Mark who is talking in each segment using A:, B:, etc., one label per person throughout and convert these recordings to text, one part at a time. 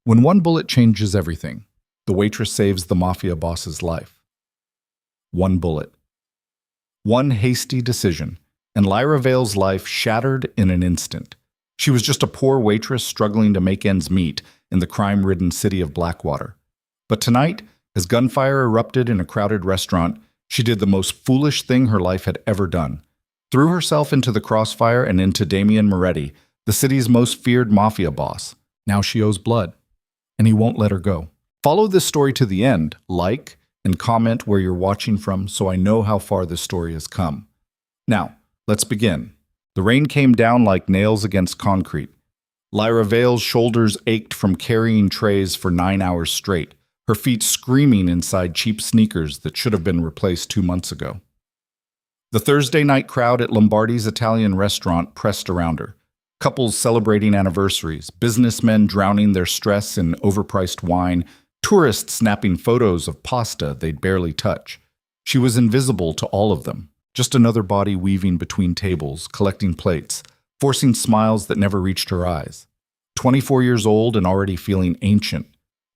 A: When one bullet changes everything, the waitress saves the Mafia boss's life. One bullet. One hasty decision, and Lyra Vale's life shattered in an instant. She was just a poor waitress struggling to make ends meet in the crime-ridden city of Blackwater. But tonight, as gunfire erupted in a crowded restaurant, she did the most foolish thing her life had ever done. Threw herself into the crossfire and into Damien Moretti, the city's most feared Mafia boss. Now she owes blood, and he won't let her go. Follow this story to the end, like, and comment where you're watching from so I know how far this story has come. Now, let's begin. The rain came down like nails against concrete. Lyra Vale's shoulders ached from carrying trays for 9 hours straight, her feet screaming inside cheap sneakers that should have been replaced 2 months ago. The Thursday night crowd at Lombardi's Italian restaurant pressed around her. Couples celebrating anniversaries, businessmen drowning their stress in overpriced wine, tourists snapping photos of pasta they'd barely touch. She was invisible to all of them, just another body weaving between tables, collecting plates, forcing smiles that never reached her eyes. 24 years old and already feeling ancient,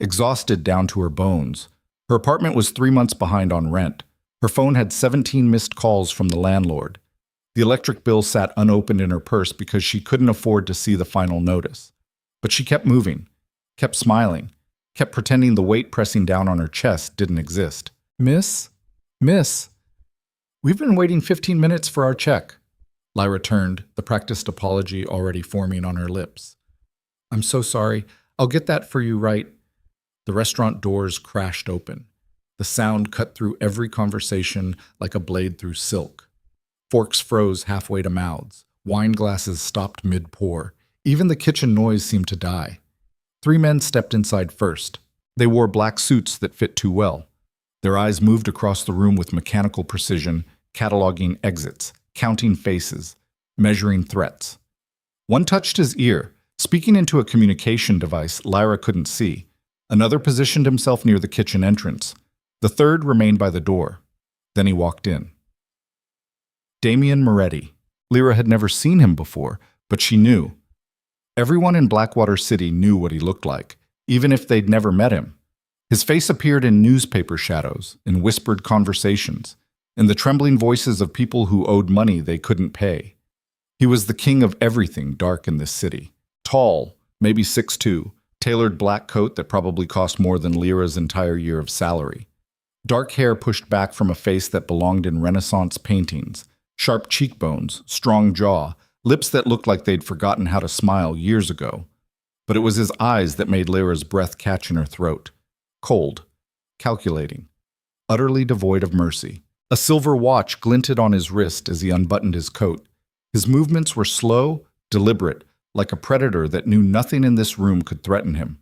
A: exhausted down to her bones. Her apartment was 3 months behind on rent. Her phone had 17 missed calls from the landlord. The electric bill sat unopened in her purse because she couldn't afford to see the final notice. But she kept moving, kept smiling, kept pretending the weight pressing down on her chest didn't exist. Miss? We've been waiting 15 minutes for our check. Lyra turned, the practiced apology already forming on her lips. I'm so sorry. I'll get that for you right. The restaurant doors crashed open. The sound cut through every conversation like a blade through silk. Forks froze halfway to mouths. Wine glasses stopped mid-pour. Even the kitchen noise seemed to die. 3 men stepped inside first. They wore black suits that fit too well. Their eyes moved across the room with mechanical precision, cataloging exits, counting faces, measuring threats. One touched his ear, speaking into a communication device Lyra couldn't see. Another positioned himself near the kitchen entrance. The third remained by the door. Then he walked in. Damien Moretti. Lyra had never seen him before, but she knew. Everyone in Blackwater City knew what he looked like, even if they'd never met him. His face appeared in newspaper shadows, in whispered conversations, in the trembling voices of people who owed money they couldn't pay. He was the king of everything dark in this city. Tall, maybe 6'2", tailored black coat that probably cost more than Lyra's entire year of salary. Dark hair pushed back from a face that belonged in Renaissance paintings. Sharp cheekbones, strong jaw, lips that looked like they'd forgotten how to smile years ago. But it was his eyes that made Lyra's breath catch in her throat. Cold, calculating, utterly devoid of mercy. A silver watch glinted on his wrist as he unbuttoned his coat. His movements were slow, deliberate, like a predator that knew nothing in this room could threaten him.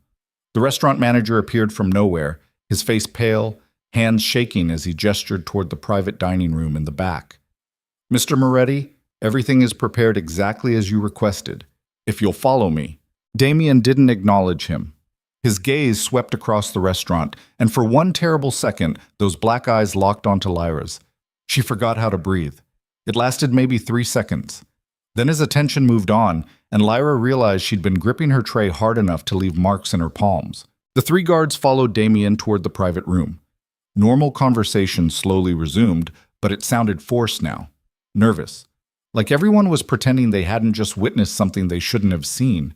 A: The restaurant manager appeared from nowhere, his face pale, hands shaking as he gestured toward the private dining room in the back. Mr. Moretti, everything is prepared exactly as you requested. If you'll follow me. Damien didn't acknowledge him. His gaze swept across the restaurant, and for one terrible second, those black eyes locked onto Lyra's. She forgot how to breathe. It lasted maybe 3 seconds. Then his attention moved on, and Lyra realized she'd been gripping her tray hard enough to leave marks in her palms. The 3 guards followed Damien toward the private room. Normal conversation slowly resumed, but it sounded forced now. Nervous. Like everyone was pretending they hadn't just witnessed something they shouldn't have seen.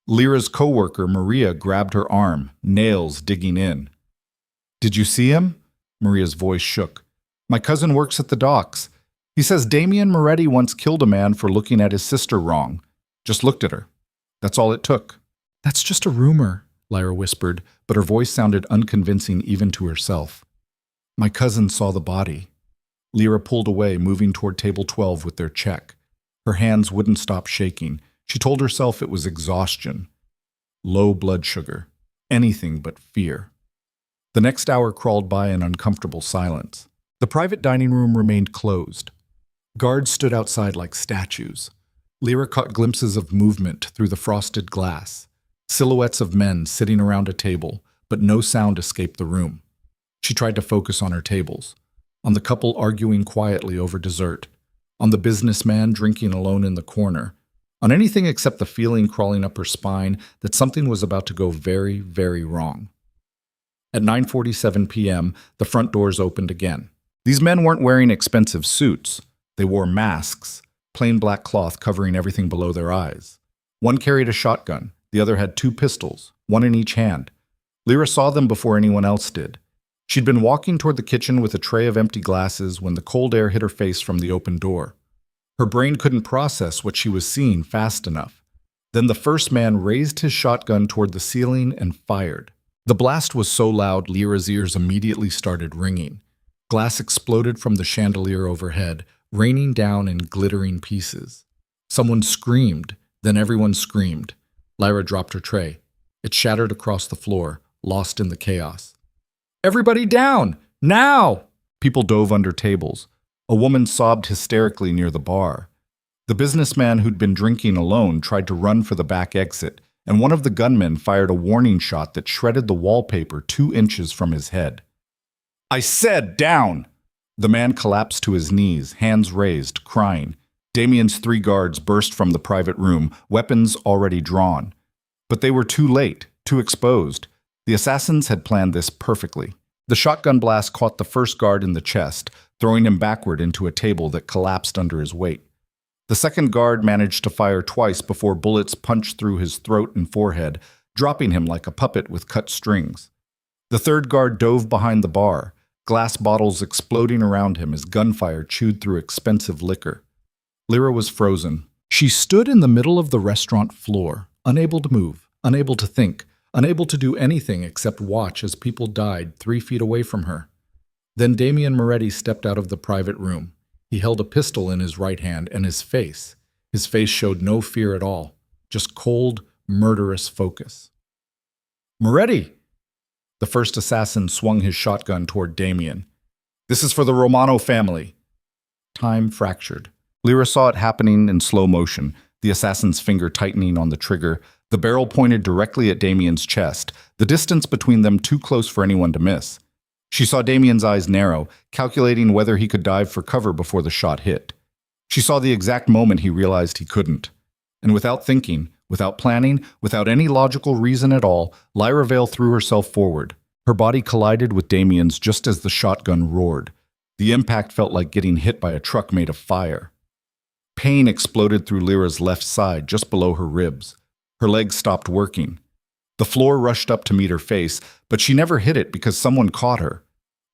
A: Lyra's coworker, Maria, grabbed her arm, nails digging in. Did you see him? Maria's voice shook. My cousin works at the docks. He says Damien Moretti once killed a man for looking at his sister wrong. Just looked at her. That's all it took. That's just a rumor, Lyra whispered, but her voice sounded unconvincing even to herself. My cousin saw the body. Lyra pulled away, moving toward table 12 with their check. Her hands wouldn't stop shaking. She told herself it was exhaustion. Low blood sugar. Anything but fear. The next hour crawled by in uncomfortable silence. The private dining room remained closed. Guards stood outside like statues. Lyra caught glimpses of movement through the frosted glass. Silhouettes of men sitting around a table, but no sound escaped the room. She tried to focus on her tables. On the couple arguing quietly over dessert, on the businessman drinking alone in the corner, on anything except the feeling crawling up her spine that something was about to go very, very wrong. At 9:47 p.m., the front doors opened again. These men weren't wearing expensive suits. They wore masks, plain black cloth covering everything below their eyes. One carried a shotgun. The other had 2 pistols, one in each hand. Lyra saw them before anyone else did. She'd been walking toward the kitchen with a tray of empty glasses when the cold air hit her face from the open door. Her brain couldn't process what she was seeing fast enough. Then the first man raised his shotgun toward the ceiling and fired. The blast was so loud, Lyra's ears immediately started ringing. Glass exploded from the chandelier overhead, raining down in glittering pieces. Someone screamed, then everyone screamed. Lyra dropped her tray. It shattered across the floor, lost in the chaos. "Everybody down! Now!" People dove under tables. A woman sobbed hysterically near the bar. The businessman who'd been drinking alone tried to run for the back exit, and one of the gunmen fired a warning shot that shredded the wallpaper 2 inches from his head. "I said down!" The man collapsed to his knees, hands raised, crying. Damien's 3 guards burst from the private room, weapons already drawn. But they were too late, too exposed. The assassins had planned this perfectly. The shotgun blast caught the first guard in the chest, throwing him backward into a table that collapsed under his weight. The second guard managed to fire twice before bullets punched through his throat and forehead, dropping him like a puppet with cut strings. The third guard dove behind the bar, glass bottles exploding around him as gunfire chewed through expensive liquor. Lyra was frozen. She stood in the middle of the restaurant floor, unable to move, unable to think, unable to do anything except watch as people died 3 feet away from her. Then Damien Moretti stepped out of the private room. He held a pistol in his right hand, and his face showed no fear at all, just cold, murderous focus. "Moretti!" The first assassin swung his shotgun toward Damien. "This is for the Romano family." Time fractured. Lyra saw it happening in slow motion, the assassin's finger tightening on the trigger, the barrel pointed directly at Damien's chest, the distance between them too close for anyone to miss. She saw Damien's eyes narrow, calculating whether he could dive for cover before the shot hit. She saw the exact moment he realized he couldn't. And without thinking, without planning, without any logical reason at all, Lyra Vale threw herself forward. Her body collided with Damien's just as the shotgun roared. The impact felt like getting hit by a truck made of fire. Pain exploded through Lyra's left side, just below her ribs. Her legs stopped working. The floor rushed up to meet her face, but she never hit it because someone caught her.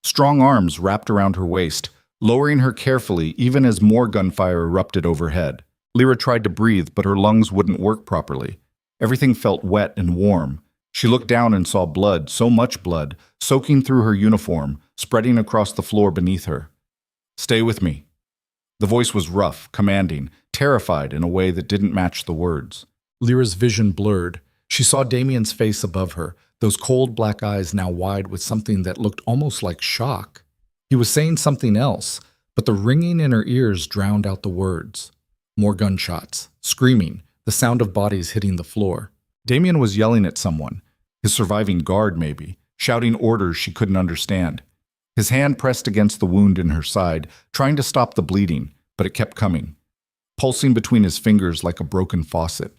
A: Strong arms wrapped around her waist, lowering her carefully even as more gunfire erupted overhead. Lyra tried to breathe, but her lungs wouldn't work properly. Everything felt wet and warm. She looked down and saw blood, so much blood, soaking through her uniform, spreading across the floor beneath her. "Stay with me." The voice was rough, commanding, terrified in a way that didn't match the words. Lyra's vision blurred. She saw Damien's face above her, those cold black eyes now wide with something that looked almost like shock. He was saying something else, but the ringing in her ears drowned out the words. More gunshots, screaming, the sound of bodies hitting the floor. Damien was yelling at someone, his surviving guard maybe, shouting orders she couldn't understand. His hand pressed against the wound in her side, trying to stop the bleeding, but it kept coming, pulsing between his fingers like a broken faucet.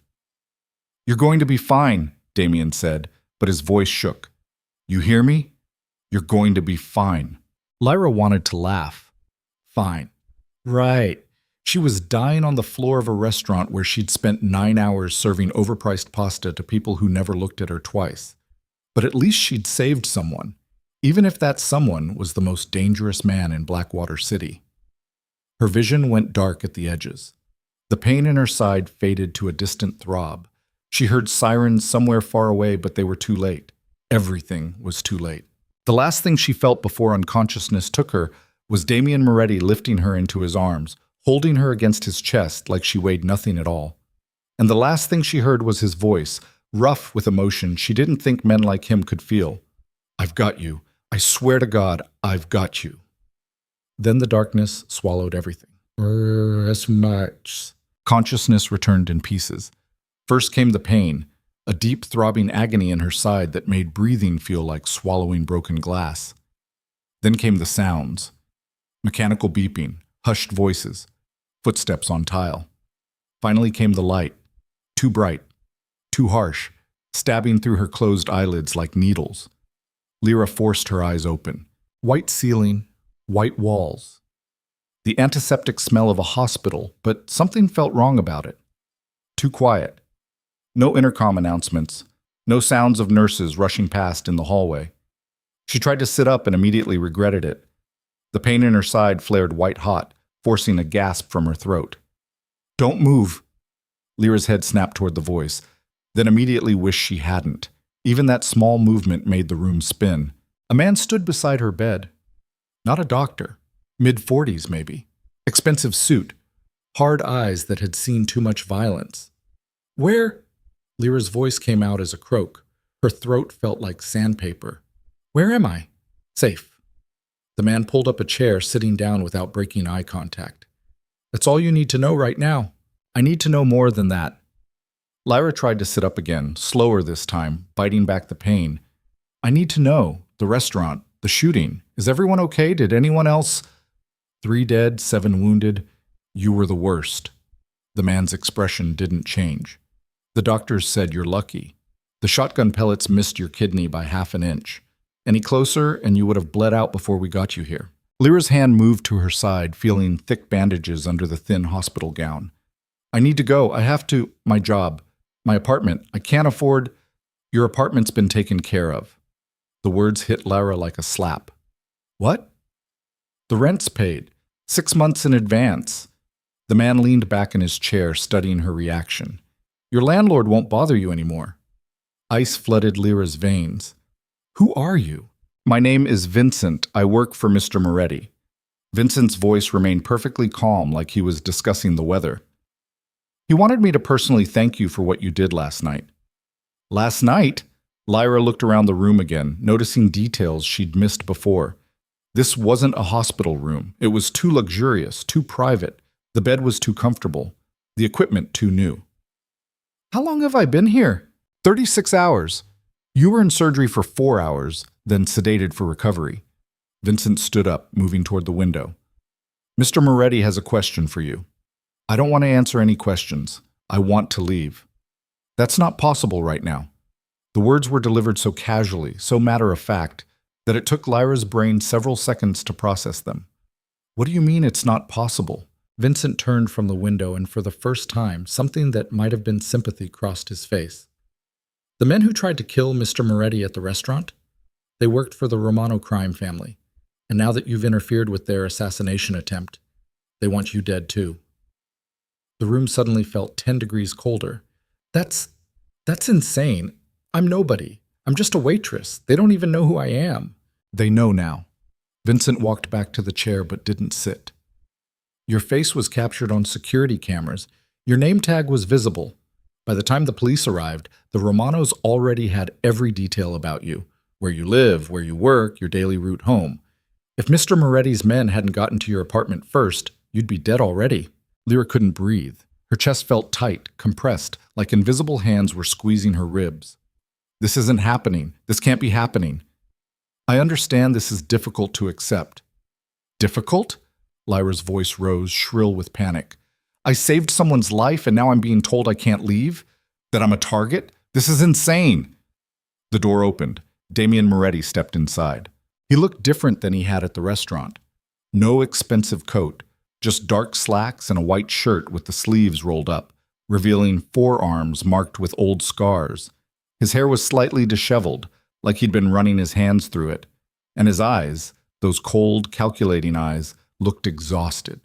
A: "You're going to be fine," Damien said, but his voice shook. "You hear me? You're going to be fine." Lyra wanted to laugh. Fine. Right. She was dying on the floor of a restaurant where she'd spent 9 hours serving overpriced pasta to people who never looked at her twice. But at least she'd saved someone, even if that someone was the most dangerous man in Blackwater City. Her vision went dark at the edges. The pain in her side faded to a distant throb. She heard sirens somewhere far away, but they were too late. Everything was too late. The last thing she felt before unconsciousness took her was Damien Moretti lifting her into his arms, holding her against his chest like she weighed nothing at all. And the last thing she heard was his voice, rough with emotion she didn't think men like him could feel. "I've got you. I swear to God, I've got you." Then the darkness swallowed everything. As much. Consciousness returned in pieces. First came the pain, a deep throbbing agony in her side that made breathing feel like swallowing broken glass. Then came the sounds. Mechanical beeping, hushed voices, footsteps on tile. Finally came the light, Too bright, too harsh, stabbing through her closed eyelids like needles. Lyra forced her eyes open. White ceiling, white walls. The antiseptic smell of a hospital, but something felt wrong about it. Too quiet. No intercom announcements. No sounds of nurses rushing past in the hallway. She tried to sit up and immediately regretted it. The pain in her side flared white hot, forcing a gasp from her throat. "Don't move." Lyra's head snapped toward the voice, then immediately wished she hadn't. Even that small movement made the room spin. A man stood beside her bed. Not a doctor. Mid-40s, maybe. Expensive suit. Hard eyes that had seen too much violence. "Where?" Lyra's voice came out as a croak. Her throat felt like sandpaper. "Where am I?" "Safe." The man pulled up a chair, sitting down without breaking eye contact. "That's all you need to know right now. I need to know more than that." Lyra tried to sit up again, slower this time, biting back the pain. "I need to know. The restaurant. The shooting. Is everyone okay? Did anyone else?" 3 dead, 7 wounded. You were the worst." The man's expression didn't change. "The doctors said you're lucky. The shotgun pellets missed your kidney by half an inch. Any closer, and you would have bled out before we got you here." Lyra's hand moved to her side, feeling thick bandages under the thin hospital gown. "I need to go. I have to. My job. My apartment. I can't afford." "Your apartment's been taken care of." The words hit Lyra like a slap. "What?" "The rent's paid. 6 months in advance." The man leaned back in his chair, studying her reaction. "Your landlord won't bother you anymore." Ice flooded Lyra's veins. "Who are you?" "My name is Vincent. I work for Mr. Moretti." Vincent's voice remained perfectly calm, like he was discussing the weather. "He wanted me to personally thank you for what you did last night." "Last night?" Lyra looked around the room again, noticing details she'd missed before. This wasn't a hospital room. It was too luxurious, too private. The bed was too comfortable. The equipment too new. "How long have I been here?" 36 hours. You were in surgery for 4 hours, then sedated for recovery." Vincent stood up, moving toward the window. "Mr. Moretti has a question for you." "I don't want to answer any questions. I want to leave." "That's not possible right now." The words were delivered so casually, so matter-of-fact, that it took Lyra's brain several seconds to process them. "What do you mean it's not possible?" Vincent turned from the window, and for the first time, something that might have been sympathy crossed his face. "The men who tried to kill Mr. Moretti at the restaurant? They worked for the Romano crime family, and now that you've interfered with their assassination attempt, they want you dead too." The room suddenly felt 10 degrees colder. That's insane. I'm nobody. I'm just a waitress. They don't even know who I am." "They know now." Vincent walked back to the chair but didn't sit. "Your face was captured on security cameras. Your name tag was visible. By the time the police arrived, the Romanos already had every detail about you. Where you live, where you work, your daily route home. If Mr. Moretti's men hadn't gotten to your apartment first, you'd be dead already." Lyra couldn't breathe. Her chest felt tight, compressed, like invisible hands were squeezing her ribs. "This isn't happening. This can't be happening." "I understand this is difficult to accept." "Difficult?" Lyra's voice rose, shrill with panic. "I saved someone's life and now I'm being told I can't leave? That I'm a target? This is insane!" The door opened. Damien Moretti stepped inside. He looked different than he had at the restaurant. No expensive coat, just dark slacks and a white shirt with the sleeves rolled up, revealing forearms marked with old scars. His hair was slightly disheveled, like he'd been running his hands through it, and his eyes, those cold, calculating eyes, looked exhausted.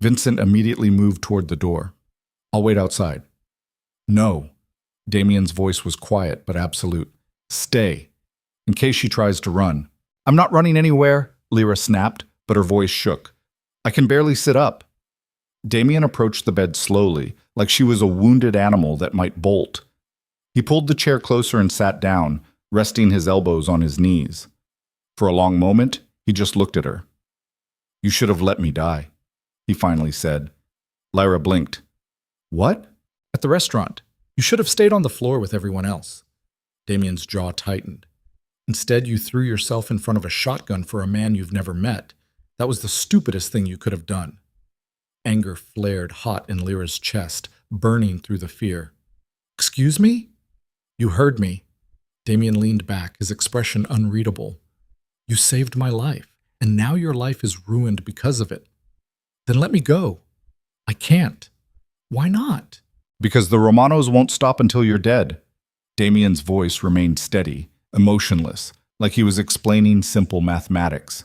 A: Vincent immediately moved toward the door. "I'll wait outside." "No." Damien's voice was quiet but absolute. "Stay, in case she tries to run." "I'm not running anywhere," Lyra snapped, but her voice shook. "I can barely sit up." Damien approached the bed slowly, like she was a wounded animal that might bolt. He pulled the chair closer and sat down, resting his elbows on his knees. For a long moment, he just looked at her. "You should have let me die," he finally said. Lyra blinked. "What?" "At the restaurant. You should have stayed on the floor with everyone else." Damien's jaw tightened. "Instead, you threw yourself in front of a shotgun for a man you've never met. That was the stupidest thing you could have done." Anger flared hot in Lyra's chest, burning through the fear.
B: Excuse me? You heard me. Damien leaned back, his expression unreadable. You saved my life, and now your life is ruined because of it. Then let me go. I can't. Why not?
A: Because the Romanos won't stop until you're dead. Damien's voice remained steady, emotionless, like he was explaining simple mathematics.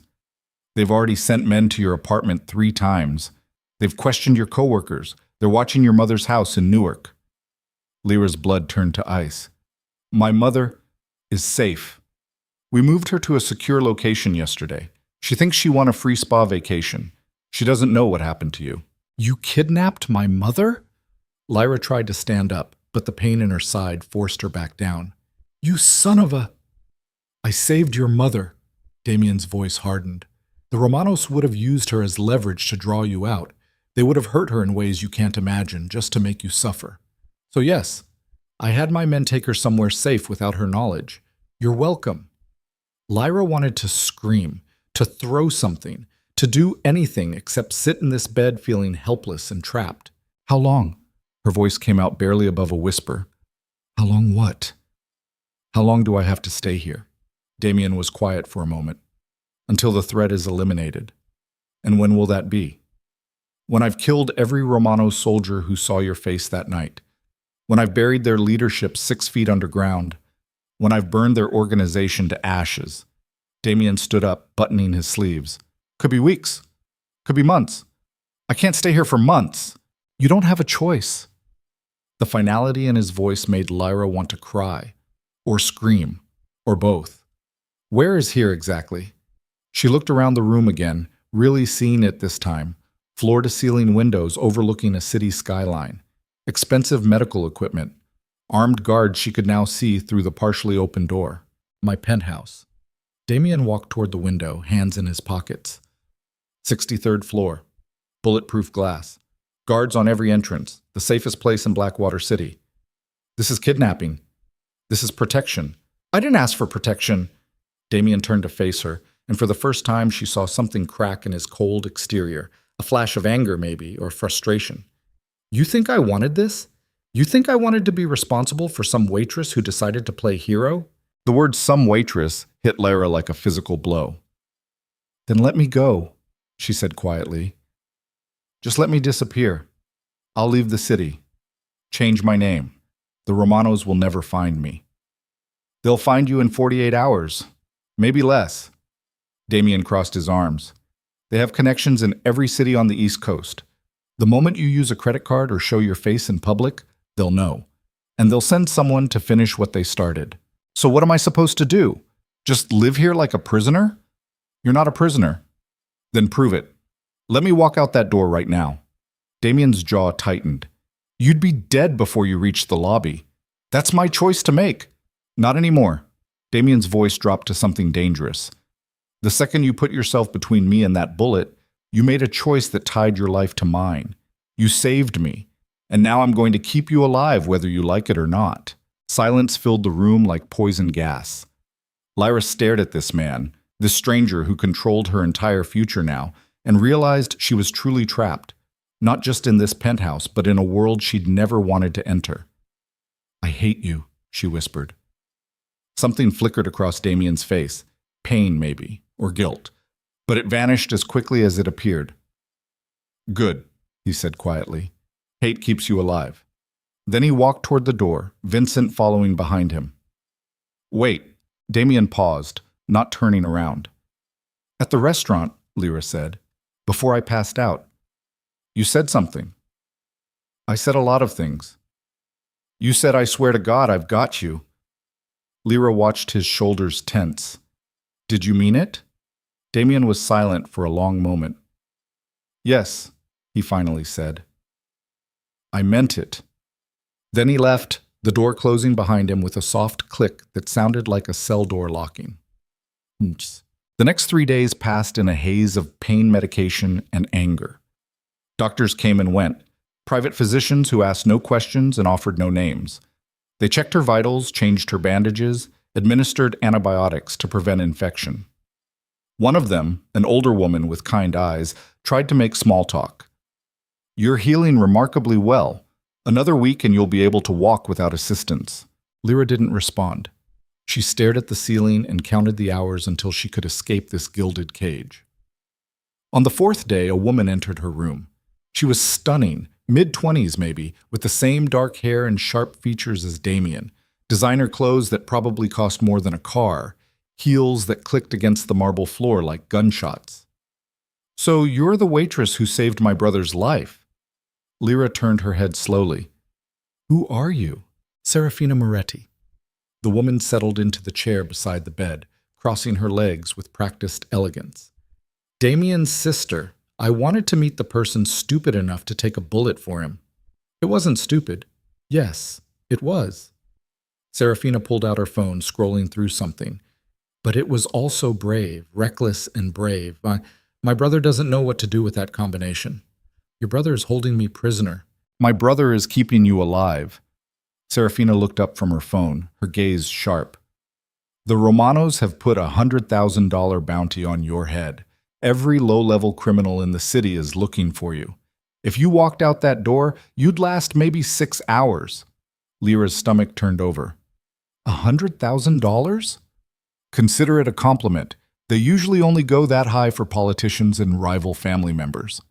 A: They've already sent men to your apartment 3 times. They've questioned your coworkers. They're watching your mother's house in Newark. Lyra's blood turned to ice. My mother is safe. We moved her to a secure location yesterday. She thinks she won a free spa vacation. She doesn't know what happened to you.
B: You kidnapped my mother? Lyra tried to stand up, but the pain in her side forced her back down. You son of a... I saved your mother. Damien's voice hardened. The Romanos would have used her as leverage to draw you out. They would have hurt her in ways you can't imagine, just to make you suffer. So yes, I had my men take her somewhere safe without her knowledge. You're welcome. Lyra wanted to scream, to throw something, to do anything except sit in this bed feeling helpless and trapped. How long? Her voice came out barely above a whisper. How long what? How long do I have to stay here? Damien was quiet for a moment. Until the threat is eliminated. And when will that be? When I've killed every Romano soldier who saw your face that night. When I've buried their leadership 6 feet underground. When I've burned their organization to ashes. Damien stood up, buttoning his sleeves. Could be weeks. Could be months. I can't stay here for months. You don't have a choice. The finality in his voice made Lyra want to cry, or scream, or both. Where is here exactly? She looked around the room again, really seeing it this time. Floor-to-ceiling windows overlooking a city skyline. Expensive medical equipment. Armed guards she could now see through the partially open door. My penthouse. Damien walked toward the window, hands in his pockets. 63rd floor. Bulletproof glass. Guards on every entrance. The safest place in Blackwater City. This is kidnapping. This is protection. I didn't ask for protection. Damien turned to face her, and for the first time she saw something crack in his cold exterior. A flash of anger, maybe, or frustration. You think I wanted this? You think I wanted to be responsible for some waitress who decided to play hero? The word some waitress hit Lyra like a physical blow. Then let me go, she said quietly. Just let me disappear. I'll leave the city. Change my name. The Romanos will never find me. They'll find you in 48 hours. Maybe less. Damien crossed his arms. They have connections in every city on the East Coast. The moment you use a credit card or show your face in public, they'll know. And they'll send someone to finish what they started. So what am I supposed to do? Just live here like a prisoner? You're not a prisoner. Then prove it. Let me walk out that door right now. Damien's jaw tightened. You'd be dead before you reached the lobby. That's my choice to make. Not anymore. Damien's voice dropped to something dangerous. The second you put yourself between me and that bullet, you made a choice that tied your life to mine. You saved me, and now I'm going to keep you alive whether you like it or not. Silence filled the room like poison gas. Lyra stared at this man, this stranger who controlled her entire future now, and realized she was truly trapped, not just in this penthouse, but in a world she'd never wanted to enter. I hate you, she whispered. Something flickered across Damien's face, pain maybe, or guilt, but it vanished as quickly as it appeared. Good, he said quietly. Hate keeps you alive. Then he walked toward the door, Vincent following behind him. Wait, Damien paused, not turning around. At the restaurant, Lyra said, before I passed out. You said something. I said a lot of things. You said, I swear to God, I've got you. Lyra watched his shoulders tense. Did you mean it? Damien was silent for a long moment. Yes, he finally said. I meant it. Then he left, the door closing behind him with a soft click that sounded like a cell door locking. The next 3 days passed in a haze of pain medication and anger. Doctors came and went, private physicians who asked no questions and offered no names. They checked her vitals, changed her bandages, administered antibiotics to prevent infection. One of them, an older woman with kind eyes, tried to make small talk. You're healing remarkably well.
A: Another week and you'll be able to walk without assistance."
B: Lyra didn't respond. She stared at the ceiling and counted the hours until she could escape this gilded cage. On the fourth day, a woman entered her room. She was stunning, mid-20s maybe, with the same dark hair and sharp features as Damien, designer clothes that probably cost more than a car, heels that clicked against the marble floor like gunshots. "So you're the waitress who saved my brother's life." Lyra turned her head slowly. "Who are you?" "Serafina Moretti." The woman settled into the chair beside the bed, crossing her legs with practiced elegance. "Damien's sister. I wanted to meet the person stupid enough to take a bullet for him." "It wasn't stupid." "Yes, it was." Serafina pulled out her phone, scrolling through something. "But it was also brave, reckless and brave. My brother doesn't know what to do with that combination. Your brother is holding me prisoner."
A: "My brother is keeping you alive." Serafina looked up from her phone, her gaze sharp. "The Romanos have put a $100,000 bounty on your head. Every low-level criminal in the city is looking for you. If you walked out that door, you'd last maybe 6 hours." Lyra's stomach turned over. $100,000? Consider it a compliment. They usually only go that high for politicians and rival family members.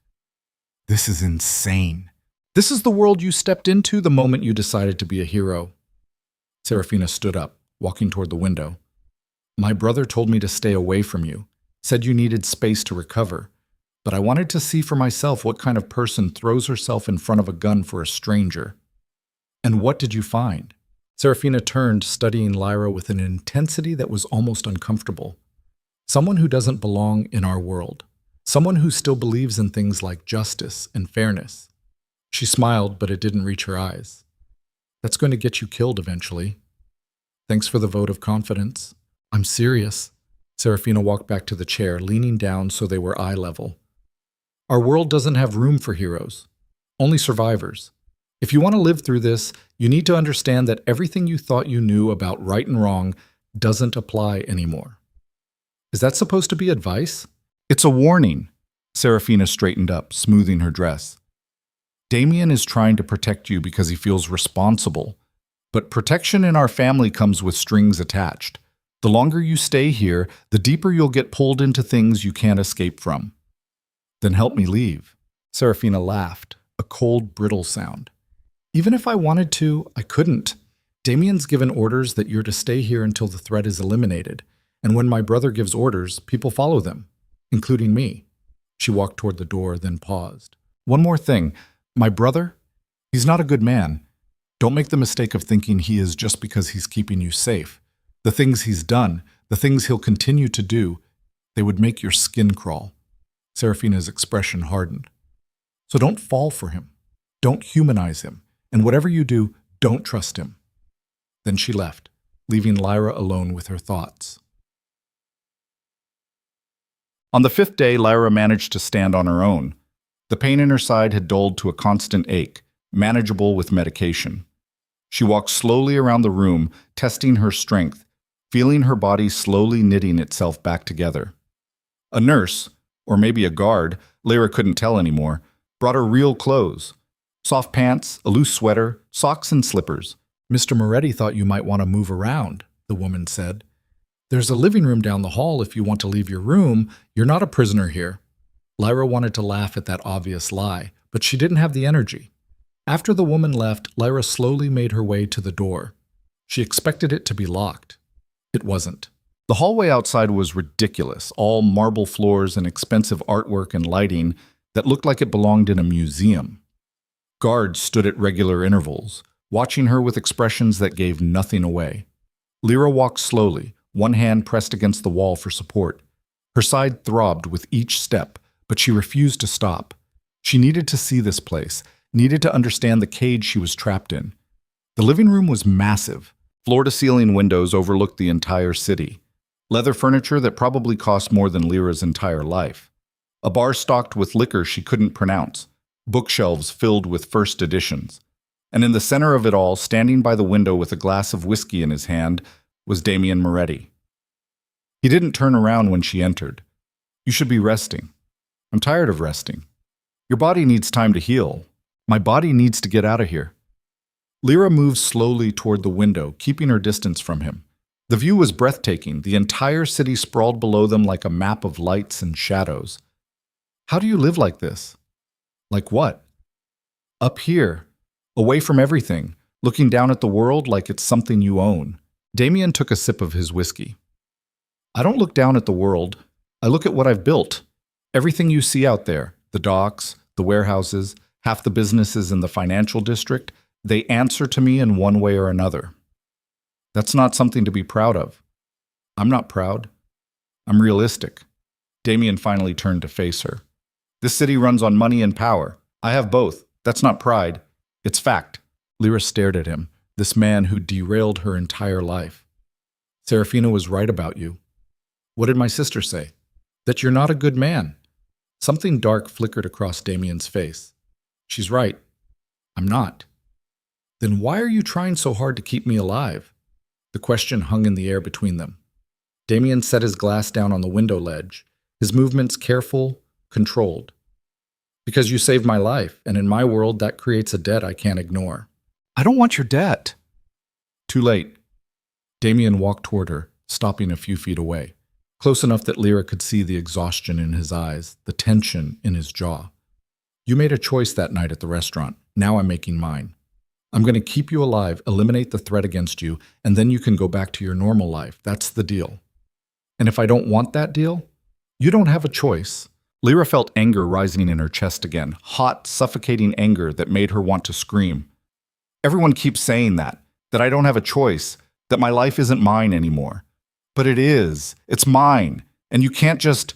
A: This is insane. This is the world you stepped into the moment you decided to be a hero. Serafina stood up, walking toward the window. "My brother told me to stay away from you, said you needed space to recover, but I wanted to see for myself what kind of person throws herself in front of a gun for a stranger." "And what did you find?" Serafina turned, studying Lyra with an intensity that was almost uncomfortable. "Someone who doesn't belong in our world. Someone who still believes in things like justice and fairness." She smiled, but it didn't reach her eyes. "That's going to get you killed eventually." "Thanks for the vote of confidence." "I'm serious." Serafina walked back to the chair, leaning down so they were eye level. "Our world doesn't have room for heroes, only survivors. If you want to live through this, you need to understand that everything you thought you knew about right and wrong doesn't apply anymore." "Is that supposed to be advice?" "It's a warning." Serafina straightened up, smoothing her dress. "Damien is trying to protect you because he feels responsible. But protection in our family comes with strings attached. The longer you stay here, the deeper you'll get pulled into things you can't escape from." "Then help me leave." Serafina laughed, a cold, brittle sound. "Even if I wanted to, I couldn't. Damien's given orders that you're to stay here until the threat is eliminated. And when my brother gives orders, people follow them, including me." She walked toward the door, then paused. "One more thing. My brother, he's not a good man. Don't make the mistake of thinking he is just because he's keeping you safe. The things he's done, the things he'll continue to do, they would make your skin crawl." Serafina's expression hardened. "So don't fall for him. Don't humanize him. And whatever you do, don't trust him." Then she left, leaving Lyra alone with her thoughts. On the 5th day, Lyra managed to stand on her own. The pain in her side had dulled to a constant ache, manageable with medication. She walked slowly around the room, testing her strength, feeling her body slowly knitting itself back together. A nurse, or maybe a guard, Lyra couldn't tell anymore, brought her real clothes. Soft pants, a loose sweater, socks and slippers. "Mr. Moretti thought you might want to move around," the woman said. "There's a living room down the hall if you want to leave your room. You're not a prisoner here." Lyra wanted to laugh at that obvious lie, but she didn't have the energy. After the woman left, Lyra slowly made her way to the door. She expected it to be locked. It wasn't. The hallway outside was ridiculous, all marble floors and expensive artwork and lighting that looked like it belonged in a museum. Guards stood at regular intervals, watching her with expressions that gave nothing away. Lyra walked slowly, one hand pressed against the wall for support. Her side throbbed with each step, but she refused to stop. She needed to see this place, needed to understand the cage she was trapped in. The living room was massive. Floor-to-ceiling windows overlooked the entire city. Leather furniture that probably cost more than Lyra's entire life. A bar stocked with liquor she couldn't pronounce. Bookshelves filled with first editions. And in the center of it all, standing by the window with a glass of whiskey in his hand, was Damien Moretti. He didn't turn around when she entered. "You should be resting." "I'm tired of resting." "Your body needs time to heal." "My body needs to get out of here." Lyra moved slowly toward the window, keeping her distance from him. The view was breathtaking. The entire city sprawled below them like a map of lights and shadows. How do you live like this? Like what? Up here, away from everything, looking down at the world like it's something you own. Damien took a sip of his whiskey. I don't look down at the world. I look at what I've built. Everything you see out there, the docks, the warehouses, half the businesses in the financial district, they answer to me in one way or another. That's not something to be proud of. I'm not proud. I'm realistic. Damien finally turned to face her. This city runs on money and power. I have both. That's not pride. It's fact. Lyra stared at him, this man who derailed her entire life. Serafina was right about you. What did my sister say? That you're not a good man. Something dark flickered across Damien's face. She's right. I'm not. Then why are you trying so hard to keep me alive? The question hung in the air between them. Damien set his glass down on the window ledge, his movements careful, controlled. Because you saved my life, and in my world that creates a debt I can't ignore. I don't want your debt. Too late. Damien walked toward her, stopping a few feet away, close enough that Lyra could see the exhaustion in his eyes, the tension in his jaw. You made a choice that night at the restaurant. Now I'm making mine. I'm going to keep you alive, eliminate the threat against you, and then you can go back to your normal life. That's the deal. And if I don't want that deal, you don't have a choice. Lyra felt anger rising in her chest again, hot, suffocating anger that made her want to scream. Everyone keeps saying that I don't have a choice, that my life isn't mine anymore. But it is. It's mine. And you can't just...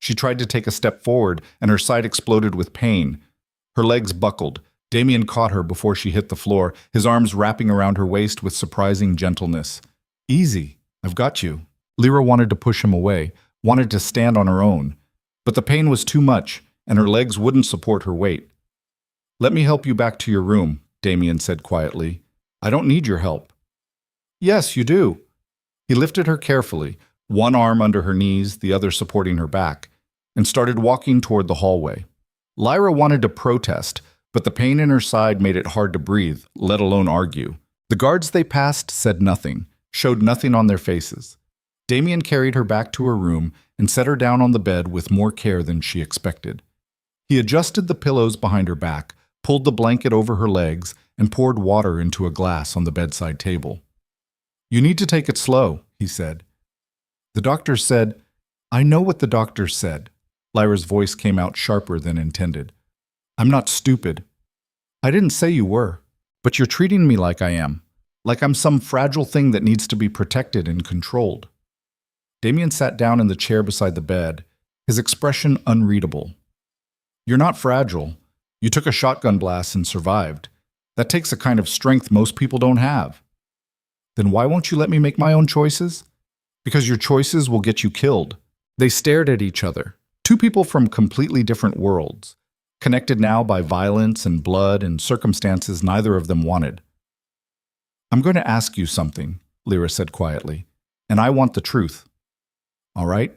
A: She tried to take a step forward, and her side exploded with pain. Her legs buckled. Damien caught her before she hit the floor, his arms wrapping around her waist with surprising gentleness. Easy. I've got you. Lyra wanted to push him away, wanted to stand on her own. But the pain was too much, and her legs wouldn't support her weight. Let me help you back to your room, Damien said quietly. I don't need your help. Yes, you do. He lifted her carefully, one arm under her knees, the other supporting her back, and started walking toward the hallway. Lyra wanted to protest, but the pain in her side made it hard to breathe, let alone argue. The guards they passed said nothing, showed nothing on their faces. Damien carried her back to her room and set her down on the bed with more care than she expected. He adjusted the pillows behind her back, pulled the blanket over her legs, and poured water into a glass on the bedside table. You need to take it slow, he said. The doctor said, I know what the doctor said. Lyra's voice came out sharper than intended. I'm not stupid. I didn't say you were, but you're treating me like I am, like I'm some fragile thing that needs to be protected and controlled. Damien sat down in the chair beside the bed, his expression unreadable. You're not fragile. You took a shotgun blast and survived. That takes a kind of strength most people don't have. Then why won't you let me make my own choices? Because your choices will get you killed. They stared at each other, two people from completely different worlds, connected now by violence and blood and circumstances neither of them wanted. I'm going to ask you something, Lyra said quietly, and I want the truth. All right?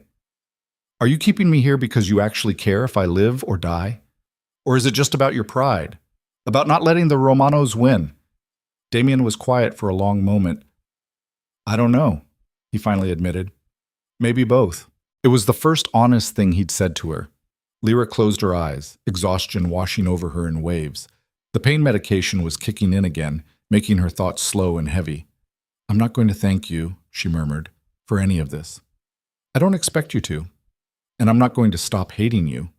A: Are you keeping me here because you actually care if I live or die? Or is it just about your pride? About not letting the Romanos win? Damien was quiet for a long moment. I don't know, he finally admitted. Maybe both. It was the first honest thing he'd said to her. Lyra closed her eyes, exhaustion washing over her in waves. The pain medication was kicking in again, making her thoughts slow and heavy. I'm not going to thank you, she murmured, for any of this. I don't expect you to. And I'm not going to stop hating you.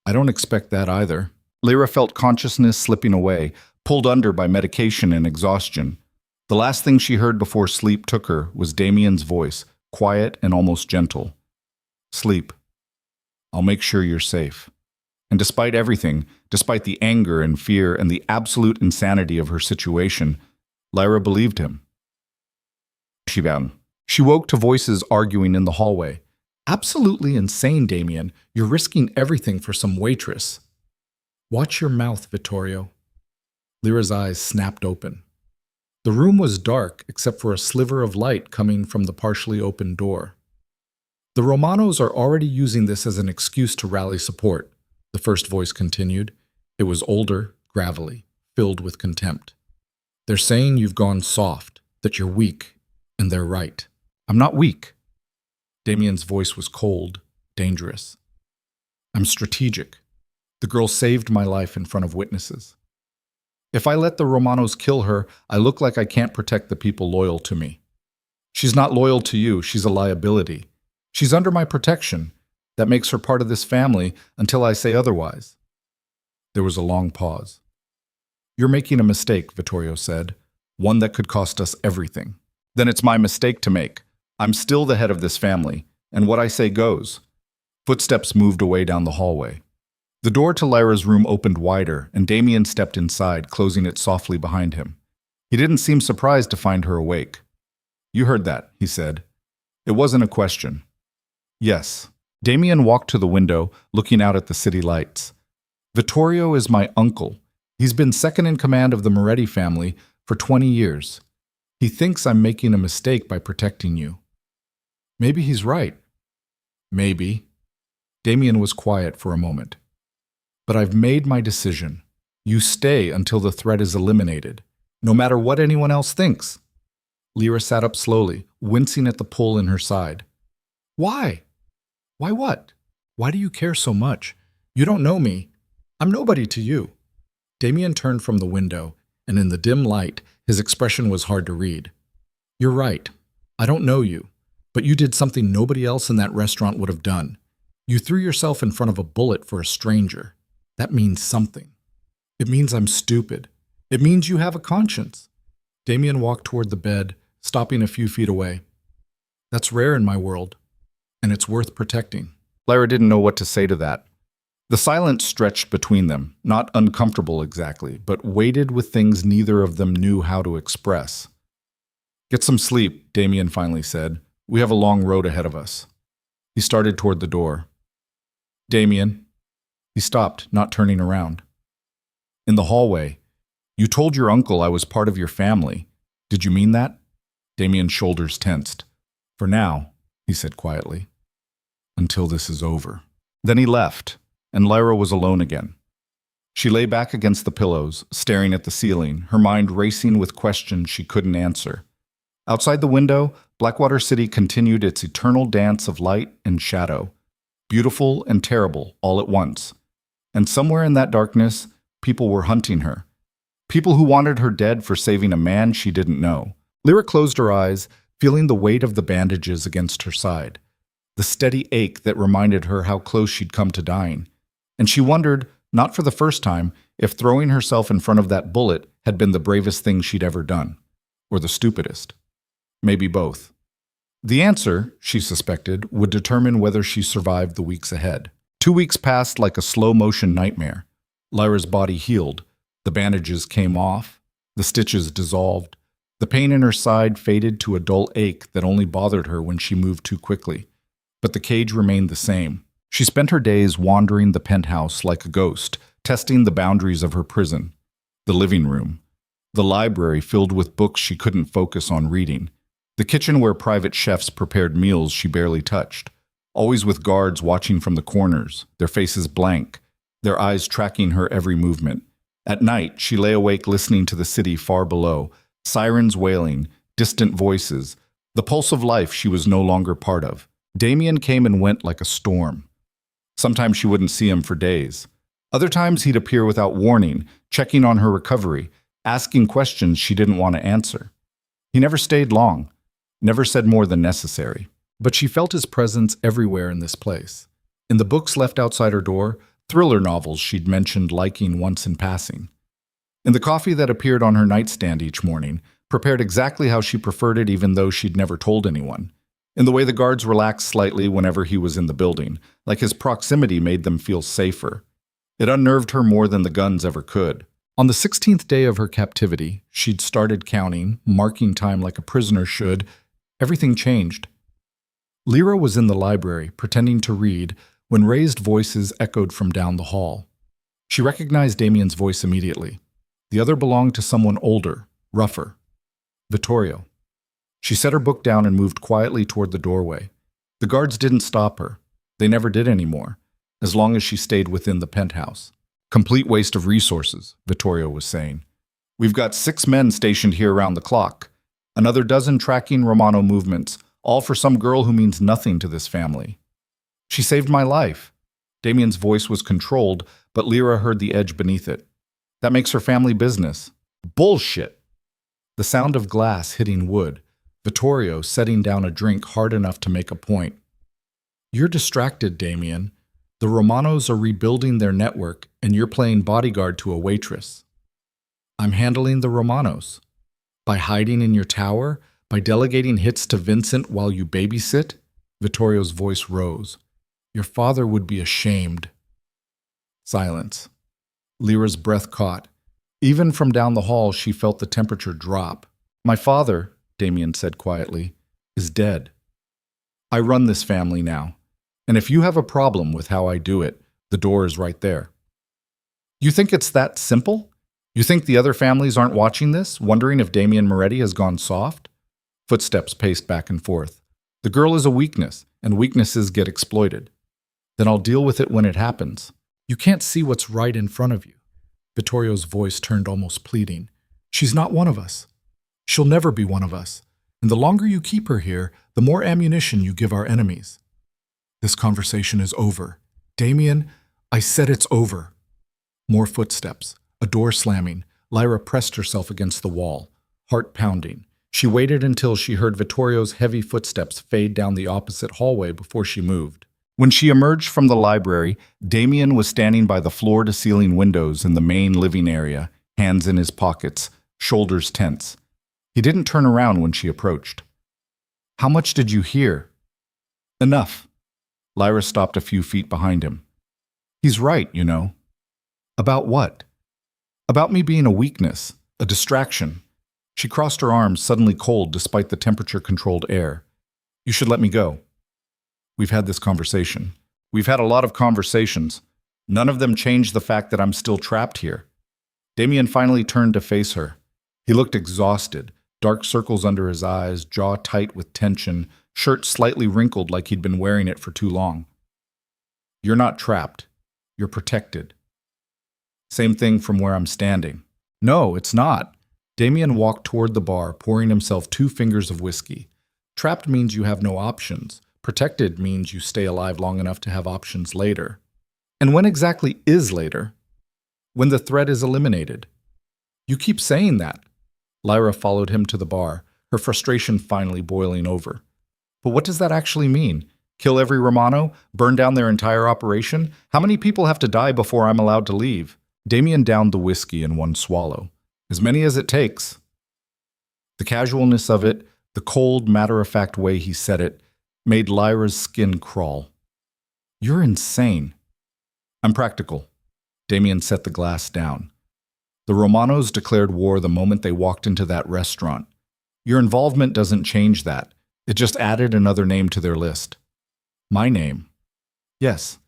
A: I don't expect that either. Lyra felt consciousness slipping away, pulled under by medication and exhaustion. The last thing she heard before sleep took her was Damien's voice, quiet and almost gentle. Sleep. I'll make sure you're safe. And despite everything, despite the anger and fear and the absolute insanity of her situation, Lyra believed him. She woke to voices arguing in the hallway. Absolutely insane, Damien. You're risking everything for some waitress. Watch your mouth, Vittorio. Lyra's eyes snapped open. The room was dark except for a sliver of light coming from the partially open door. The Romanos are already using this as an excuse to rally support, the first voice continued. It was older, gravelly, filled with contempt.
B: They're saying you've gone soft, that you're weak, and they're right.
A: I'm not weak.
B: Damien's voice was cold, dangerous. I'm strategic. The girl saved my life in front of witnesses. If I let the Romanos kill her, I look like I can't protect the people loyal to me. She's not loyal to you, she's a liability. She's under my protection. That makes her part of this family until I say otherwise. There was a long pause. You're making a mistake, Vittorio said, one that could cost us everything.
A: Then it's my mistake to make. I'm still the head of this family, and what I say goes. Footsteps moved away down the hallway. The door to Lyra's room opened wider, and Damien stepped inside, closing it softly behind him. He didn't seem surprised to find her awake. You heard that, he said. It wasn't a question. Yes. Damien walked to the window, looking out at the city lights. Vittorio is my uncle. He's been second in command of the Moretti family for 20 years. He thinks I'm making a mistake by protecting you. Maybe he's right. Maybe. Damien was quiet for a moment. But I've made my decision. You stay until the threat is eliminated, no matter what anyone else thinks. Lyra sat up slowly, wincing at the pull in her side. Why? Why what? Why do you care so much? You don't know me. I'm nobody to you. Damien turned from the window, and in the dim light, his expression was hard to read. You're right. I don't know you, but you did something nobody else in that restaurant would have done. You threw yourself in front of a bullet for a stranger. That means something. It means I'm stupid. It means you have a conscience. Damien walked toward the bed, stopping a few feet away. That's rare in my world, and it's worth protecting. Lyra didn't know what to say to that. The silence stretched between them, not uncomfortable exactly, but weighted with things neither of them knew how to express. Get some sleep, Damien finally said. We have a long road ahead of us. He started toward the door. Damien. He stopped, not turning around. In the hallway. You told your uncle I was part of your family. Did you mean that? Damien's shoulders tensed. For now, he said quietly. Until this is over. Then he left, and Lyra was alone again. She lay back against the pillows, staring at the ceiling, her mind racing with questions she couldn't answer. Outside the window, Blackwater City continued its eternal dance of light and shadow, beautiful and terrible all at once. And somewhere in that darkness, people were hunting her. People who wanted her dead for saving a man she didn't know. Lyra closed her eyes, feeling the weight of the bandages against her side, the steady ache that reminded her how close she'd come to dying. And she wondered, not for the first time, if throwing herself in front of that bullet had been the bravest thing she'd ever done, or the stupidest. Maybe both. The answer, she suspected, would determine whether she survived the weeks ahead. 2 weeks passed like a slow-motion nightmare. Lyra's body healed. The bandages came off. The stitches dissolved. The pain in her side faded to a dull ache that only bothered her when she moved too quickly. But the cage remained the same. She spent her days wandering the penthouse like a ghost, testing the boundaries of her prison. The living room. The library filled with books she couldn't focus on reading. The kitchen where private chefs prepared meals she barely touched. Always with guards watching from the corners, their faces blank, their eyes tracking her every movement. At night, she lay awake listening to the city far below, sirens wailing, distant voices, the pulse of life she was no longer part of. Damien came and went like a storm. Sometimes she wouldn't see him for days. Other times he'd appear without warning, checking on her recovery, asking questions she didn't want to answer. He never stayed long, never said more than necessary. But she felt his presence everywhere in this place. In the books left outside her door, thriller novels she'd mentioned liking once in passing. In the coffee that appeared on her nightstand each morning, prepared exactly how she preferred it even though she'd never told anyone. In the way the guards relaxed slightly whenever he was in the building, like his proximity made them feel safer. It unnerved her more than the guns ever could. On the 16th day of her captivity, she'd started counting, marking time like a prisoner should. Everything changed. Lyra was in the library, pretending to read, when raised voices echoed from down the hall. She recognized Damien's voice immediately. The other belonged to someone older, rougher. Vittorio. She set her book down and moved quietly toward the doorway. The guards didn't stop her. They never did anymore, as long as she stayed within the penthouse. Complete waste of resources, Vittorio was saying. We've got 6 men stationed here around the clock. Another dozen tracking Romano movements, all for some girl who means nothing to this family. She saved my life. Damien's voice was controlled, but Lyra heard the edge beneath it. That makes her family business. Bullshit! The sound of glass hitting wood, Vittorio setting down a drink hard enough to make a point. You're distracted, Damien. The Romanos are rebuilding their network, and you're playing bodyguard to a waitress. I'm handling the Romanos. By hiding in your tower, by delegating hits to Vincent while you babysit? Vittorio's voice rose. Your father would be ashamed. Silence. Lyra's breath caught. Even from down the hall, she felt the temperature drop. My father, Damien said quietly, is dead. I run this family now, and if you have a problem with how I do it, the door is right there. You think it's that simple? You think the other families aren't watching this, wondering if Damien Moretti has gone soft? Footsteps paced back and forth. The girl is a weakness, and weaknesses get exploited. Then I'll deal with it when it happens. You can't see what's right in front of you. Vittorio's voice turned almost pleading. She's not one of us. She'll never be one of us. And the longer you keep her here, the more ammunition you give our enemies. This conversation is over. Damien, I said it's over. More footsteps. A door slamming. Lyra pressed herself against the wall, heart pounding. She waited until she heard Vittorio's heavy footsteps fade down the opposite hallway before she moved. When she emerged from the library, Damien was standing by the floor-to-ceiling windows in the main living area, hands in his pockets, shoulders tense. He didn't turn around when she approached. How much did you hear? Enough. Lyra stopped a few feet behind him. He's right, you know. About what? About me being a weakness, a distraction. She crossed her arms, suddenly cold despite the temperature-controlled air. You should let me go. We've had this conversation. We've had a lot of conversations. None of them changed the fact that I'm still trapped here. Damien finally turned to face her. He looked exhausted, dark circles under his eyes, jaw tight with tension, shirt slightly wrinkled like he'd been wearing it for too long. You're not trapped. You're protected. Same thing from where I'm standing. No, it's not. Damien walked toward the bar, pouring himself 2 fingers of whiskey. Trapped means you have no options. Protected means you stay alive long enough to have options later. And when exactly is later? When the threat is eliminated. You keep saying that. Lyra followed him to the bar, her frustration finally boiling over. But what does that actually mean? Kill every Romano? Burn down their entire operation? How many people have to die before I'm allowed to leave? Damien downed the whiskey in one swallow. As many as it takes. The casualness of it, the cold, matter-of-fact way he said it, made Lyra's skin crawl. You're insane. I'm practical. Damien set the glass down. The Romanos declared war the moment they walked into that restaurant. Your involvement doesn't change that. It just added another name to their list. My name. Yes.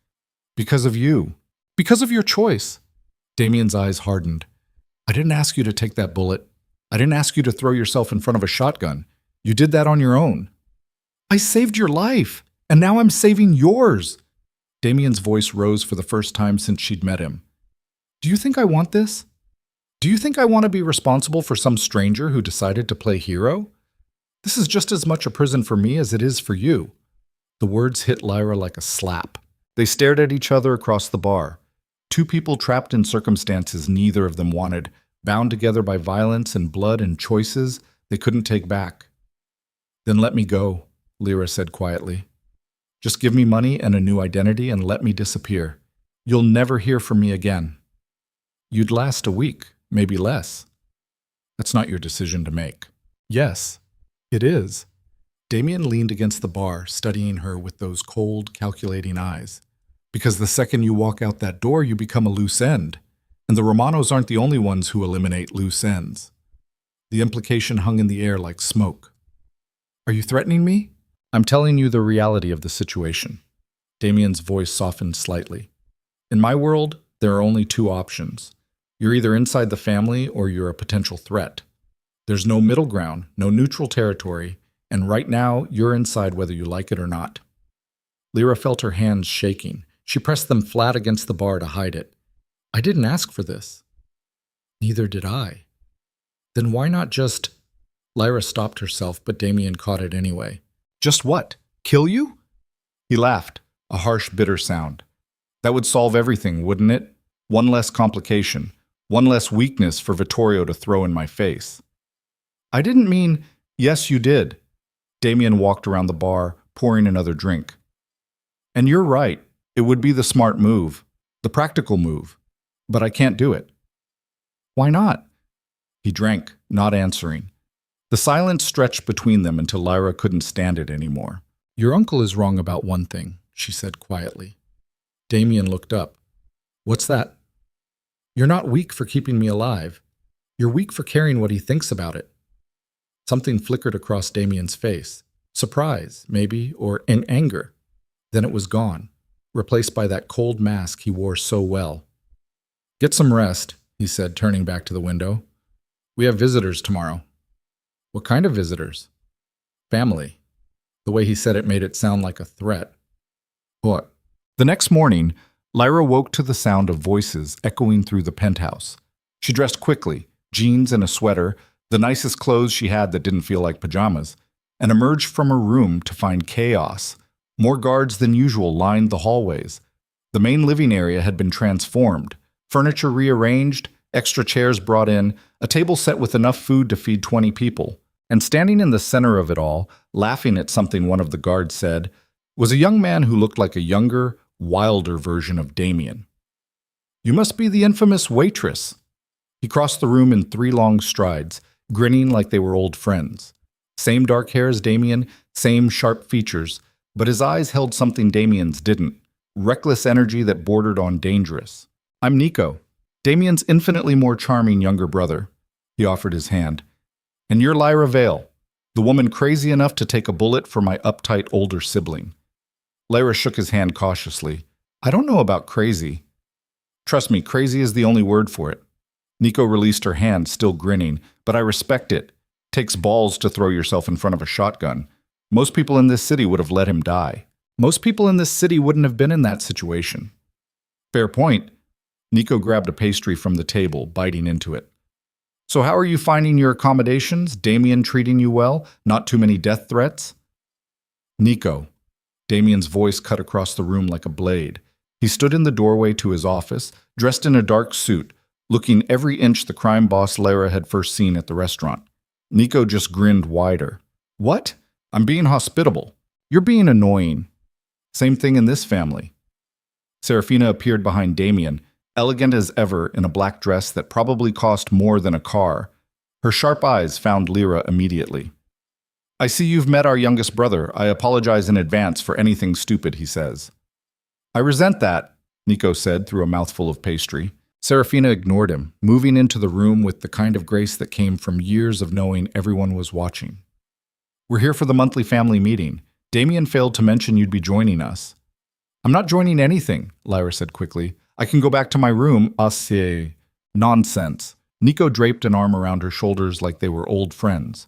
A: Because of you. Because of your choice. Damien's eyes hardened. I didn't ask you to take that bullet. I didn't ask you to throw yourself in front of a shotgun. You did that on your own. I saved your life, and now I'm saving yours. Damien's voice rose for the first time since she'd met him. Do you think I want this? Do you think I want to be responsible for some stranger who decided to play hero? This is just as much a prison for me as it is for you. The words hit Lyra like a slap. They stared at each other across the bar. 2 people trapped in circumstances neither of them wanted, bound together by violence and blood and choices they couldn't take back. Then let me go, Lyra said quietly. Just give me money and a new identity and let me disappear. You'll never hear from me again. You'd last a week, maybe less. That's not your decision to make. Yes, it is. Damien leaned against the bar, studying her with those cold, calculating eyes. Because the second you walk out that door, you become a loose end. And the Romanos aren't the only ones who eliminate loose ends. The implication hung in the air like smoke. Are you threatening me? I'm telling you the reality of the situation. Damien's voice softened slightly. In my world, there are only 2 options. You're either inside the family or you're a potential threat. There's no middle ground, no neutral territory, and right now, you're inside whether you like it or not. Lyra felt her hands shaking. She pressed them flat against the bar to hide it. I didn't ask for this. Neither did I.
B: Then why not just... Lyra stopped herself, but Damien caught it anyway.
A: Just what? Kill you? He laughed, a harsh, bitter sound. That would solve everything, wouldn't it? One less complication, one less weakness for Vittorio to throw in my face. I didn't mean, yes, you did. Damien walked around the bar, pouring another drink. And you're right, it would be the smart move, the practical move. But I can't do it. Why not? He drank, not answering. The silence stretched between them until Lyra couldn't stand it anymore.
B: Your uncle is wrong about one thing, she said quietly. Damien looked up. What's that? You're not weak for keeping me alive. You're weak for caring what he thinks about it. Something flickered across Damien's face. Surprise, maybe, or in anger. Then it was gone, replaced by that cold mask he wore so well. Get some rest, he said, turning back to the window. We have visitors tomorrow. What kind of visitors? Family. The way he said it made it sound like a threat. What?
A: The next morning, Lyra woke to the sound of voices echoing through the penthouse. She dressed quickly, jeans and a sweater, the nicest clothes she had that didn't feel like pajamas, and emerged from her room to find chaos. More guards than usual lined the hallways. The main living area had been transformed, furniture rearranged, extra chairs brought in, a table set with enough food to feed 20 people. And standing in the center of it all, laughing at something one of the guards said, was a young man who looked like a younger, wilder version of Damien. You must be the infamous Waitress. He crossed the room in 3 long strides, grinning like they were old friends. Same dark hair as Damien, same sharp features, but his eyes held something Damien's didn't, reckless energy that bordered on dangerous. I'm Nico, Damien's infinitely more charming younger brother. He offered his hand. And you're Lyra Vale, the woman crazy enough to take a bullet for my uptight older sibling. Lyra shook his hand cautiously. I don't know about crazy. Trust me, crazy is the only word for it. Nico released her hand, still grinning, but I respect it. Takes balls to throw yourself in front of a shotgun. Most people in this city would have let him die. Most people in this city wouldn't have been in that situation. Fair point. Nico grabbed a pastry from the table, biting into it. So how are you finding your accommodations? Damien treating you well? Not too many death threats? Nico. Damien's voice cut across the room like a blade. He stood in the doorway to his office, dressed in a dark suit, looking every inch the crime boss Lyra had first seen at the restaurant. Nico just grinned wider. What? I'm being hospitable. You're being annoying. Same thing in this family. Serafina appeared behind Damien, elegant as ever in a black dress that probably cost more than a car. Her sharp eyes found Lyra immediately. I see you've met our youngest brother. I apologize in advance for anything stupid he says. I resent that, Nico said through a mouthful of pastry. Serafina ignored him, moving into the room with the kind of grace that came from years of knowing everyone was watching. We're here for the monthly family meeting. Damien failed to mention you'd be joining us. I'm not joining anything, Lyra said quickly. I can go back to my room. Assez. Nonsense. Nico draped an arm around her shoulders like they were old friends.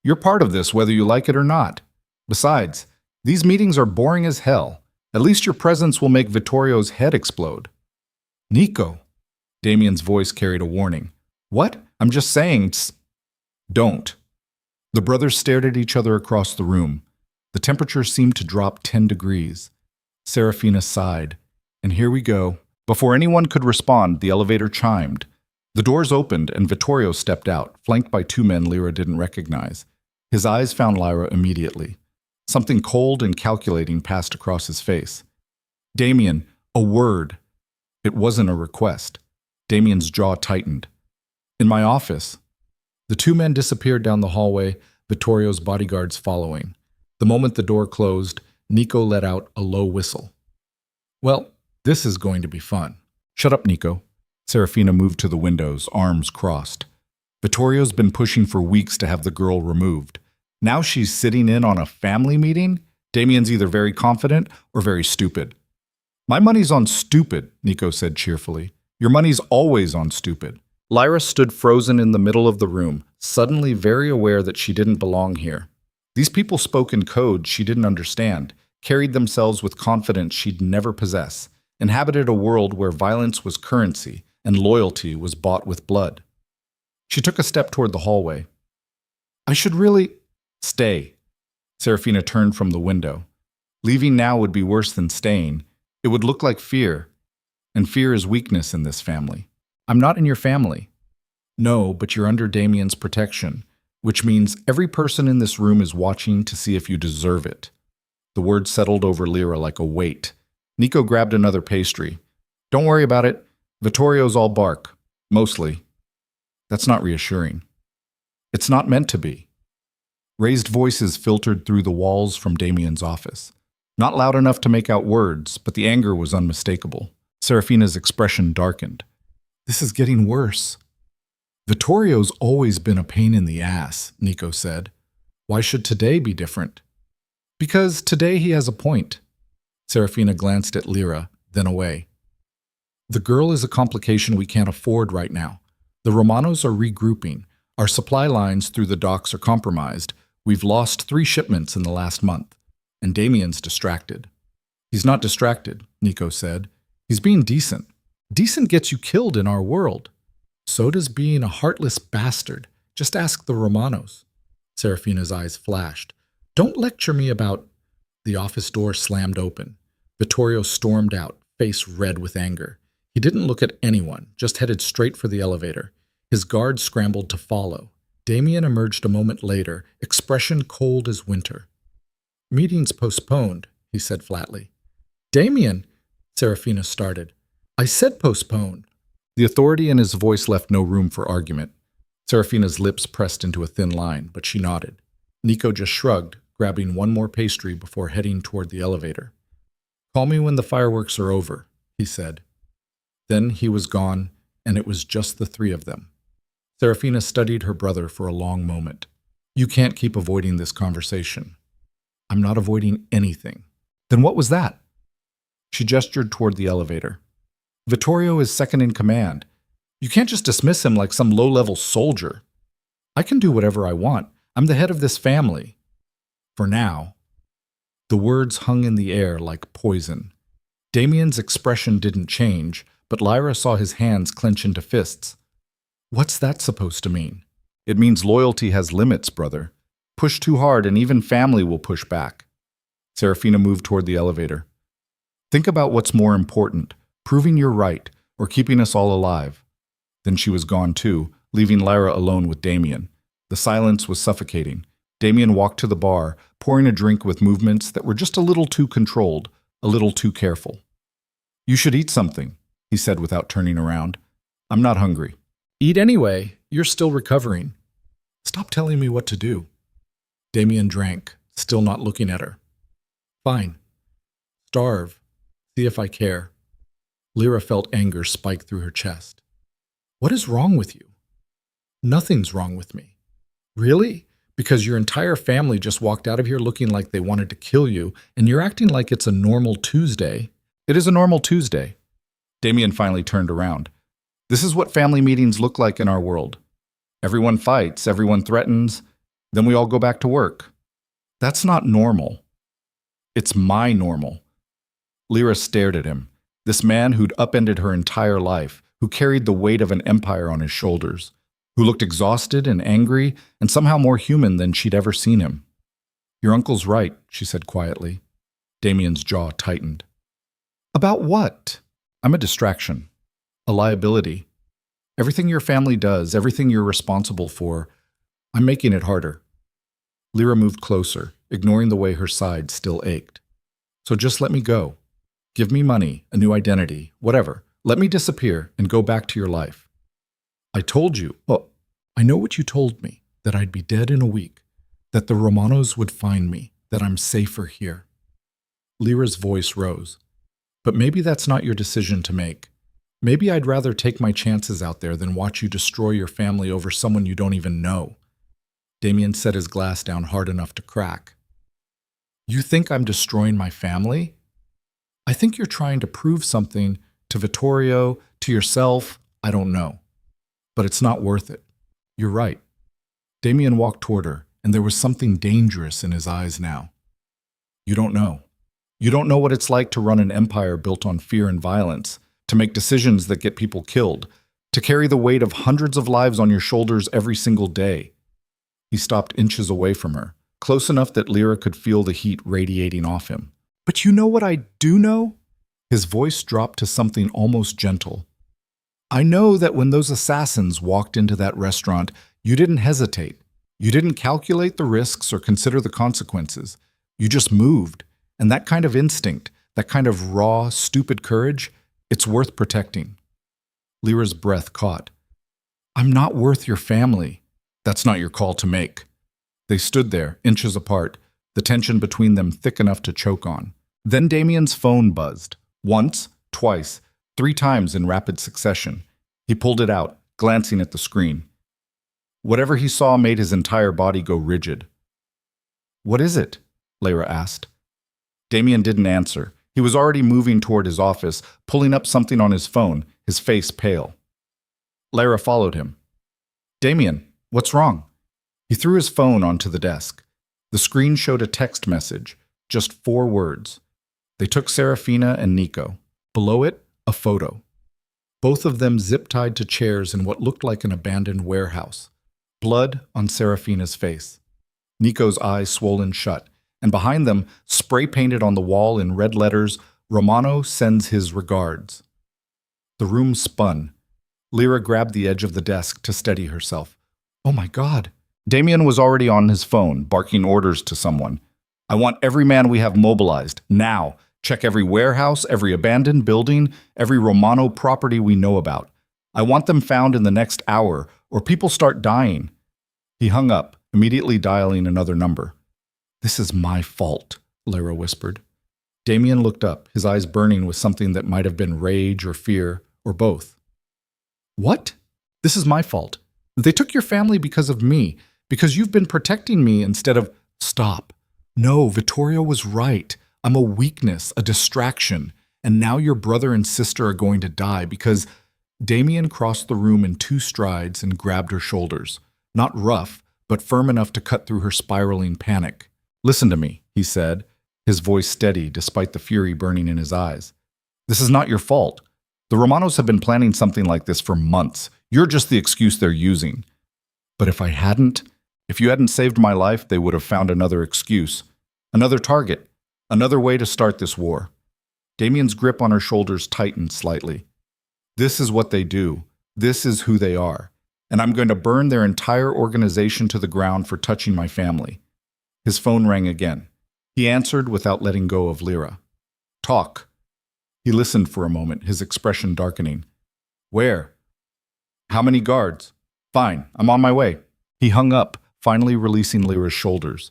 A: You're part of this, whether you like it or not. Besides, these meetings are boring as hell. At least your presence will make Vittorio's head explode. Nico. Damien's voice carried a warning. What? I'm just saying. Don't. The brothers stared at each other across the room. The temperature seemed to drop 10 degrees. Serafina sighed. And here we go. Before anyone could respond, the elevator chimed. The doors opened and Vittorio stepped out, flanked by 2 men Lyra didn't recognize. His eyes found Lyra immediately. Something cold and calculating passed across his face. Damien, a word. It wasn't a request. Damien's jaw tightened. In my office. The 2 men disappeared down the hallway, Vittorio's bodyguards following. The moment the door closed, Nico let out a low whistle. Well, this is going to be fun. Shut up, Nico. Serafina moved to the windows, arms crossed. Vittorio's been pushing for weeks to have the girl removed. Now she's sitting in on a family meeting? Damien's either very confident or very stupid. My money's on stupid, Nico said cheerfully. Your money's always on stupid. Lyra stood frozen in the middle of the room, suddenly very aware that she didn't belong here. These people spoke in code she didn't understand, carried themselves with confidence she'd never possess, inhabited a world where violence was currency and loyalty was bought with blood. She took a step toward the hallway. I should really… Stay. Serafina turned from the window. Leaving now would be worse than staying. It would look like fear. And fear is weakness in this family. I'm not in your family. No, but you're under Damien's protection, which means every person in this room is watching to see if you deserve it. The word settled over Lyra like a weight. Nico grabbed another pastry. Don't worry about it. Vittorio's all bark. Mostly. That's not reassuring. It's not meant to be. Raised voices filtered through the walls from Damien's office. Not loud enough to make out words, but the anger was unmistakable. Serafina's expression darkened. This is getting worse. Vittorio's always been a pain in the ass, Nico said. Why should today be different? Because today he has a point. Serafina glanced at Lyra, then away. The girl is a complication we can't afford right now. The Romanos are regrouping. Our supply lines through the docks are compromised. We've lost 3 shipments in the last month. And Damien's distracted. He's not distracted, Nico said. He's being decent. Decent gets you killed in our world. So does being a heartless bastard. Just ask the Romanos. Serafina's eyes flashed. Don't lecture me about… The office door slammed open. Vittorio stormed out, face red with anger. He didn't look at anyone, just headed straight for the elevator. His guards scrambled to follow. Damien emerged a moment later, expression cold as winter. Meeting's postponed, he said flatly. Damien, Serafina started. I said postponed. The authority in his voice left no room for argument. Serafina's lips pressed into a thin line, but she nodded. Nico just shrugged, grabbing one more pastry before heading toward the elevator. Call me when the fireworks are over, he said. Then he was gone, and it was just the 3 of them. Serafina studied her brother for a long moment. You can't keep avoiding this conversation. I'm not avoiding anything. Then what was that? She gestured toward the elevator. Vittorio is second in command. You can't just dismiss him like some low-level soldier. I can do whatever I want. I'm the head of this family. For now. The words hung in the air like poison. Damien's expression didn't change, but Lyra saw his hands clench into fists. What's that supposed to mean? It means loyalty has limits, brother. Push too hard and even family will push back. Serafina moved toward the elevator. Think about what's more important, proving you're right or keeping us all alive. Then she was gone too, leaving Lyra alone with Damien. The silence was suffocating. Damien walked to the bar, pouring a drink with movements that were just a little too controlled, a little too careful. You should eat something, he said without turning around. I'm not hungry. Eat anyway. You're still recovering. Stop telling me what to do. Damien drank, still not looking at her. Fine. Starve. See if I care. Lyra felt anger spike through her chest. What is wrong with you? Nothing's wrong with me. Really? Because your entire family just walked out of here looking like they wanted to kill you, and you're acting like it's a normal Tuesday. It is a normal Tuesday. Damien finally turned around. This is what family meetings look like in our world. Everyone fights, everyone threatens, then we all go back to work. That's not normal. It's my normal. Lyra stared at him, this man who'd upended her entire life, who carried the weight of an empire on his shoulders, who looked exhausted and angry and somehow more human than she'd ever seen him. Your uncle's right, she said quietly. Damien's jaw tightened. About what? I'm a distraction. A liability. Everything your family does, everything you're responsible for, I'm making it harder. Lyra moved closer, ignoring the way her side still ached. So just let me go. Give me money, a new identity, whatever. Let me disappear and go back to your life. I told you, I know what you told me, that I'd be dead in a week, that the Romanos would find me, that I'm safer here. Lyra's voice rose. But maybe that's not your decision to make. Maybe I'd rather take my chances out there than watch you destroy your family over someone you don't even know. Damien set his glass down hard enough to crack. You think I'm destroying my family? I think you're trying to prove something to Vittorio, to yourself, I don't know. But it's not worth it. You're right. Damien walked toward her, and there was something dangerous in his eyes now. You don't know. You don't know what it's like to run an empire built on fear and violence, to make decisions that get people killed, To carry the weight of hundreds of lives on your shoulders every single day. He stopped inches away from her, close enough that Lyra could feel the heat radiating off him.
B: But you know what I do know? His voice dropped to something almost gentle. I know that when those assassins walked into that restaurant, you didn't hesitate. You didn't calculate the risks or consider the consequences. You just moved. And that kind of instinct, that kind of raw, stupid courage, it's worth protecting. Lyra's breath caught. I'm not worth your family. That's not your call to make. They stood there, inches apart, the tension between them thick enough to choke on. Then Damien's phone buzzed. Once, twice, 3 times in rapid succession. He pulled it out, glancing at the screen. Whatever he saw made his entire body go rigid. What is it? Lyra asked. Damien didn't answer. He was already moving toward his office, pulling up something on his phone, his face pale. Lyra followed him. Damien, what's wrong? He threw his phone onto the desk. The screen showed a text message, just 4 words. They took Serafina and Nico. Below it, a photo. Both of them zip-tied to chairs in what looked like an abandoned warehouse. Blood on Serafina's face. Nico's eyes swollen shut, and behind them, spray-painted on the wall in red letters, Romano sends his regards. The room spun. Lyra grabbed the edge of the desk to steady herself. Oh my God. Damien was already on his phone, barking orders to someone. I want every man we have mobilized, now. Check every warehouse, every abandoned building, every Romano property we know about. I want them found in the next hour, or people start dying. He hung up, immediately dialing another number. This is my fault, Lyra whispered. Damien looked up, his eyes burning with something that might have been rage or fear, or both. What? This is my fault. They took your family because of me, because you've been protecting me instead of… Stop. No, Vittorio was right. I'm a weakness, a distraction, and now your brother and sister are going to die because… Damien crossed the room in 2 strides and grabbed her shoulders. Not rough, but firm enough to cut through her spiraling panic. Listen to me, he said, his voice steady despite the fury burning in his eyes. This is not your fault. The Romanos have been planning something like this for months. You're just the excuse they're using. But if you hadn't saved my life, they would have found another excuse, another target, another way to start this war. Damien's grip on her shoulders tightened slightly. This is what they do. This is who they are. And I'm going to burn their entire organization to the ground for touching my family. His phone rang again. He answered without letting go of Lyra. Talk. He listened for a moment, his expression darkening. Where? How many guards? Fine, I'm on my way. He hung up, finally releasing Lyra's shoulders.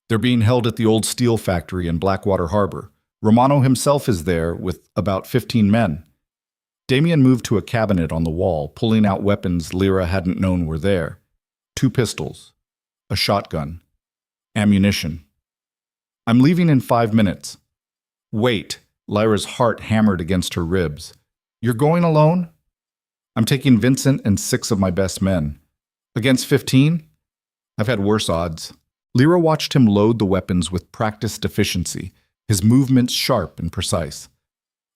B: They're being held at the old steel factory in Blackwater Harbor. Romano himself is there with about 15 men. Damien moved to a cabinet on the wall, pulling out weapons Lyra hadn't known were there. 2 pistols. A shotgun. Ammunition. I'm leaving in 5 minutes. Wait. Lyra's heart hammered against her ribs. You're going alone? I'm taking Vincent and 6 of my best men. Against 15? I've had worse odds. Lyra watched him load the weapons with practiced efficiency, his movements sharp and precise.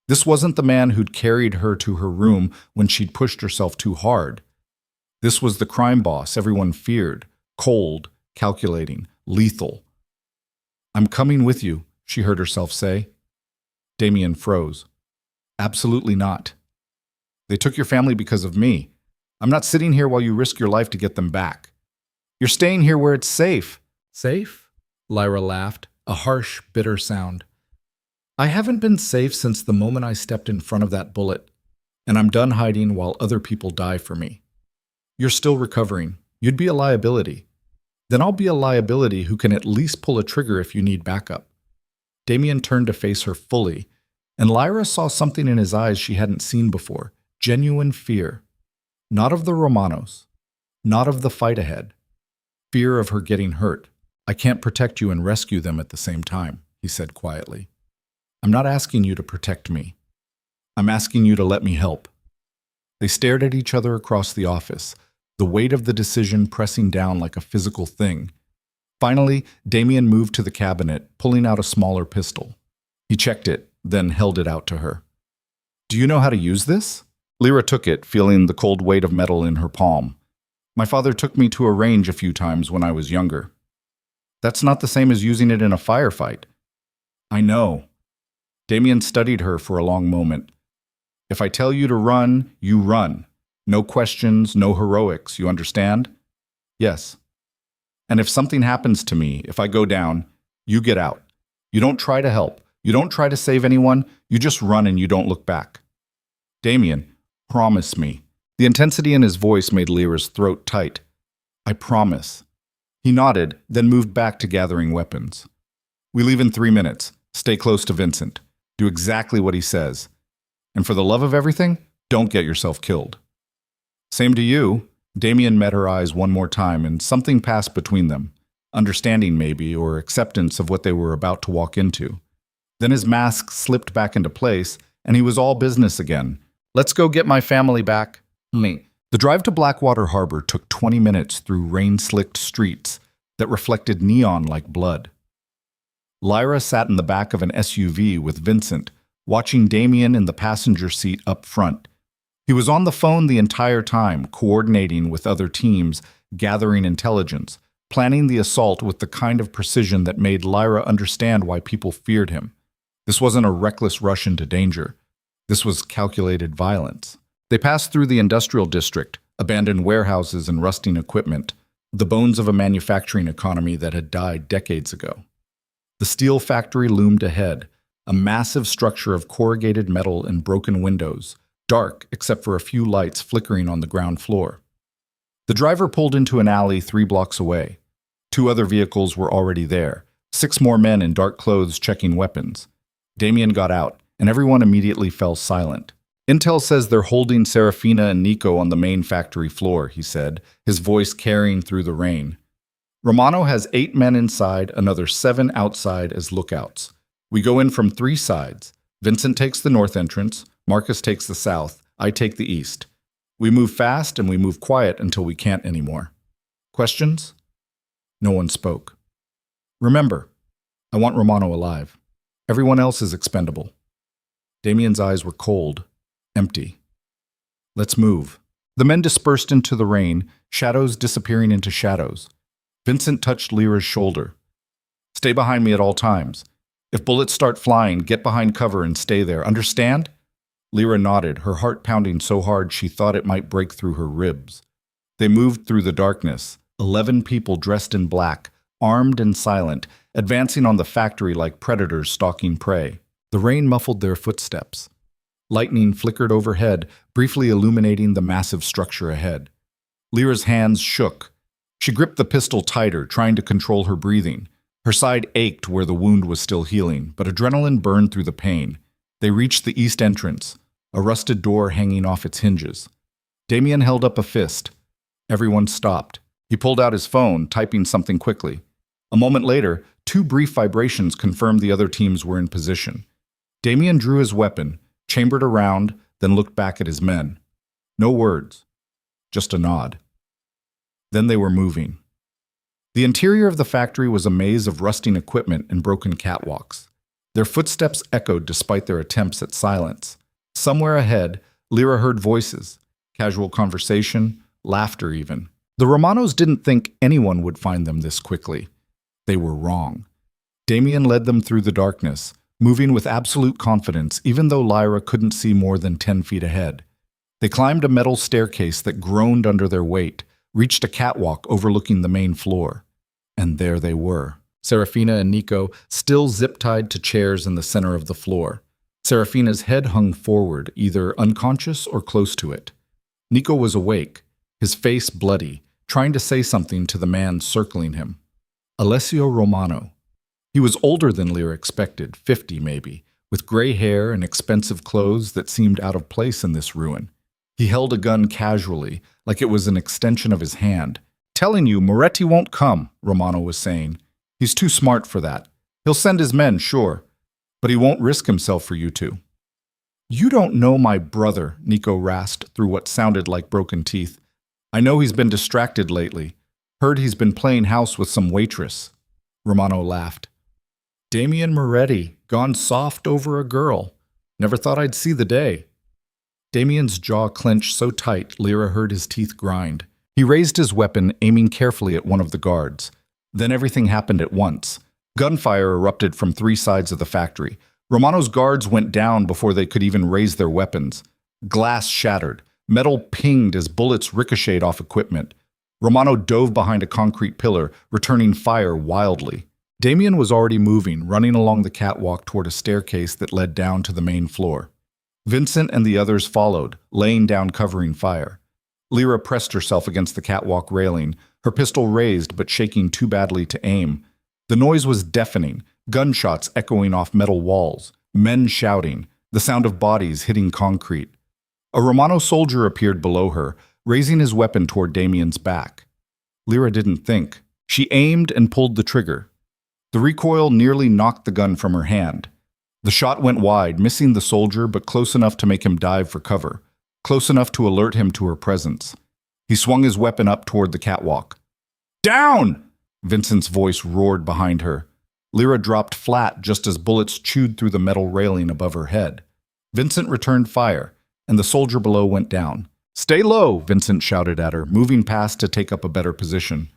B: This wasn't the man who'd carried her to her room when she'd pushed herself too hard. This was the crime boss everyone feared, cold, calculating, lethal. I'm coming with you, she heard herself say. Damien froze. Absolutely not. They took your family because of me. I'm not sitting here while you risk your life to get them back. You're staying here where it's safe. Safe? Lyra laughed, a harsh, bitter sound. I haven't been safe since the moment I stepped in front of that bullet, and I'm done hiding while other people die for me. You're still recovering. You'd be a liability. Then I'll be a liability who can at least pull a trigger if you need backup. Damien turned to face her fully, and Lyra saw something in his eyes she hadn't seen before, genuine fear. Not of the Romanos, not of the fight ahead. Fear of her getting hurt. I can't protect you and rescue them at the same time, he said quietly. I'm not asking you to protect me. I'm asking you to let me help. They stared at each other across the office, the weight of the decision pressing down like a physical thing. Finally, Damien moved to the cabinet, pulling out a smaller pistol. He checked it, then held it out to her. Do you know how to use this?
A: Lyra took it, feeling the cold weight of metal in her palm. My father took me to a range a few times when I was younger. That's not the same as using it in a firefight. I know. Damien studied her for a long moment. If I tell you to run, you run. No questions, no heroics, you understand? Yes. And if something happens to me, if I go down, you get out. You don't try to help. You don't try to save anyone. You just run and you don't look back. Damien, promise me. The intensity in his voice made Lyra's throat tight. I promise. He nodded, then moved back to gathering weapons. We leave in 3 minutes. Stay close to Vincent. Do exactly what he says. And for the love of everything, don't get yourself killed. Same to you. Damien met her eyes one more time, and something passed between them. Understanding, maybe, or acceptance of what they were about to walk into. Then his mask slipped back into place, and he was all business again. Let's go get my family back. Me. The drive to Blackwater Harbor took 20 minutes through rain-slicked streets that reflected neon like blood. Lyra sat in the back of an SUV with Vincent, watching Damien in the passenger seat up front. He was on the phone the entire time, coordinating with other teams, gathering intelligence, planning the assault with the kind of precision that made Lyra understand why people feared him. This wasn't a reckless rush into danger. This was calculated violence. They passed through the industrial district, abandoned warehouses and rusting equipment, the bones of a manufacturing economy that had died decades ago. The steel factory loomed ahead, a massive structure of corrugated metal and broken windows, dark except for a few lights flickering on the ground floor. The driver pulled into an alley 3 blocks away. 2 other vehicles were already there, 6 more men in dark clothes checking weapons. Damien got out, and everyone immediately fell silent. Intel says they're holding Serafina and Nico on the main factory floor, he said, his voice carrying through the rain. Romano has 8 men inside, another 7 outside as lookouts. We go in from 3 sides. Vincent takes the north entrance, Marcus takes the south, I take the east. We move fast and we move quiet until we can't anymore. Questions? No one spoke. Remember, I want Romano alive. Everyone else is expendable. Damien's eyes were cold, empty. Let's move. The men dispersed into the rain, shadows disappearing into shadows. Vincent touched Lyra's shoulder. Stay behind me at all times. If bullets start flying, get behind cover and stay there. Understand? Lyra nodded, her heart pounding so hard she thought it might break through her ribs. They moved through the darkness, 11 people dressed in black, armed and silent, advancing on the factory like predators stalking prey. The rain muffled their footsteps. Lightning flickered overhead, briefly illuminating the massive structure ahead. Lyra's hands shook. She gripped the pistol tighter, trying to control her breathing. Her side ached where the wound was still healing, but adrenaline burned through the pain. They reached the east entrance, a rusted door hanging off its hinges. Damien held up a fist. Everyone stopped. He pulled out his phone, typing something quickly. A moment later, 2 brief vibrations confirmed the other teams were in position. Damien drew his weapon, chambered around, then looked back at his men. No words, just a nod. Then they were moving. The interior of the factory was a maze of rusting equipment and broken catwalks. Their footsteps echoed despite their attempts at silence. Somewhere ahead, Lyra heard voices, casual conversation, laughter even. The Romanos didn't think anyone would find them this quickly. They were wrong. Damien led them through the darkness, moving with absolute confidence even though Lyra couldn't see more than 10 feet ahead. They climbed a metal staircase that groaned under their weight, reached a catwalk overlooking the main floor. And there they were, Serafina and Nico still zip-tied to chairs in the center of the floor. Serafina's head hung forward, either unconscious or close to it. Nico was awake, his face bloody, trying to say something to the man circling him. Alessio Romano. He was older than Lyra expected, 50 maybe, with gray hair and expensive clothes that seemed out of place in this ruin. He held a gun casually, like it was an extension of his hand. Telling you, Moretti won't come, Romano was saying. He's too smart for that. He'll send his men, sure, but he won't risk himself for you two. You don't know my brother, Nico rasped through what sounded like broken teeth. I know he's been distracted lately. Heard he's been playing house with some waitress. Romano laughed. Damien Moretti, gone soft over a girl. Never thought I'd see the day. Damien's jaw clenched so tight, Lyra heard his teeth grind. He raised his weapon, aiming carefully at one of the guards. Then everything happened at once. Gunfire erupted from 3 sides of the factory. Romano's guards went down before they could even raise their weapons. Glass shattered. Metal pinged as bullets ricocheted off equipment. Romano dove behind a concrete pillar, returning fire wildly. Damien was already moving, running along the catwalk toward a staircase that led down to the main floor. Vincent and the others followed, laying down covering fire. Lyra pressed herself against the catwalk railing, her pistol raised but shaking too badly to aim. The noise was deafening, gunshots echoing off metal walls, men shouting, the sound of bodies hitting concrete. A Romano soldier appeared below her, raising his weapon toward Damien's back. Lyra didn't think. She aimed and pulled the trigger. The recoil nearly knocked the gun from her hand. The shot went wide, missing the soldier but close enough to make him dive for cover, close enough to alert him to her presence. He swung his weapon up toward the catwalk. "Down!" Vincent's voice roared behind her. Lyra dropped flat just as bullets chewed through the metal railing above her head. Vincent returned fire, and the soldier below went down. "Stay low," Vincent shouted at her, moving past to take up a better position.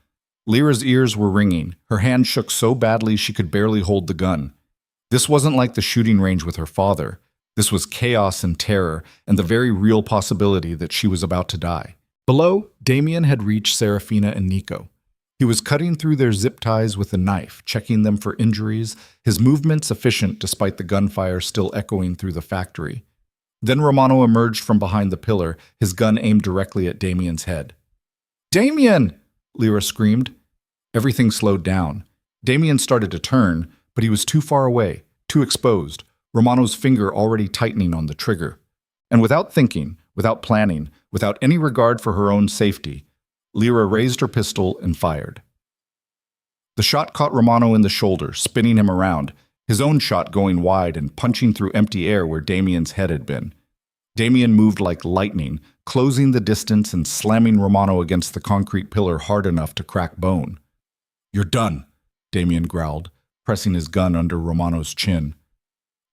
A: Lyra's ears were ringing. Her hand shook so badly she could barely hold the gun. This wasn't like the shooting range with her father. This was chaos and terror, and the very real possibility that she was about to die. Below, Damien had reached Serafina and Nico. He was cutting through their zip ties with a knife, checking them for injuries, his movements efficient despite the gunfire still echoing through the factory. Then Romano emerged from behind the pillar, his gun aimed directly at Damien's head. "Damien!" Lyra screamed. Everything slowed down. Damien started to turn, but he was too far away, too exposed, Romano's finger already tightening on the trigger. And without thinking, without planning, without any regard for her own safety, Lyra raised her pistol and fired. The shot caught Romano in the shoulder, spinning him around, his own shot going wide and punching through empty air where Damien's head had been. Damien moved like lightning, closing the distance and slamming Romano against the concrete pillar hard enough to crack bone. "You're done," Damien growled, pressing his gun under Romano's chin.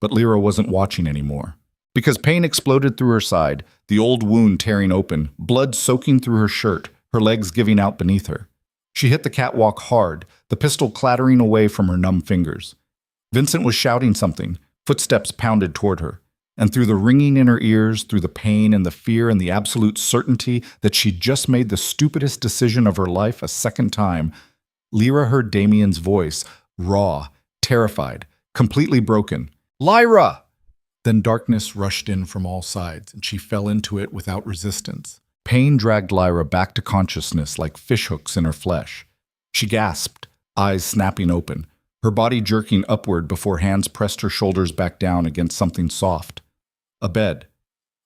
A: But Lyra wasn't watching anymore. Because pain exploded through her side, the old wound tearing open, blood soaking through her shirt, her legs giving out beneath her. She hit the catwalk hard, the pistol clattering away from her numb fingers. Vincent was shouting something, footsteps pounded toward her. And through the ringing in her ears, through the pain and the fear and the absolute certainty that she'd just made the stupidest decision of her life a second time, Lyra heard Damien's voice, raw, terrified, completely broken. "Lyra!" Then darkness rushed in from all sides, and she fell into it without resistance. Pain dragged Lyra back to consciousness like fishhooks in her flesh. She gasped, eyes snapping open, her body jerking upward before hands pressed her shoulders back down against something soft. A bed.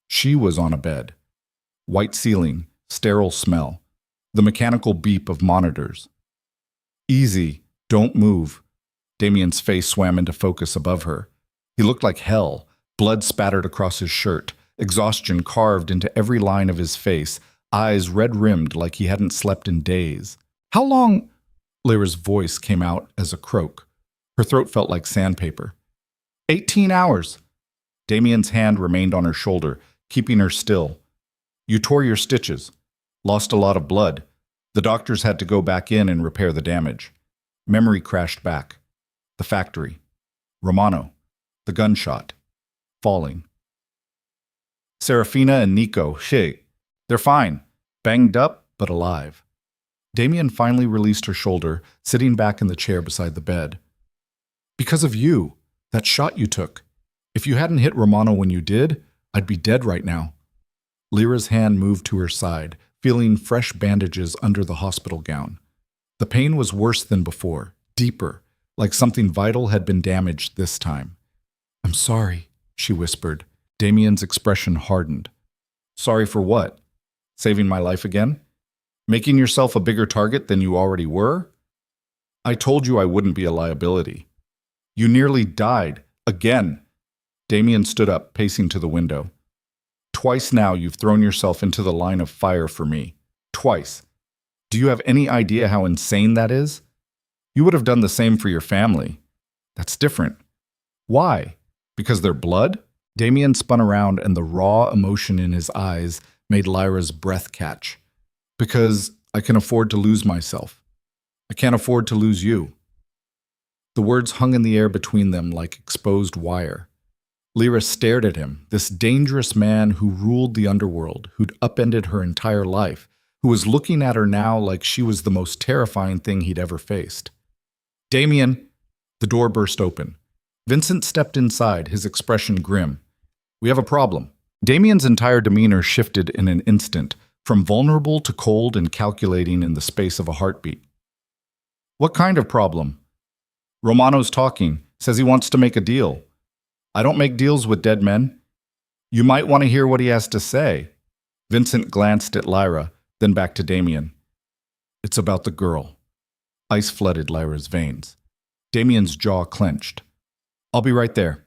A: She was on a bed. White ceiling, sterile smell, the mechanical beep of monitors. "Easy, don't move." Damien's face swam into focus above her. He looked like hell, blood spattered across his shirt, exhaustion carved into every line of his face, eyes red-rimmed like he hadn't slept in days. "How long?" Lyra's voice came out as a croak. Her throat felt like sandpaper. 18 hours. Damien's hand remained on her shoulder, keeping her still. "You tore your stitches. Lost a lot of blood. The doctors had to go back in and repair the damage." Memory crashed back. The factory. Romano. The gunshot. Falling. Serafina and Nico, they're fine. Banged up, but alive. Damien finally released her shoulder, sitting back in the chair beside the bed. "Because of you. That shot you took. If you hadn't hit Romano when you did, I'd be dead right now." Lyra's hand moved to her side, feeling fresh bandages under the hospital gown. The pain was worse than before, deeper, like something vital had been damaged this time. "I'm sorry," she whispered. Damien's expression hardened. "Sorry for what? Saving my life again? Making yourself a bigger target than you already were? I told you I wouldn't be a liability. You nearly died. Again." Damien stood up, pacing to the window. "Twice now you've thrown yourself into the line of fire for me. Twice. Do you have any idea how insane that is? You would have done the same for your family. That's different. Why? Because they're blood? Damien spun around, and the raw emotion in his eyes made Lyra's breath catch. Because I can afford to lose myself. I can't afford to lose you. The words hung in the air between them like exposed wire. Lyra stared at him, this dangerous man who ruled the underworld, who'd upended her entire life, who was looking at her now like she was the most terrifying thing he'd ever faced. Damien! The door burst open. Vincent stepped inside, his expression grim. We have a problem. Damien's entire demeanor shifted in an instant, from vulnerable to cold and calculating in the space of a heartbeat. What kind of problem? Romano's talking, says he wants to make a deal. I don't make deals with dead men. You might want to hear what he has to say. Vincent glanced at Lyra, then back to Damien. It's about the girl. Ice flooded Lyra's veins. Damien's jaw clenched. I'll be right there.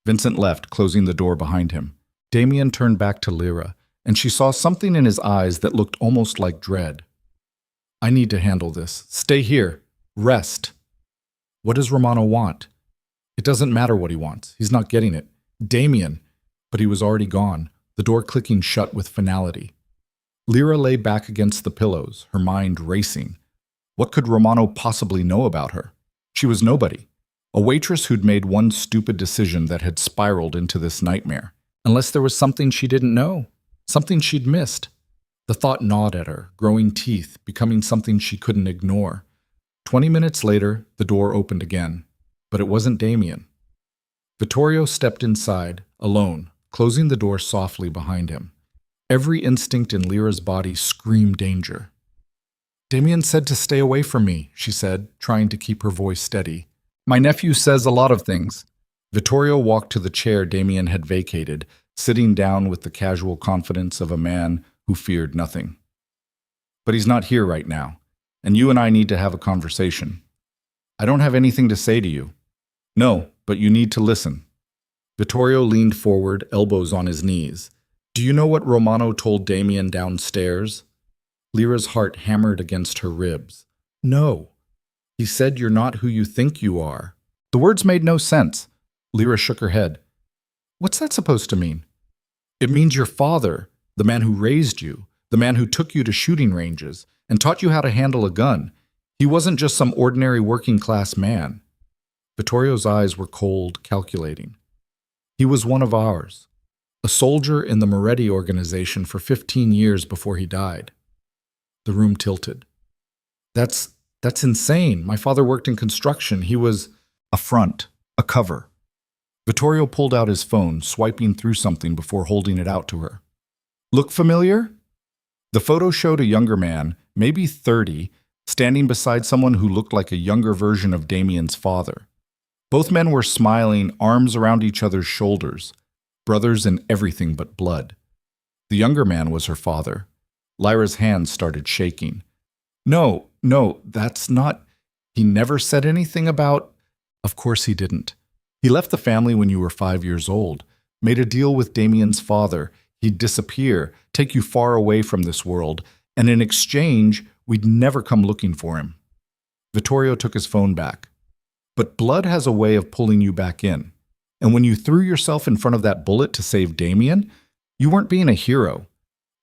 A: Vincent left, closing the door behind him. Damien turned back to Lyra, and she saw something in his eyes that looked almost like dread. I need to handle this. Stay here. Rest. What does Romano want? It doesn't matter what he wants. He's not getting it. Damien. But he was already gone, the door clicking shut with finality. Lyra lay back against the pillows, her mind racing. What could Romano possibly know about her? She was nobody. A waitress who'd made one stupid decision that had spiraled into this nightmare. Unless there was something she didn't know. Something she'd missed. The thought gnawed at her, growing teeth, becoming something she couldn't ignore. 20 minutes later, the door opened again. But it wasn't Damien. Vittorio stepped inside, alone, closing the door softly behind him. Every instinct in Lyra's body screamed danger. Damien said to stay away from me, she said, trying to keep her voice steady. My nephew says a lot of things. Vittorio walked to the chair Damien had vacated, sitting down with the casual confidence of a man who feared nothing. But he's not here right now, and you and I need to have a conversation. I don't have anything to say to you. No, but you need to listen. Vittorio leaned forward, elbows on his knees. Do you know what Romano told Damien downstairs? Lyra's heart hammered against her ribs. No. He said you're not who you think you are. The words made no sense. Lyra shook her head. What's that supposed to mean? It means your father, the man who raised you, the man who took you to shooting ranges and taught you how to handle a gun. He wasn't just some ordinary working-class man. Vittorio's eyes were cold, calculating. He was one of ours, a soldier in the Moretti organization for 15 years before he died. The room tilted. That's insane. My father worked in construction. He was a front, a cover. Vittorio pulled out his phone, swiping through something before holding it out to her. Look familiar? The photo showed a younger man, maybe 30, standing beside someone who looked like a younger version of Damien's father. Both men were smiling, arms around each other's shoulders, brothers in everything but blood. The younger man was her father. Lyra's hands started shaking. No, that's not... He never said anything about... Of course he didn't. He left the family when you were 5 years old, made a deal with Damien's father. He'd disappear, take you far away from this world, and in exchange, we'd never come looking for him. Vittorio took his phone back. But blood has a way of pulling you back in. And when you threw yourself in front of that bullet to save Damien, you weren't being a hero.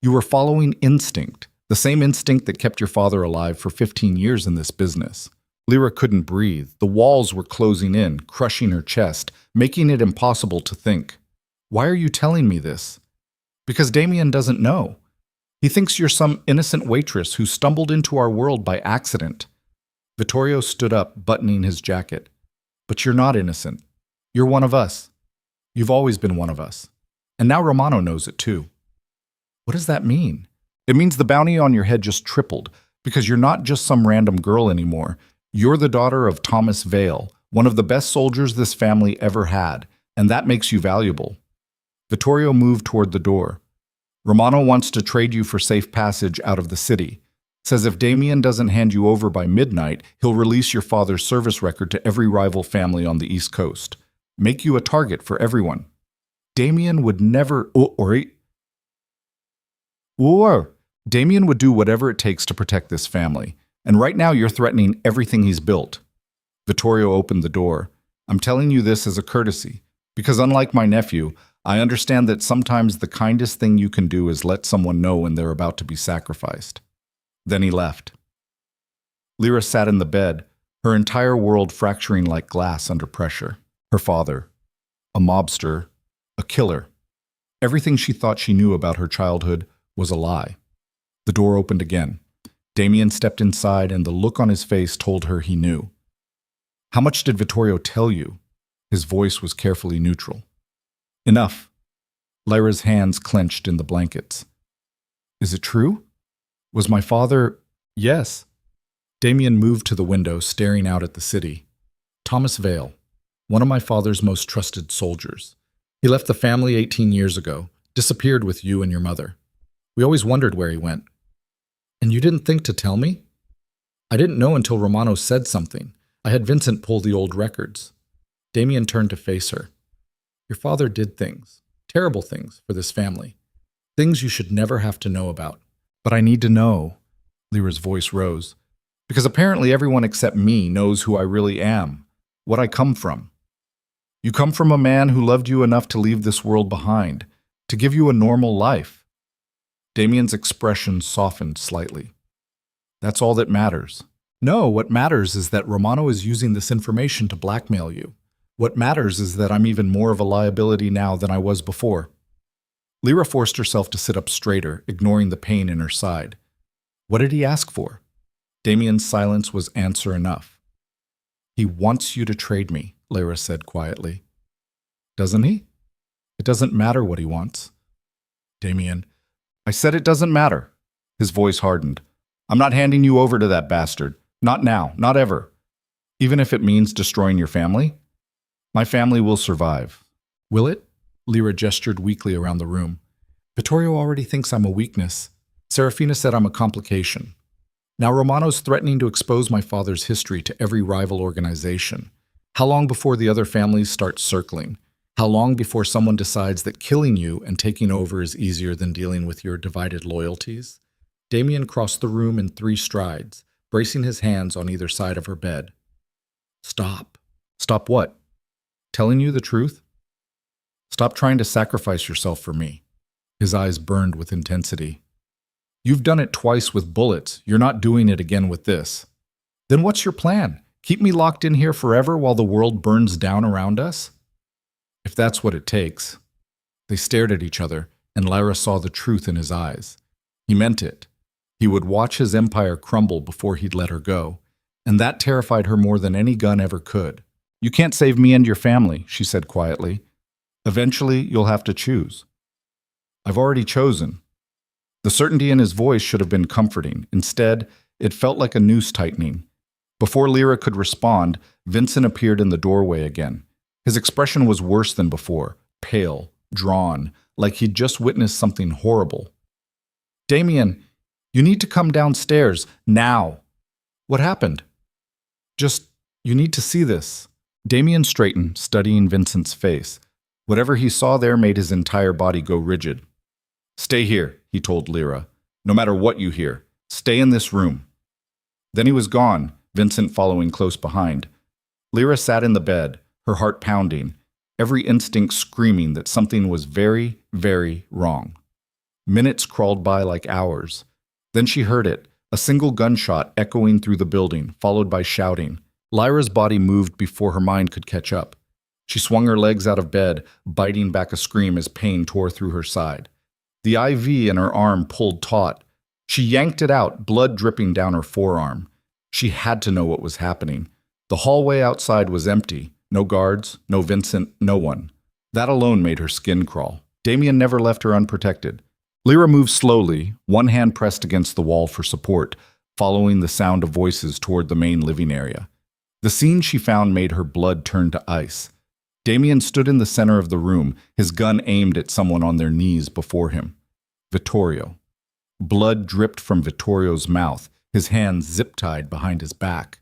A: You were following instinct, the same instinct that kept your father alive for 15 years in this business. Lyra couldn't breathe. The walls were closing in, crushing her chest, making it impossible to think. Why are you telling me this? Because Damien doesn't know. He thinks you're some innocent waitress who stumbled into our world by accident. Vittorio stood up, buttoning his jacket. But you're not innocent. You're one of us. You've always been one of us. And now Romano knows it too. What does that mean? It means the bounty on your head just tripled, because you're not just some random girl anymore. You're the daughter of Thomas Vale, one of the best soldiers this family ever had, and that makes you valuable. Vittorio moved toward the door. Romano wants to trade you for safe passage out of the city. Says if Damien doesn't hand you over by midnight, he'll release your father's service record to every rival family on the East Coast. Make you a target for everyone. Damien would never... Damien would do whatever it takes to protect this family. And right now you're threatening everything he's built. Vittorio opened the door. I'm telling you this as a courtesy, because unlike my nephew, I understand that sometimes the kindest thing you can do is let someone know when they're about to be sacrificed." Then he left. Lyra sat in the bed, her entire world fracturing like glass under pressure. Her father, a mobster, a killer. Everything she thought she knew about her childhood was a lie. The door opened again. Damien stepped inside, and the look on his face told her he knew. "How much did Vittorio tell you?" His voice was carefully neutral. "Enough." Lyra's hands clenched in the blankets. "Is it true? Was my father—" "Yes." Damien moved to the window, staring out at the city. "Thomas Vale, one of my father's most trusted soldiers. He left the family 18 years ago, disappeared with you and your mother. We always wondered where he went. And you didn't think to tell me?" "I didn't know until Romano said something. I had Vincent pull the old records." Damien turned to face her. "Your father did things, terrible things, for this family. Things you should never have to know about." "But I need to know." Lyra's voice rose. "Because apparently everyone except me knows who I really am, what I come from. You come from a man who loved you enough to leave this world behind, to give you a normal life." Damien's expression softened slightly. "That's all that matters." "No, what matters is that Romano is using this information to blackmail you. What matters is that I'm even more of a liability now than I was before." Lyra forced herself to sit up straighter, ignoring the pain in her side. What did he ask for? Damien's silence was answer enough. "He wants you to trade me," Lyra said quietly. "Doesn't he?" "It doesn't matter what he wants." "Damien, I said it doesn't matter." His voice hardened. "I'm not handing you over to that bastard. Not now, not ever. Even if it means destroying your family. My family will survive." "Will it?" Lyra gestured weakly around the room. "Vittorio already thinks I'm a weakness. Serafina said I'm a complication. Now Romano's threatening to expose my father's history to every rival organization. How long before the other families start circling? How long before someone decides that killing you and taking over is easier than dealing with your divided loyalties?" Damien crossed the room in 3 strides, bracing his hands on either side of her bed. "Stop." "Stop what?" "Telling you the truth. Stop trying to sacrifice yourself for me." His eyes burned with intensity. "You've done it twice with bullets. You're not doing it again with this. Then what's your plan? Keep me locked in here forever while the world burns down around us?" "If that's what it takes." They stared at each other, and Lyra saw the truth in his eyes. He meant it. He would watch his empire crumble before he'd let her go, and that terrified her more than any gun ever could. "You can't save me and your family," she said quietly. "Eventually, you'll have to choose." "I've already chosen." The certainty in his voice should have been comforting. Instead, it felt like a noose tightening. Before Lyra could respond, Vincent appeared in the doorway again. His expression was worse than before, pale, drawn, like he'd just witnessed something horrible. "Damien, you need to come downstairs, now." "What happened?" You need to see this." Damien straightened, studying Vincent's face. Whatever he saw there made his entire body go rigid. "Stay here," he told Lyra. "No matter what you hear, stay in this room." Then he was gone, Vincent following close behind. Lyra sat in the bed, her heart pounding, every instinct screaming that something was very, very wrong. Minutes crawled by like hours. Then she heard it, a single gunshot echoing through the building, followed by shouting. Lyra's body moved before her mind could catch up. She swung her legs out of bed, biting back a scream as pain tore through her side. The IV in her arm pulled taut. She yanked it out, blood dripping down her forearm. She had to know what was happening. The hallway outside was empty. No guards, no Vincent, no one. That alone made her skin crawl. Damien never left her unprotected. Lyra moved slowly, one hand pressed against the wall for support, following the sound of voices toward the main living area. The scene she found made her blood turn to ice. Damien stood in the center of the room, his gun aimed at someone on their knees before him. Vittorio. Blood dripped from Vittorio's mouth, his hands zip-tied behind his back.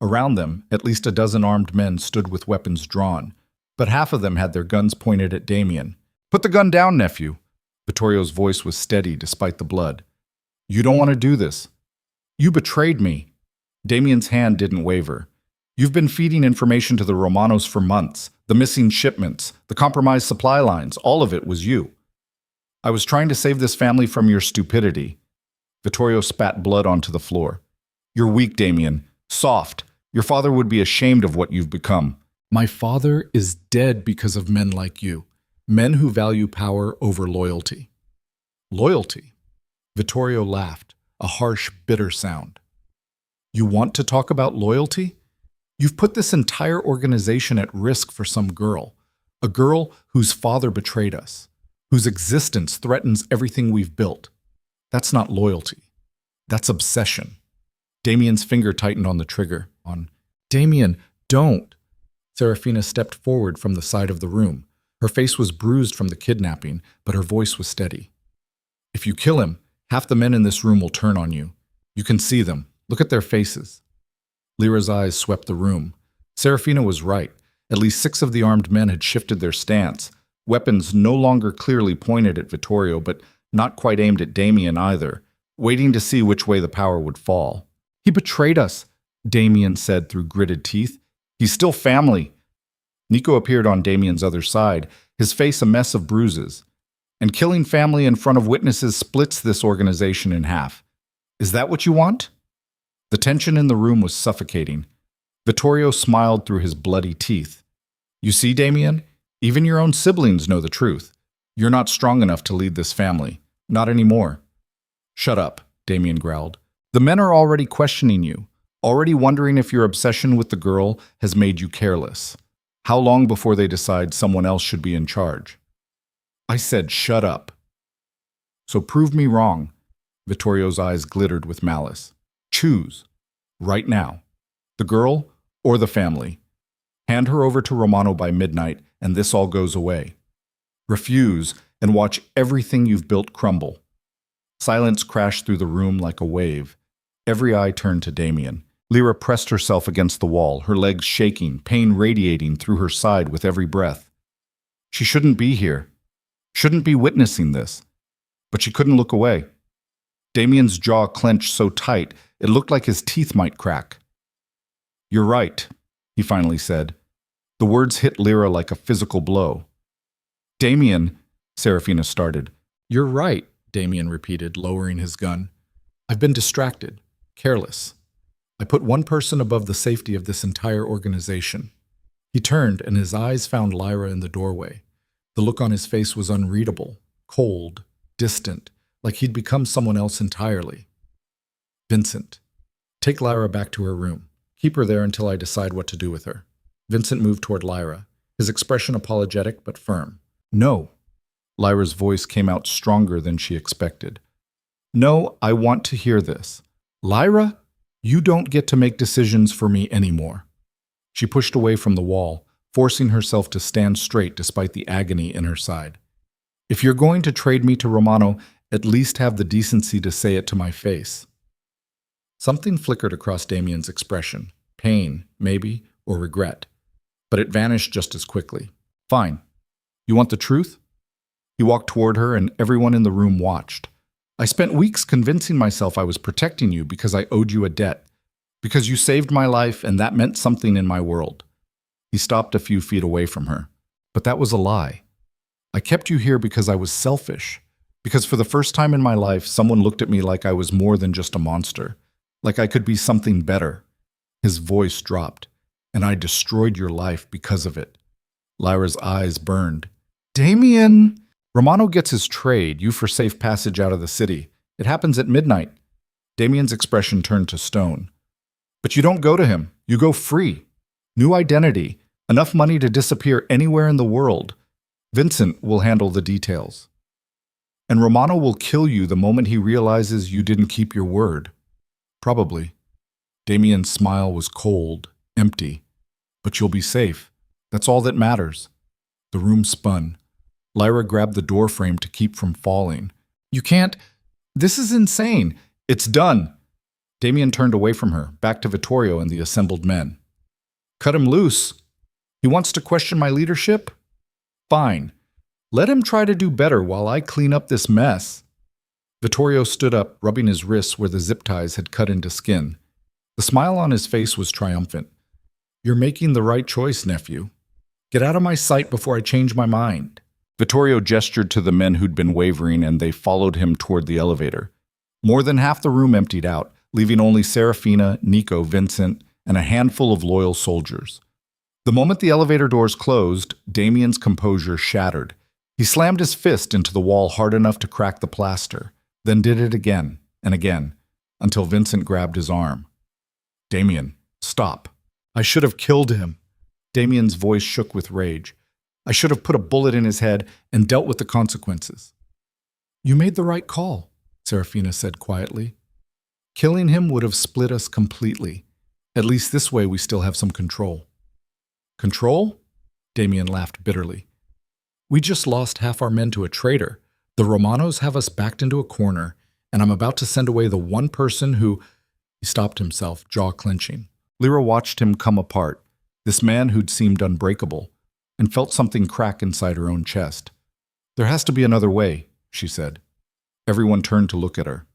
A: Around them, at least a dozen armed men stood with weapons drawn, but half of them had their guns pointed at Damien. "Put the gun down, nephew." Vittorio's voice was steady despite the blood. "You don't want to do this. You betrayed me." Damien's hand didn't waver. You've been feeding information to the Romanos for months. The missing shipments, the compromised supply lines, all of it was you. I was trying to save this family from your stupidity. Vittorio spat blood onto the floor. You're weak, Damien. Soft. Your father would be ashamed of what you've become.
B: My father is dead because of men like you. Men who value power over loyalty. Loyalty? Vittorio laughed, a harsh, bitter sound. You want to talk about loyalty? You've put this entire organization at risk for some girl. A girl whose father betrayed us, whose existence threatens everything we've built. That's not loyalty. That's obsession. Damien's finger tightened on the trigger. Damien, don't. Serafina stepped forward from the side of the room. Her face was bruised from the kidnapping, but her voice was steady. If you kill him, half the men in this room will turn on you. You can see them. Look at their faces. Lyra's eyes swept the room. Serafina was right. At least 6 of the armed men had shifted their stance, weapons no longer clearly pointed at Vittorio, but not quite aimed at Damien either, waiting to see which way the power would fall. He betrayed us, Damien said through gritted teeth. He's still family. Nico appeared on Damien's other side, his face a mess of bruises. And killing family in front of witnesses splits this organization in half. Is that what you want? The tension in the room was suffocating. Vittorio smiled through his bloody teeth. You see, Damien? Even your own siblings know the truth. You're not strong enough to lead this family. Not anymore. Shut up, Damien growled. The men are already questioning you, already wondering if your obsession with the girl has made you careless. How long before they decide someone else should be in charge? I said shut up. So prove me wrong. Vittorio's eyes glittered with malice. Choose. Right now. The girl or the family. Hand her over to Romano by midnight, and this all goes away. Refuse, and watch everything you've built crumble. Silence crashed through the room like a wave. Every eye turned to Damien. Lyra pressed herself against the wall, her legs shaking, pain radiating through her side with every breath. She shouldn't be here. Shouldn't be witnessing this. But she couldn't look away. Damien's jaw clenched so tight, it looked like his teeth might crack. You're right, he finally said. The words hit Lyra like a physical blow. Damien, Serafina started. You're right, Damien repeated, lowering his gun. I've been distracted, careless. I put one person above the safety of this entire organization. He turned, and his eyes found Lyra in the doorway. The look on his face was unreadable, cold, distant, like he'd become someone else entirely. Vincent, take Lyra back to her room. Keep her there until I decide what to do with her. Vincent moved toward Lyra, his expression apologetic but firm. No. Lyra's voice came out stronger than she expected. No, I want to hear this. Lyra, you don't get to make decisions for me anymore. She pushed away from the wall, forcing herself to stand straight despite the agony in her side. If you're going to trade me to Romano, at least have the decency to say it to my face. Something flickered across Damien's expression. Pain, maybe, or regret. But it vanished just as quickly. Fine. You want the truth? He walked toward her, and everyone in the room watched. I spent weeks convincing myself I was protecting you because I owed you a debt. Because you saved my life, and that meant something in my world. He stopped a few feet away from her. But that was a lie. I kept you here because I was selfish. Because for the first time in my life, someone looked at me like I was more than just a monster. Like I could be something better. His voice dropped. And I destroyed your life because of it. Lyra's eyes burned. Damien! Romano gets his trade, you for safe passage out of the city. It happens at midnight. Damien's expression turned to stone. But you don't go to him. You go free. New identity. Enough money to disappear anywhere in the world. Vincent will handle the details. And Romano will kill you the moment he realizes you didn't keep your word. Probably. Damien's smile was cold, empty. But you'll be safe. That's all that matters. The room spun. Lyra grabbed the door frame to keep from falling. You can't. This is insane. It's done. Damien turned away from her, back to Vittorio and the assembled men. Cut him loose. He wants to question my leadership? Fine. Let him try to do better while I clean up this mess. Vittorio stood up, rubbing his wrists where the zip ties had cut into skin. The smile on his face was triumphant. You're making the right choice, nephew. Get out of my sight before I change my mind.
A: Vittorio gestured to the men who'd been wavering, and they followed him toward the elevator. More than half the room emptied out, leaving only Serafina, Nico, Vincent, and a handful of loyal soldiers. The moment the elevator doors closed, Damien's composure shattered. He slammed his fist into the wall hard enough to crack the plaster, then did it again and again, until Vincent grabbed his arm. Damien, stop. I should have killed him. Damien's voice shook with rage. I should have put a bullet in his head and dealt with the consequences. You made the right call, Serafina said quietly. Killing him would have split us completely. At least this way we still have some control. Control? Damien laughed bitterly. We just lost half our men to a traitor. The Romanos have us backed into a corner, and I'm about to send away the one person who— He stopped himself, jaw clenching. Lyra watched him come apart, this man who'd seemed unbreakable, and felt something crack inside her own chest. There has to be another way, she said. Everyone turned to look at her.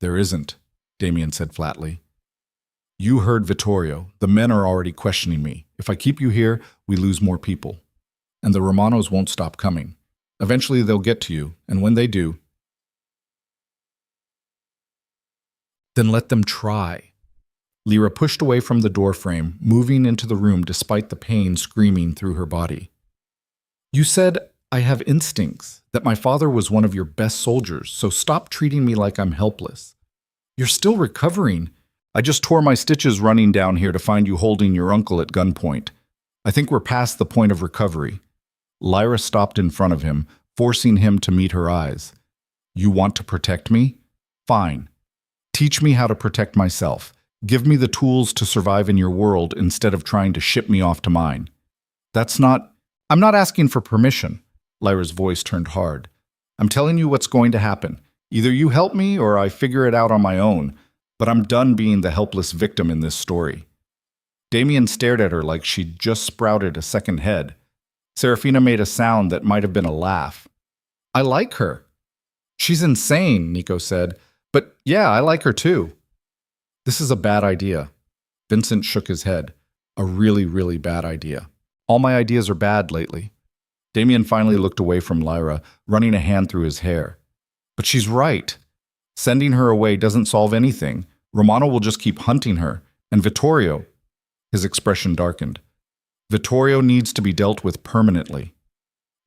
A: There isn't, Damien said flatly. You heard Vittorio. The men are already questioning me. If I keep you here, we lose more people. And the Romanos won't stop coming. Eventually they'll get to you, and when they do, then let them try. Lyra pushed away from the doorframe, moving into the room despite the pain screaming through her body. You said I have instincts, that my father was one of your best soldiers, so stop treating me like I'm helpless. You're still recovering. I just tore my stitches running down here to find you holding your uncle at gunpoint. I think we're past the point of recovery. Lyra stopped in front of him, forcing him to meet her eyes. You want to protect me? Fine. Teach me how to protect myself. Give me the tools to survive in your world instead of trying to ship me off to mine. I'm not asking for permission. Lyra's voice turned hard. I'm telling you what's going to happen. Either you help me or I figure it out on my own, but I'm done being the helpless victim in this story. Damien stared at her like she'd just sprouted a second head. Serafina made a sound that might have been a laugh. I like her. She's insane, Nico said. But yeah, I like her too. This is a bad idea. Vincent shook his head. A really, really bad idea. All my ideas are bad lately. Damien finally looked away from Lyra, running a hand through his hair. But she's right. Sending her away doesn't solve anything. Romano will just keep hunting her. And Vittorio— His expression darkened. Vittorio needs to be dealt with permanently.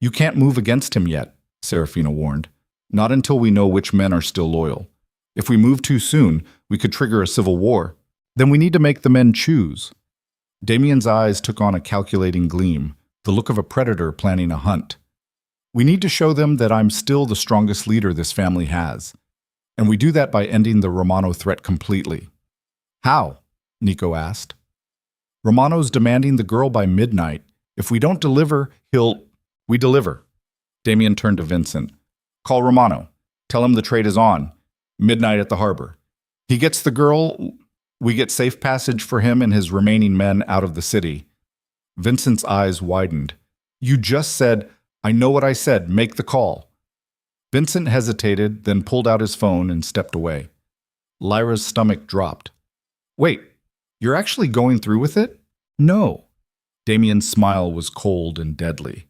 A: You can't move against him yet, Serafina warned. Not until we know which men are still loyal. If we move too soon, we could trigger a civil war. Then we need to make the men choose. Damien's eyes took on a calculating gleam, the look of a predator planning a hunt. We need to show them that I'm still the strongest leader this family has. And we do that by ending the Romano threat completely. How? Nico asked. Romano's demanding the girl by midnight. If we don't deliver, we deliver. Damien turned to Vincent. Call Romano. Tell him the trade is on. Midnight at the harbor. He gets the girl, we get safe passage for him and his remaining men out of the city. Vincent's eyes widened. You just said, I know what I said, make the call. Vincent hesitated, then pulled out his phone and stepped away. Lyra's stomach dropped. Wait, you're actually going through with it? No. Damien's smile was cold and deadly.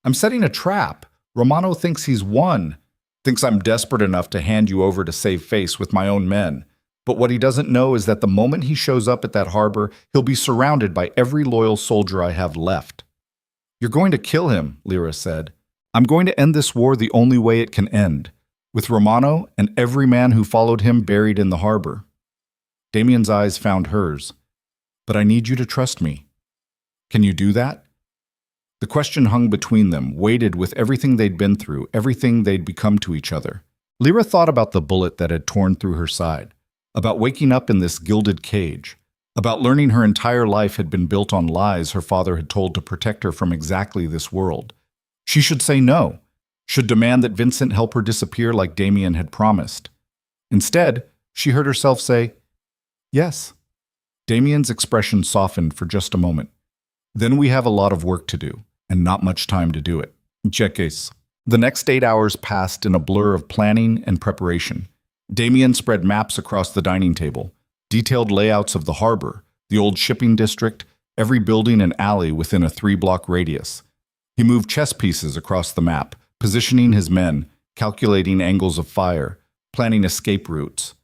A: I'm setting a trap. Romano thinks he's won. Thinks I'm desperate enough to hand you over to save face with my own men. But what he doesn't know is that the moment he shows up at that harbor, he'll be surrounded by every loyal soldier I have left. You're going to kill him, Lyra said. I'm going to end this war the only way it can end, with Romano and every man who followed him buried in the harbor. Damien's eyes found hers. But I need you to trust me. Can you do that? The question hung between them, weighted with everything they'd been through, everything they'd become to each other. Lyra thought about the bullet that had torn through her side, about waking up in this gilded cage, about learning her entire life had been built on lies her father had told to protect her from exactly this world. She should say no, should demand that Vincent help her disappear like Damien had promised. Instead, she heard herself say, yes. Damien's expression softened for just a moment. Then we have a lot of work to do, and not much time to do it. Cheques. The next 8 hours passed in a blur of planning and preparation. Damien spread maps across the dining table, detailed layouts of the harbor, the old shipping district, every building and alley within a 3-block radius. He moved chess pieces across the map, positioning his men, calculating angles of fire, planning escape routes.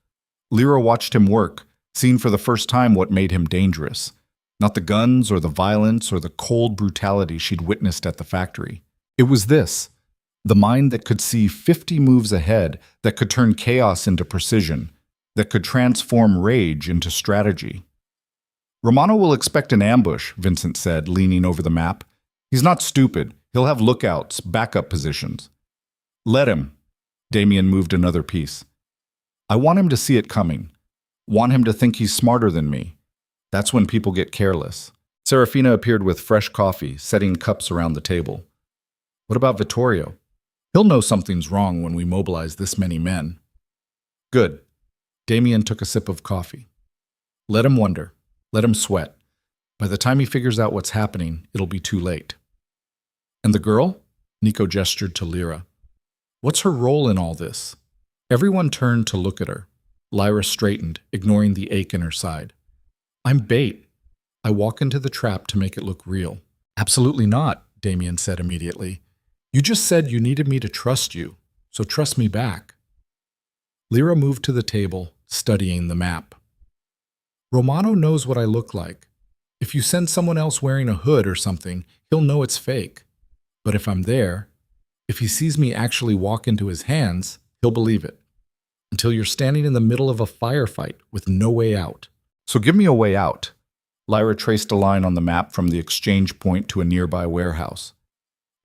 A: Lyra watched him work, seeing for the first time what made him dangerous. Not the guns or the violence or the cold brutality she'd witnessed at the factory. It was this, the mind that could see 50 moves ahead, that could turn chaos into precision, that could transform rage into strategy. Romano will expect an ambush, Vincent said, leaning over the map. He's not stupid. He'll have lookouts, backup positions. Let him. Damien moved another piece. I want him to see it coming. Want him to think he's smarter than me. That's when people get careless. Serafina appeared with fresh coffee, setting cups around the table. What about Vittorio? He'll know something's wrong when we mobilize this many men. Good. Damien took a sip of coffee. Let him wonder. Let him sweat. By the time he figures out what's happening, it'll be too late. And the girl? Nico gestured to Lyra. What's her role in all this? Everyone turned to look at her. Lyra straightened, ignoring the ache in her side. I'm bait. I walk into the trap to make it look real. Absolutely not, Damien said immediately. You just said you needed me to trust you, so trust me back. Lyra moved to the table, studying the map. Romano knows what I look like. If you send someone else wearing a hood or something, he'll know it's fake. But if I'm there, if he sees me actually walk into his hands, he'll believe it. Until you're standing in the middle of a firefight with no way out. So give me a way out. Lyra traced a line on the map from the exchange point to a nearby warehouse.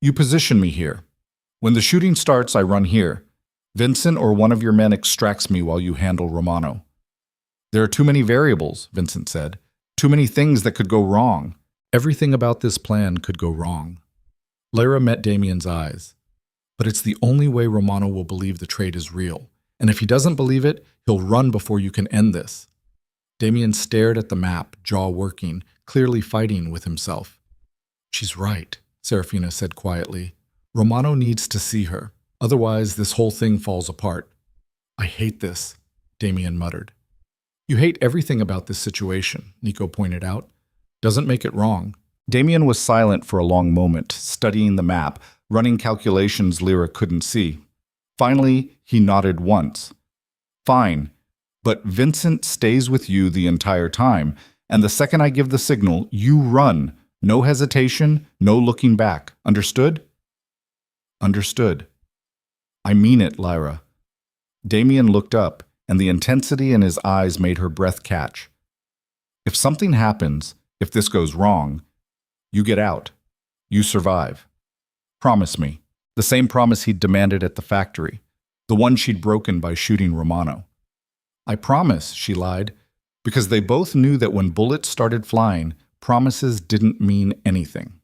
A: You position me here. When the shooting starts, I run here. Vincent or one of your men extracts me while you handle Romano. There are too many variables, Vincent said. Too many things that could go wrong. Everything about this plan could go wrong. Lyra met Damien's eyes. But it's the only way Romano will believe the trade is real. And if he doesn't believe it, he'll run before you can end this. Damien stared at the map, jaw working, clearly fighting with himself. She's right, Serafina said quietly. Romano needs to see her. Otherwise, this whole thing falls apart. I hate this, Damien muttered. You hate everything about this situation, Nico pointed out. Doesn't make it wrong. Damien was silent for a long moment, studying the map, running calculations Lyra couldn't see. Finally, he nodded once. Fine, but Vincent stays with you the entire time, and the second I give the signal, you run. No hesitation, no looking back. Understood? Understood. I mean it, Lyra. Damien looked up, and the intensity in his eyes made her breath catch. If something happens, if this goes wrong, you get out. You survive. Promise me. The same promise he'd demanded at the factory. The one she'd broken by shooting Romano. I promise, she lied, because they both knew that when bullets started flying, promises didn't mean anything.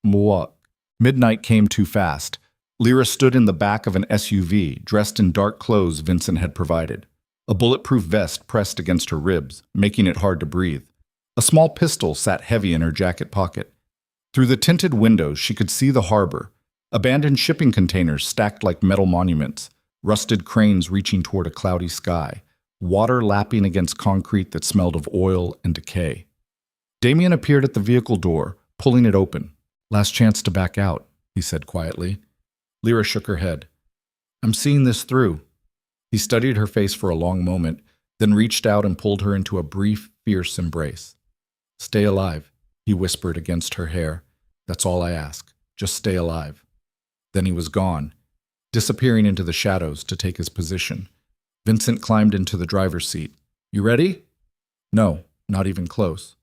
A: What? Midnight came too fast. Lyra stood in the back of an SUV, dressed in dark clothes Vincent had provided. A bulletproof vest pressed against her ribs, making it hard to breathe. A small pistol sat heavy in her jacket pocket. Through the tinted windows, she could see the harbor. Abandoned shipping containers stacked like metal monuments. Rusted cranes reaching toward a cloudy sky. Water lapping against concrete that smelled of oil and decay. Damien appeared at the vehicle door, pulling it open. Last chance to back out, he said quietly. Lyra shook her head. I'm seeing this through. He studied her face for a long moment, then reached out and pulled her into a brief, fierce embrace. Stay alive, he whispered against her hair. That's all I ask. Just stay alive. Then he was gone, disappearing into the shadows to take his position. Vincent climbed into the driver's seat. You ready? No, not even close.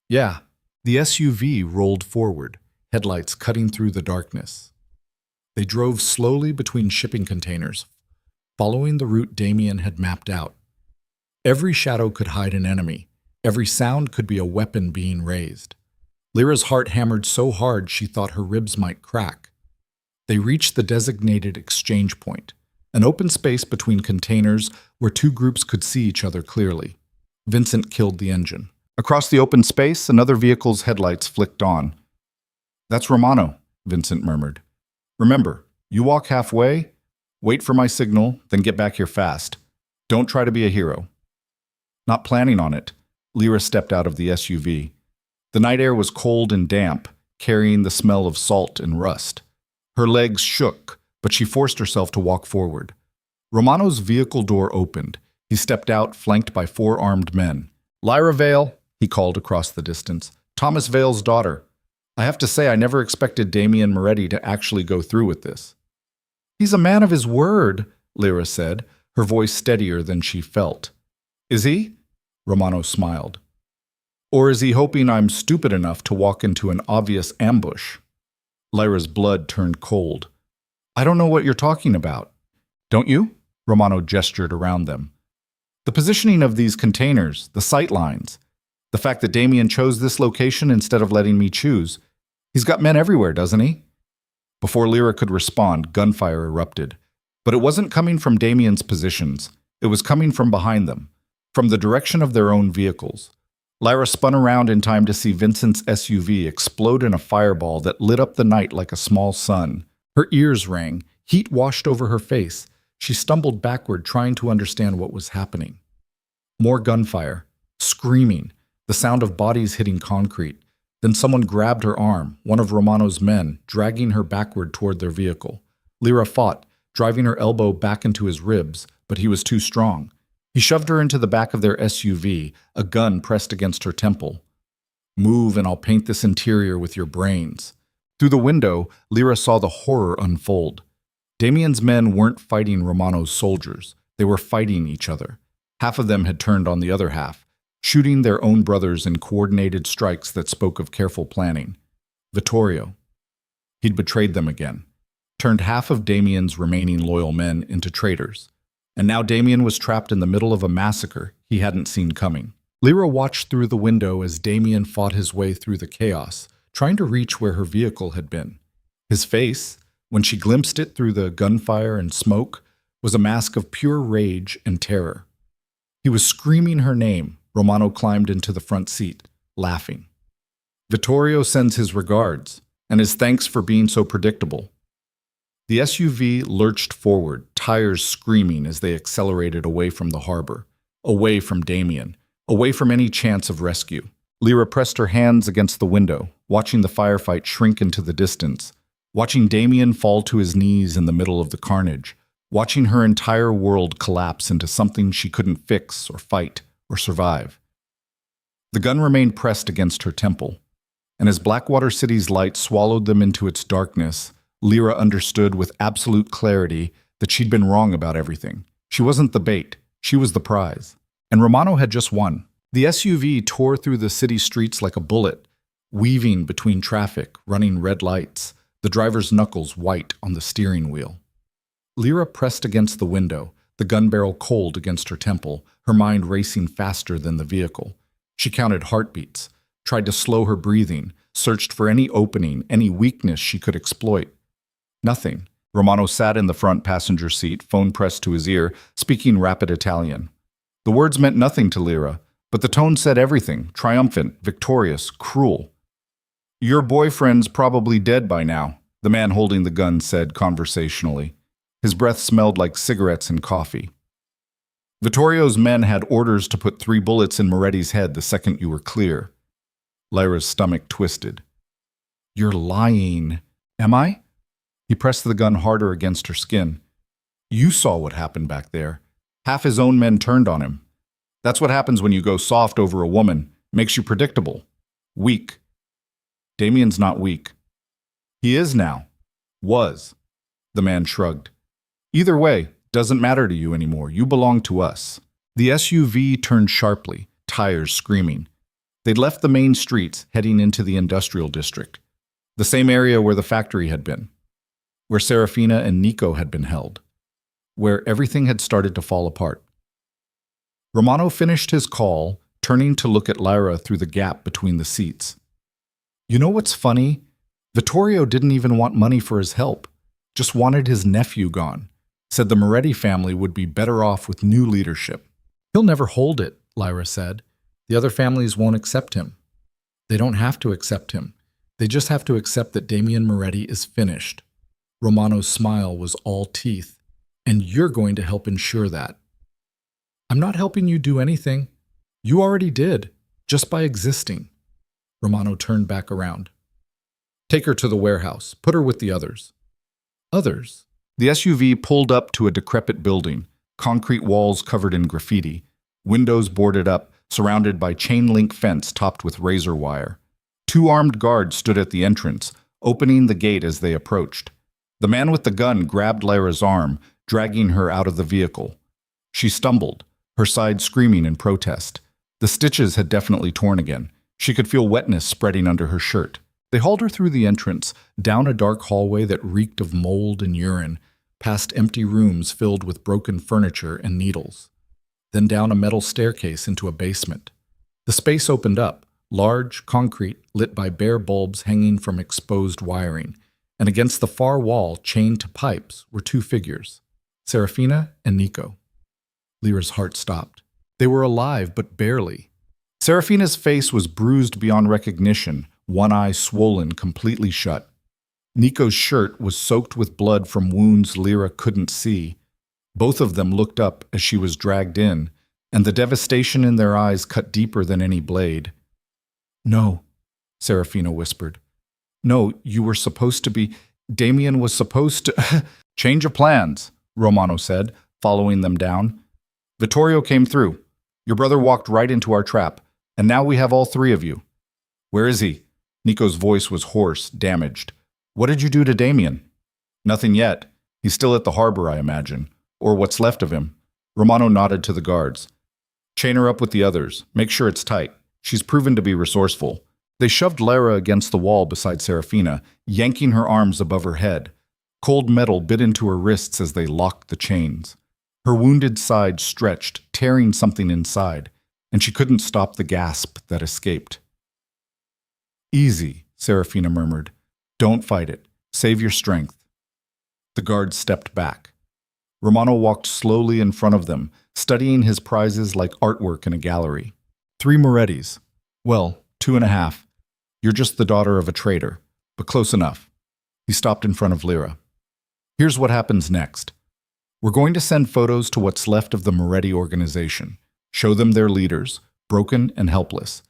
A: Yeah. The SUV rolled forward, headlights cutting through the darkness. They drove slowly between shipping containers, following the route Damien had mapped out. Every shadow could hide an enemy. Every sound could be a weapon being raised. Lyra's heart hammered so hard she thought her ribs might crack. They reached the designated exchange point, an open space between containers where two groups could see each other clearly. Vincent killed the engine. Across the open space, another vehicle's headlights flicked on. That's Romano, Vincent murmured. Remember, you walk halfway, wait for my signal, then get back here fast. Don't try to be a hero. Not planning on it, Lyra stepped out of the SUV. The night air was cold and damp, carrying the smell of salt and rust. Her legs shook, but she forced herself to walk forward. Romano's vehicle door opened. He stepped out, flanked by 4 armed men. "Lyra Vale," he called across the distance. "Thomas Vale's daughter. I have to say I never expected Damien Moretti to actually go through with this." "He's a man of his word," Lyra said, her voice steadier than she felt. "Is he?" Romano smiled. "Or is he hoping I'm stupid enough to walk into an obvious ambush?" Lyra's blood turned cold. "I don't know what you're talking about." "Don't you?" Romano gestured around them. "The positioning of these containers, the sight lines, the fact that Damien chose this location instead of letting me choose. He's got men everywhere, doesn't he?" Before Lyra could respond, gunfire erupted. But it wasn't coming from Damien's positions. It was coming from behind them, from the direction of their own vehicles. Lyra spun around in time to see Vincent's SUV explode in a fireball that lit up the night like a small sun. Her ears rang. Heat washed over her face. She stumbled backward, trying to understand what was happening. More gunfire. Screaming. The sound of bodies hitting concrete. Then someone grabbed her arm, one of Romano's men, dragging her backward toward their vehicle. Lyra fought, driving her elbow back into his ribs, but he was too strong. He shoved her into the back of their SUV, a gun pressed against her temple. "Move and I'll paint this interior with your brains." Through the window, Lyra saw the horror unfold. Damien's men weren't fighting Romano's soldiers. They were fighting each other. Half of them had turned on the other half, shooting their own brothers in coordinated strikes that spoke of careful planning. Vittorio. He'd betrayed them again, turned half of Damien's remaining loyal men into traitors. And now Damien was trapped in the middle of a massacre he hadn't seen coming. Lyra watched through the window as Damien fought his way through the chaos, trying to reach where her vehicle had been. His face, when she glimpsed it through the gunfire and smoke, was a mask of pure rage and terror. He was screaming her name. Romano climbed into the front seat, laughing. "Vittorio sends his regards, and his thanks for being so predictable." The SUV lurched forward, tires screaming as they accelerated away from the harbor, away from Damien, away from any chance of rescue. Lyra pressed her hands against the window, watching the firefight shrink into the distance, watching Damien fall to his knees in the middle of the carnage, watching her entire world collapse into something she couldn't fix or fight or survive. The gun remained pressed against her temple, and as Blackwater City's light swallowed them into its darkness, Lyra understood with absolute clarity that she'd been wrong about everything. She wasn't the bait, she was the prize. And Romano had just won. The SUV tore through the city streets like a bullet, weaving between traffic, running red lights, the driver's knuckles white on the steering wheel. Lyra pressed against the window, the gun barrel cold against her temple, her mind racing faster than the vehicle. She counted heartbeats, tried to slow her breathing, searched for any opening, any weakness she could exploit. Nothing. Romano sat in the front passenger seat, phone pressed to his ear, speaking rapid Italian. The words meant nothing to Lyra, but the tone said everything, triumphant, victorious, cruel. "Your boyfriend's probably dead by now," the man holding the gun said conversationally. His breath smelled like cigarettes and coffee. "Vittorio's men had orders to put 3 bullets in Moretti's head the second you were clear." Lyra's stomach twisted. "You're lying." "Am I?" He pressed the gun harder against her skin. "You saw what happened back there. Half his own men turned on him. That's what happens when you go soft over a woman. Makes you predictable. Weak." "Damien's not weak." "He is now. Was." The man shrugged. "Either way, doesn't matter to you anymore. You belong to us." The SUV turned sharply, tires screaming. They'd left the main streets, heading into the industrial district, the same area where the factory had been, where Serafina and Nico had been held, where everything had started to fall apart. Romano finished his call, turning to look at Lyra through the gap between the seats. "You know what's funny? Vittorio didn't even want money for his help, just wanted his nephew gone. Said the Moretti family would be better off with new leadership." "He'll never hold it," Lyra said. "The other families won't accept him." "They don't have to accept him. They just have to accept that Damien Moretti is finished." Romano's smile was all teeth. "And you're going to help ensure that." "I'm not helping you do anything."
B: You already did, just by existing. Romano turned back around. Take her to the warehouse. Put her with the others. Others?
A: The SUV pulled up to a decrepit building, concrete walls covered in graffiti, windows boarded up, surrounded by chain-link fence topped with razor wire. 2 armed guards stood at the entrance, opening the gate as they approached. The man with the gun grabbed Lyra's arm, dragging her out of the vehicle. She stumbled, her side screaming in protest. The stitches had definitely torn again. She could feel wetness spreading under her shirt. They hauled her through the entrance, down a dark hallway that reeked of mold and urine, past empty rooms filled with broken furniture and needles. Then down a metal staircase into a basement. The space opened up, large, concrete, lit by bare bulbs hanging from exposed wiring, and against the far wall, chained to pipes, were 2 figures, Serafina and Nico. Lyra's heart stopped. They were alive, but barely. Serafina's face was bruised beyond recognition, one eye swollen, completely shut. Nico's shirt was soaked with blood from wounds Lyra couldn't see. Both of them looked up as she was dragged in, and the devastation in their eyes cut deeper than any blade. "No," Serafina whispered. "No, you were supposed to be... Damien was supposed to..." "Change of plans," Romano said, following them down. "Vittorio came through. Your brother walked right into our trap, and now we have all 3 of you." "Where is he?" Nico's voice was hoarse, damaged. "What did you do to Damien?" "Nothing yet. He's still at the harbor, I imagine. Or what's left of him." Romano nodded to the guards. "Chain her up with the others. Make sure it's tight. She's proven to be resourceful." They shoved Lyra against the wall beside Serafina, yanking her arms above her head. Cold metal bit into her wrists as they locked the chains. Her wounded side stretched, tearing something inside, and she couldn't stop the gasp that escaped. "Easy," Serafina murmured. "Don't fight it. Save your strength." The guards stepped back. Romano walked slowly in front of them, studying his prizes like artwork in a gallery. 3 Morettis. Well, 2.5. You're just the daughter of a traitor, but close enough. He stopped in front of Lyra. "Here's what happens next. We're going to send photos to what's left of the Moretti organization, show them their leaders, broken and helpless.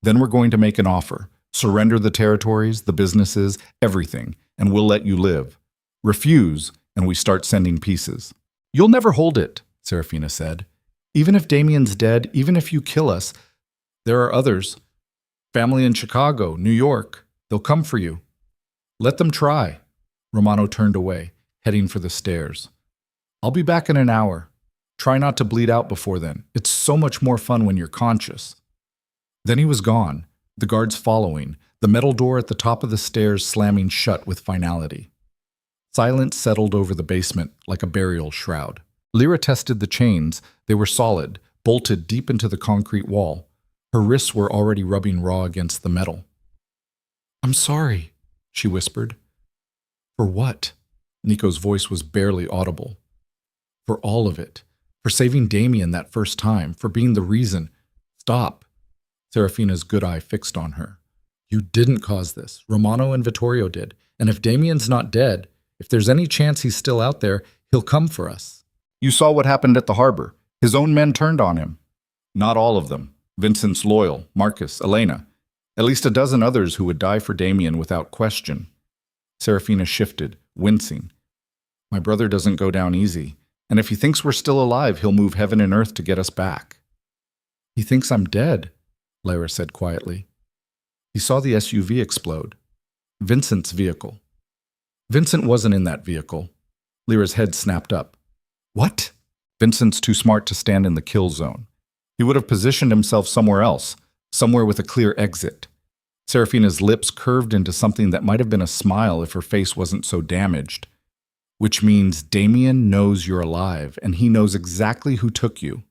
A: Then we're going to make an offer. Surrender the territories, the businesses, everything, and we'll let you live. Refuse, and we start sending pieces." "You'll never hold it," Serafina said. "Even if Damien's dead, even if you kill us, there are others. Family in Chicago, New York. They'll come for you." "Let them try." Romano turned away, heading for the stairs. "I'll be back in an hour. Try not to bleed out before then. It's so much more fun when you're conscious." Then he was gone, the guards following, the metal door at the top of the stairs slamming shut with finality. Silence settled over the basement like a burial shroud. Lyra tested the chains. They were solid, bolted deep into the concrete wall. Her wrists were already rubbing raw against the metal. "I'm sorry," she whispered. "For what?" Nico's voice was barely audible. "For all of it. For saving Damien that first time. For being the reason." "Stop." Serafina's good eye fixed on her. "You didn't cause this. Romano and Vittorio did. And if Damien's not dead, if there's any chance he's still out there, he'll come for us." "You saw what happened at the harbor. His own men turned on him." "Not all of them. Vincent's loyal, Marcus, Elena. At least a dozen others who would die for Damien without question." Serafina shifted, wincing. "My brother doesn't go down easy. And if he thinks we're still alive, he'll move heaven and earth to get us back." "He thinks I'm dead," Lyra said quietly. He saw the SUV explode. Vincent's vehicle. Vincent wasn't in that vehicle. Lyra's head snapped up. "What?" "Vincent's too smart to stand in the kill zone. He would have positioned himself somewhere else, somewhere with a clear exit." Serafina's lips curved into something that might have been a smile if her face wasn't so damaged. "Which means Damien knows you're alive, and he knows exactly who took you."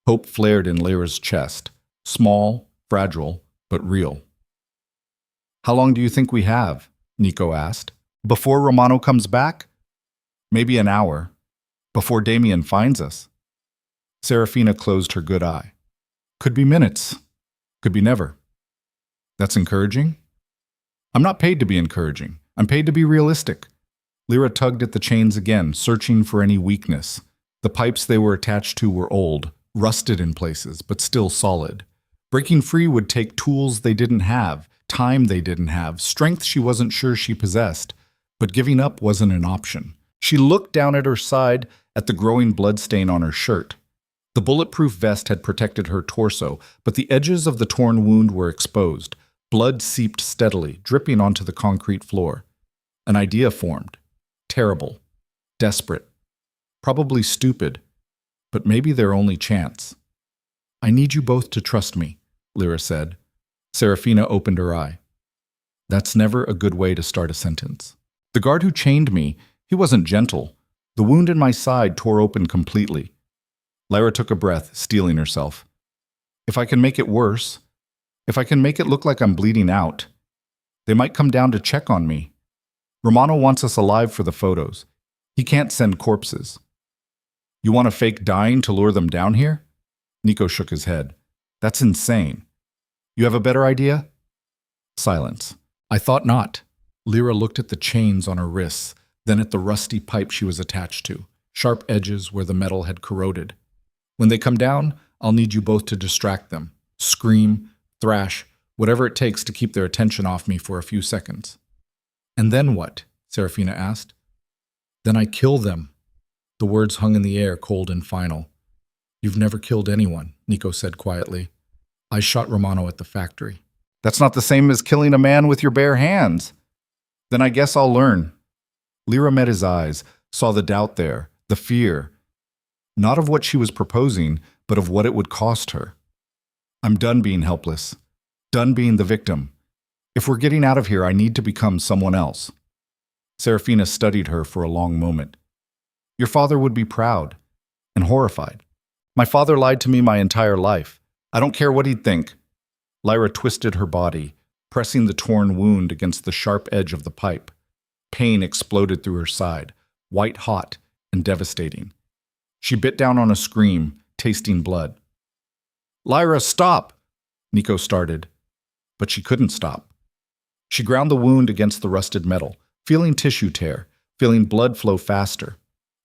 A: Hope flared in Lyra's chest, small, fragile, but real. "How long do you think we have?" Nico asked. "Before Romano comes back?" "Maybe an hour. Before Damien finds us." Serafina closed her good eye. "Could be minutes. Could be never." "That's encouraging?" "I'm not paid to be encouraging. I'm paid to be realistic." Lyra tugged at the chains again, searching for any weakness. The pipes they were attached to were old, rusted in places, but still solid. Breaking free would take tools they didn't have, time they didn't have, strength she wasn't sure she possessed, but giving up wasn't an option. She looked down at her side at the growing bloodstain on her shirt. The bulletproof vest had protected her torso, but the edges of the torn wound were exposed. Blood seeped steadily, dripping onto the concrete floor. An idea formed. Terrible. Desperate. Probably stupid. But maybe their only chance. "I need you both to trust me," Lyra said. Serafina opened her eye. That's never a good way to start a sentence. The guard who chained me, he wasn't gentle. The wound in my side tore open completely. Lyra took a breath, steeling herself. If I can make it worse, if I can make it look like I'm bleeding out, they might come down to check on me. Romano wants us alive for the photos. He can't send corpses. You want to fake dying to lure them down here? Nico shook his head. That's insane. You have a better idea? Silence. I thought not. Lyra looked at the chains on her wrists, then at the rusty pipe she was attached to, sharp edges where the metal had corroded. When they come down, I'll need you both to distract them. Scream, thrash, whatever it takes to keep their attention off me for a few seconds. And then what? Serafina asked. Then I kill them. The words hung in the air, cold and final. You've never killed anyone, Nico said quietly. I shot Romano at the factory. That's not the same as killing a man with your bare hands. Then I guess I'll learn. Lyra met his eyes, saw the doubt there, the fear. Not of what she was proposing, but of what it would cost her. I'm done being helpless. Done being the victim. If we're getting out of here, I need to become someone else. Serafina studied her for a long moment. Your father would be proud and horrified. My father lied to me my entire life. I don't care what he'd think. Lyra twisted her body, pressing the torn wound against the sharp edge of the pipe. Pain exploded through her side, white hot and devastating. She bit down on a scream, tasting blood. Lyra, stop! Nico started, but she couldn't stop. She ground the wound against the rusted metal, feeling tissue tear, feeling blood flow faster.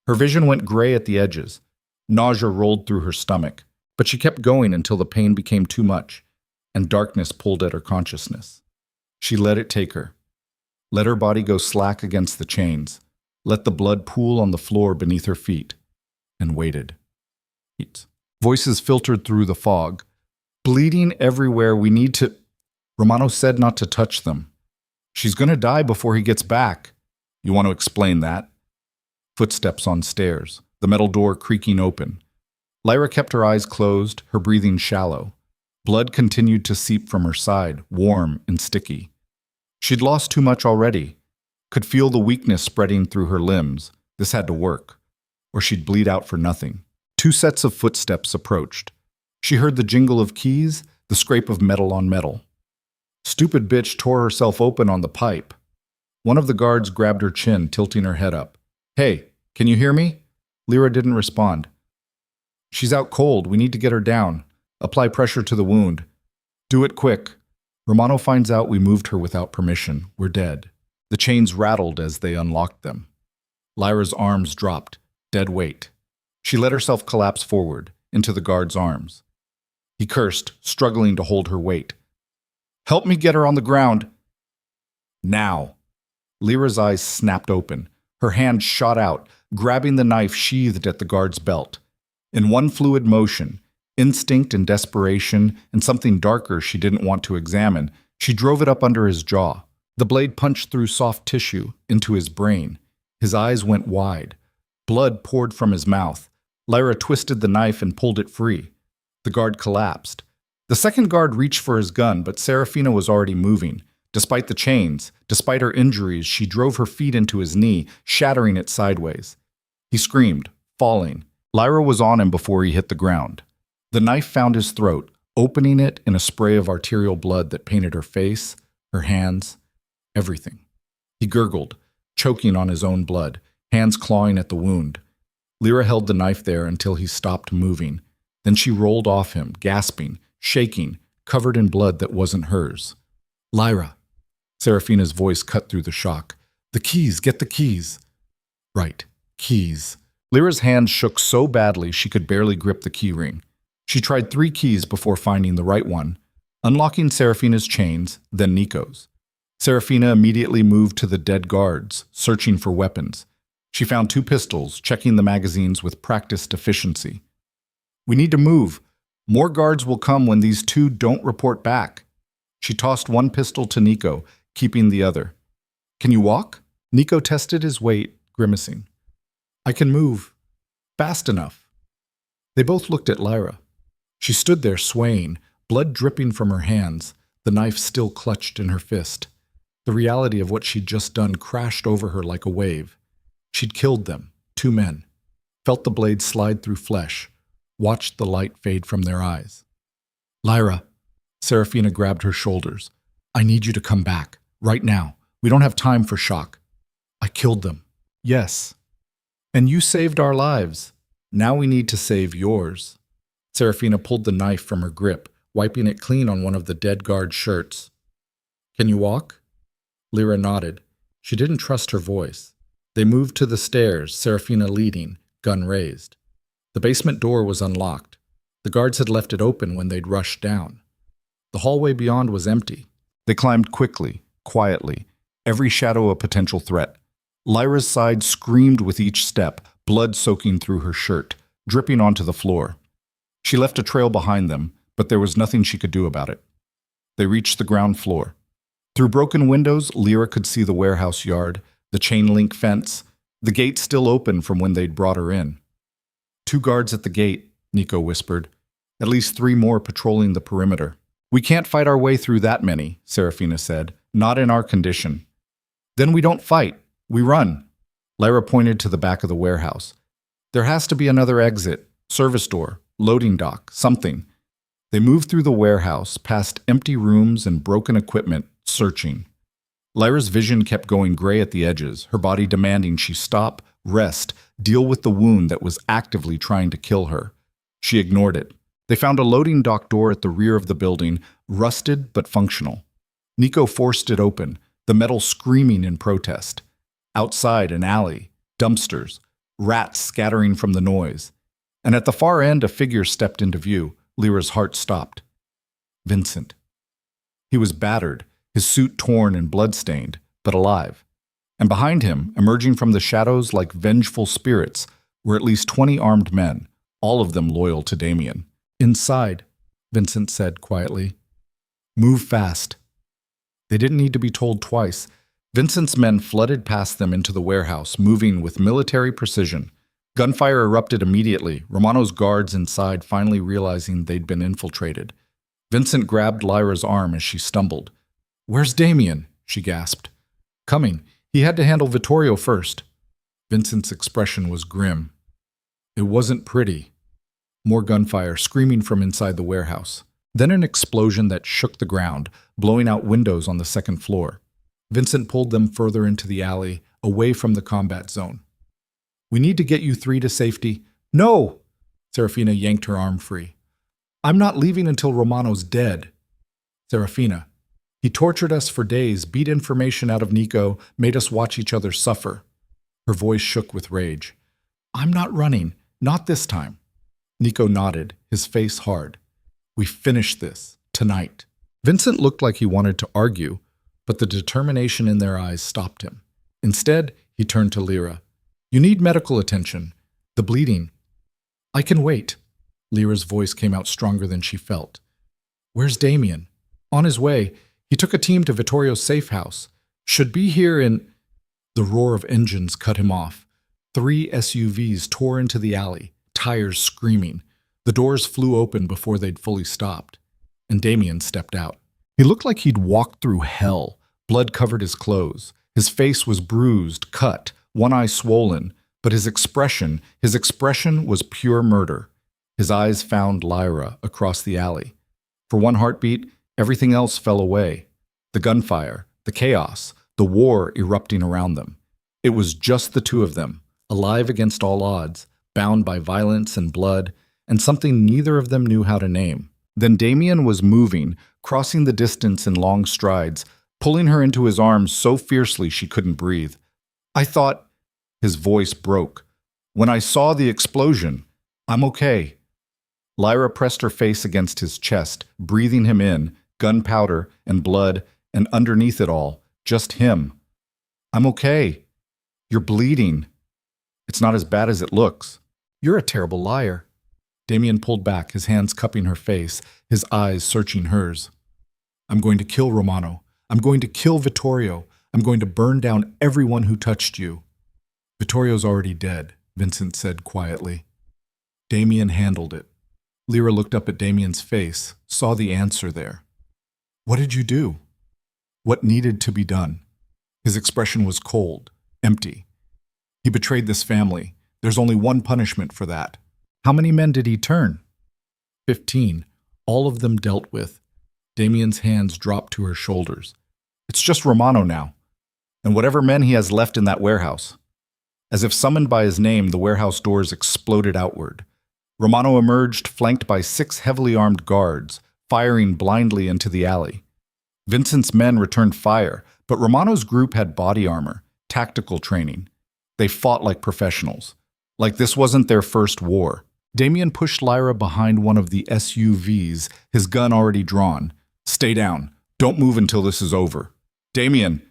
A: Her vision went gray at the edges. Nausea rolled through her stomach, but she kept going until the pain became too much, and darkness pulled at her consciousness. She let it take her. Let her body go slack against the chains. Let the blood pool on the floor beneath her feet. And waited. Voices filtered through the fog. Bleeding everywhere, we need to... Romano said not to touch them. She's going to die before he gets back. You want to explain that? Footsteps on stairs, the metal door creaking open. Lyra kept her eyes closed, her breathing shallow. Blood continued to seep from her side, warm and sticky. She'd lost too much already. Could feel the weakness spreading through her limbs. This had to work, or she'd bleed out for nothing. Two sets of footsteps approached. She heard the jingle of keys, the scrape of metal on metal. Stupid bitch tore herself open on the pipe. One of the guards grabbed her chin, tilting her head up. Hey, can you hear me? Lyra didn't respond. She's out cold. We need to get her down. Apply pressure to the wound. Do it quick. Romano finds out we moved her without permission. We're dead. The chains rattled as they unlocked them. Lyra's arms dropped, dead weight. She let herself collapse forward, into the guard's arms. He cursed, struggling to hold her weight. Help me get her on the ground. Now. Lyra's eyes snapped open. Her hand shot out, grabbing the knife sheathed at the guard's belt. In one fluid motion, instinct and desperation, and something darker she didn't want to examine, she drove it up under his jaw. The blade punched through soft tissue, into his brain. His eyes went wide. Blood poured from his mouth. Lyra twisted the knife and pulled it free. The guard collapsed. The second guard reached for his gun, but Serafina was already moving. Despite the chains, despite her injuries, she drove her feet into his knee, shattering it sideways. He screamed, falling. Lyra was on him before he hit the ground. The knife found his throat, opening it in a spray of arterial blood that painted her face, her hands, everything. He gurgled, choking on his own blood, hands clawing at the wound. Lyra held the knife there until he stopped moving. Then she rolled off him, gasping, shaking, covered in blood that wasn't hers. Lyra. Serafina's voice cut through the shock. The keys, get the keys. Right, keys. Lyra's hand shook so badly she could barely grip the key ring. She tried 3 keys before finding the right one, unlocking Serafina's chains, then Nico's. Serafina immediately moved to the dead guards, searching for weapons. She found 2 pistols, checking the magazines with practiced efficiency. "We need to move. More guards will come when these 2 don't report back." She tossed 1 pistol to Nico, keeping the other. "Can you walk?" Nico tested his weight, grimacing. "I can move. Fast enough." They both looked at Lyra. She stood there swaying, blood dripping from her hands, the knife still clutched in her fist. The reality of what she'd just done crashed over her like a wave. She'd killed them, 2 men. Felt the blade slide through flesh, watched the light fade from their eyes. "Lyra," Serafina grabbed her shoulders. "I need you to come back, right now. We don't have time for shock." "I killed them." "Yes. And you saved our lives. Now we need to save yours." Serafina pulled the knife from her grip, wiping it clean on one of the dead guard's shirts. "Can you walk?" Lyra nodded. She didn't trust her voice. They moved to the stairs, Serafina leading, gun raised. The basement door was unlocked. The guards had left it open when they'd rushed down. The hallway beyond was empty. They climbed quickly, quietly, every shadow a potential threat. Lyra's side screamed with each step, blood soaking through her shirt, dripping onto the floor. She left a trail behind them, but there was nothing she could do about it. They reached the ground floor. Through broken windows, Lyra could see the warehouse yard, the chain-link fence, the gate still open from when they'd brought her in. 2 guards at the gate, Nico whispered. At least 3 more patrolling the perimeter. "We can't fight our way through that many," Serafina said. "Not in our condition." "Then we don't fight. We run." Lyra pointed to the back of the warehouse. "There has to be another exit, service door, loading dock, something." They moved through the warehouse, past empty rooms and broken equipment, searching. Lyra's vision kept going gray at the edges, her body demanding she stop, rest, deal with the wound that was actively trying to kill her. She ignored it. They found a loading dock door at the rear of the building, rusted but functional. Nico forced it open, the metal screaming in protest. Outside, an alley, dumpsters, rats scattering from the noise. And at the far end, a figure stepped into view. Lyra's heart stopped. Vincent. He was battered, his suit torn and blood-stained, but alive. And behind him, emerging from the shadows like vengeful spirits, were at least 20 armed men, all of them loyal to Damien. "Inside," Vincent said quietly. "Move fast." They didn't need to be told twice. Vincent's men flooded past them into the warehouse, moving with military precision. Gunfire erupted immediately, Romano's guards inside finally realizing they'd been infiltrated. Vincent grabbed Lyra's arm as she stumbled. "Where's Damien?" she gasped. "Coming. He had to handle Vittorio first." Vincent's expression was grim. It wasn't pretty. More gunfire, screaming from inside the warehouse. Then an explosion that shook the ground, blowing out windows on the 2nd floor. Vincent pulled them further into the alley, away from the combat zone. "We need to get you 3 to safety." "No!" Serafina yanked her arm free. "I'm not leaving until Romano's dead." "Serafina, he tortured us for days, beat information out of Nico, made us watch each other suffer." Her voice shook with rage. "I'm not running. Not this time." Nico nodded, his face hard. "We finish this, tonight." Vincent looked like he wanted to argue, but the determination in their eyes stopped him. Instead, he turned to Lyra. "You need medical attention. The bleeding." "I can wait." Lyra's voice came out stronger than she felt. "Where's Damien?" "On his way. He took a team to Vittorio's safe house. Should be here in—" The roar of engines cut him off. 3 SUVs tore into the alley, tires screaming. The doors flew open before they'd fully stopped. And Damien stepped out. He looked like he'd walked through hell. Blood covered his clothes. His face was bruised, cut, one eye swollen, but his expression was pure murder. His eyes found Lyra across the alley. For one heartbeat, everything else fell away. The gunfire, the chaos, the war erupting around them. It was just the 2 of them, alive against all odds, bound by violence and blood, and something neither of them knew how to name. Then Damien was moving, crossing the distance in long strides, pulling her into his arms so fiercely she couldn't breathe. "I thought—" His voice broke. "When I saw the explosion, I'm okay." Lyra pressed her face against his chest, breathing him in, gunpowder and blood, and underneath it all, just him. I'm okay. You're bleeding. It's not as bad as it looks.
B: You're a terrible liar. Damien pulled back, his hands cupping her face, his eyes searching hers. I'm going to kill Romano. I'm going to kill Vittorio. I'm going to burn down everyone who touched you. Vittorio's already dead, Vincent said quietly. Damien handled it. Lyra looked up at Damien's face, saw the answer there. What did you do? What needed to be done? His expression was cold, empty. He betrayed this family. There's only one punishment for that. How many men did he turn? 15. All of them dealt with. Damien's hands dropped to her shoulders. It's just Romano now, and whatever men he has left in that warehouse. As if summoned by his name, the warehouse doors exploded outward. Romano emerged, flanked by 6 heavily armed guards, firing blindly into the alley. Vincent's men returned fire, but Romano's group had body armor, tactical training. They fought like professionals, like this wasn't their first war. Damien pushed Lyra behind one of the SUVs, his gun already drawn. Stay down. Don't move until this is over. Damien!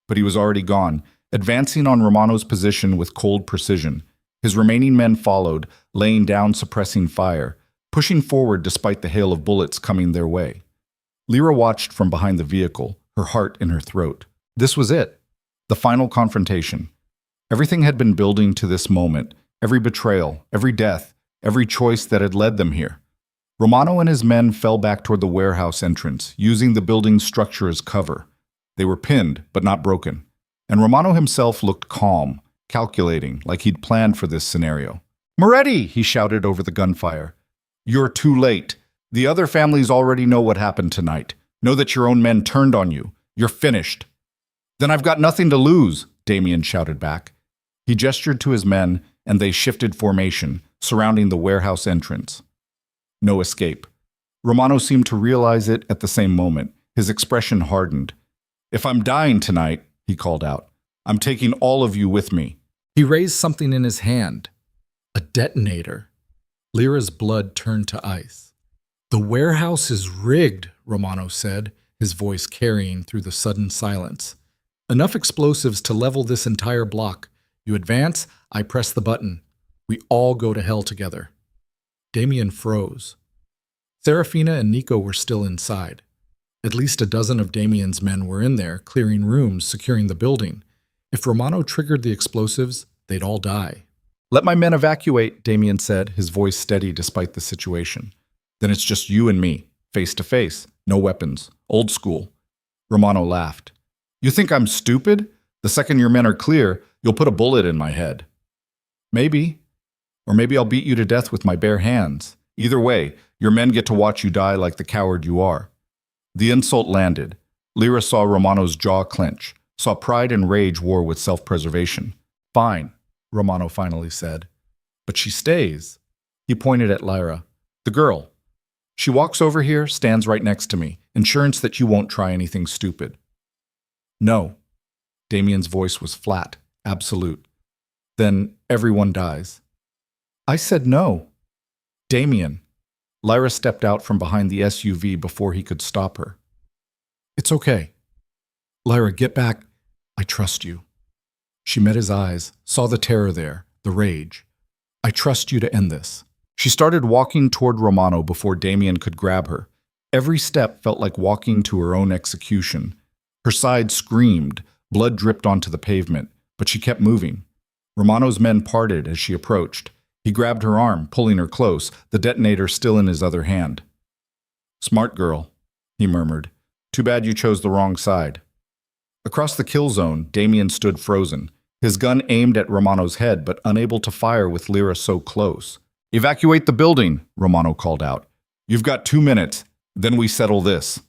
B: But he was already gone, advancing on Romano's position with cold precision. His remaining men followed, laying down suppressing fire, pushing forward despite the hail of bullets coming their way. Lyra watched from behind the vehicle, her heart in her throat. This was it. The final confrontation. Everything had been building to this moment, every betrayal, every death, every choice that had led them here. Romano and his men fell back toward the warehouse entrance, using the building's structure as cover. They were pinned, but not broken. And Romano himself looked calm, calculating, like he'd planned for this scenario. Moretti! He shouted over the gunfire. You're too late. The other families already know what happened tonight. Know that your own men turned on you. You're finished. Then I've got nothing to lose, Damien shouted back. He gestured to his men, and they shifted formation, surrounding the warehouse entrance. No escape. Romano seemed to realize it at the same moment. His expression hardened. If I'm dying tonight, he called out, I'm taking all of you with me. He raised something in his hand. A detonator. Lyra's blood turned to ice. The warehouse is rigged, Romano said, his voice carrying through the sudden silence. Enough explosives to level this entire block. You advance, I press the button. We all go to hell together. Damien froze. Serafina and Nico were still inside. At least a dozen of Damien's men were in there, clearing rooms, securing the building. If Romano triggered the explosives, they'd all die. Let my men evacuate, Damien said, his voice steady despite the situation. Then it's just you and me, face to face, no weapons, old school. Romano laughed. You think I'm stupid? The second your men are clear, you'll put a bullet in my head. Maybe. Or maybe I'll beat you to death with my bare hands. Either way, your men get to watch you die like the coward you are. The insult landed. Lyra saw Romano's jaw clench, saw pride and rage war with self-preservation. Fine, Romano finally said. But she stays. He pointed at Lyra. The girl. She walks over here, stands right next to me. Insurance that you won't try anything stupid. No. Damien's voice was flat, absolute. Then everyone dies. I said no. Damien. Lyra stepped out from behind the SUV before he could stop her. It's okay. Lyra, get back. I trust you. She met his eyes, saw the terror there, the rage. I trust you to end this. She started walking toward Romano before Damien could grab her. Every step felt like walking to her own execution. Her side screamed, blood dripped onto the pavement, but she kept moving. Romano's men parted as she approached. He grabbed her arm, pulling her close, the detonator still in his other hand. Smart girl, he murmured. Too bad you chose the wrong side. Across the kill zone, Damien stood frozen, his gun aimed at Romano's head but unable to fire with Lyra so close. Evacuate the building, Romano called out. You've got 2 minutes, then we settle this.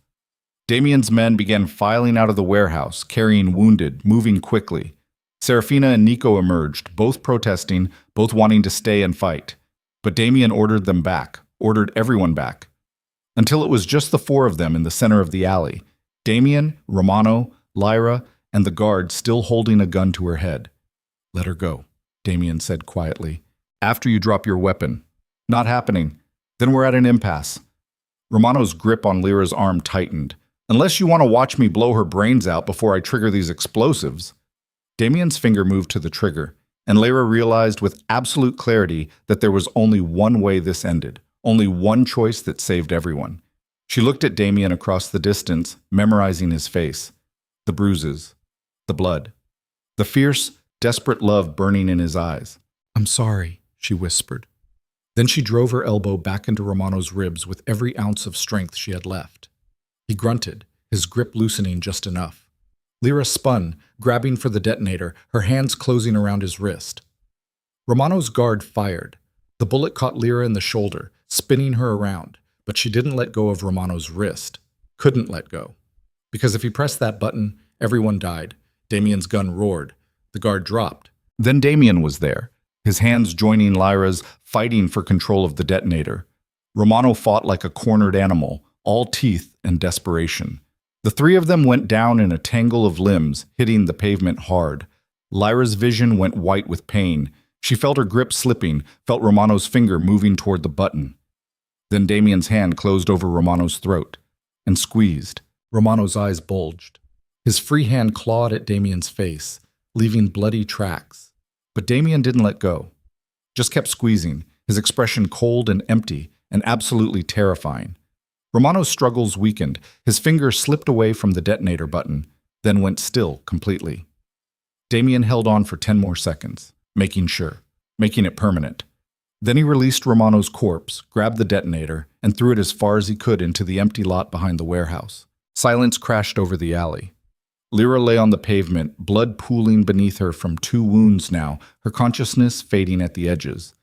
B: Damien's men began filing out of the warehouse, carrying wounded, moving quickly. Serafina and Nico emerged, both protesting, both wanting to stay and fight. But Damien ordered them back, ordered everyone back. Until it was just the 4 of them in the center of the alley. Damien, Romano, Lyra, and the guard still holding a gun to her head. Let her go, Damien said quietly. After you drop your weapon. Not happening.
A: Then we're at an impasse. Romano's grip on Lyra's arm tightened. Unless you want to watch me blow her brains out before I trigger these explosives. Damien's finger moved to the trigger, and Lyra realized with absolute clarity that there was only one way this ended, only one choice that saved everyone. She looked at Damien across the distance, memorizing his face, the bruises, the blood, the fierce, desperate love burning in his eyes.
B: "I'm sorry," she whispered. Then she drove her elbow back into Romano's ribs with every ounce of strength she had left. He grunted, his grip loosening just enough. Lyra spun, grabbing for the detonator, her hands closing around his wrist. Romano's guard fired. The bullet caught Lyra in the shoulder, spinning her around, but she didn't let go of Romano's wrist. Couldn't let go. Because if he pressed that button, everyone died. Damien's gun roared. The guard dropped.
A: Then Damien was there, his hands joining Lyra's, fighting for control of the detonator. Romano fought like a cornered animal, all teeth and desperation. The three of them went down in a tangle of limbs, hitting the pavement hard. Lyra's vision went white with pain. She felt her grip slipping, felt Romano's finger moving toward the button. Then Damien's hand closed over Romano's throat and squeezed.
B: Romano's eyes bulged. His free hand clawed at Damien's face, leaving bloody tracks.
A: But Damien didn't let go. Just kept squeezing, his expression cold and empty and absolutely terrifying. Romano's struggles weakened. His finger slipped away from the detonator button, then went still completely. Damien held on for 10 more seconds, making sure, making it permanent. Then he released Romano's corpse, grabbed the detonator, and threw it as far as he could into the empty lot behind the warehouse. Silence crashed over the alley. Lyra lay on the pavement, blood pooling beneath her from 2 wounds now, her consciousness fading at the edges.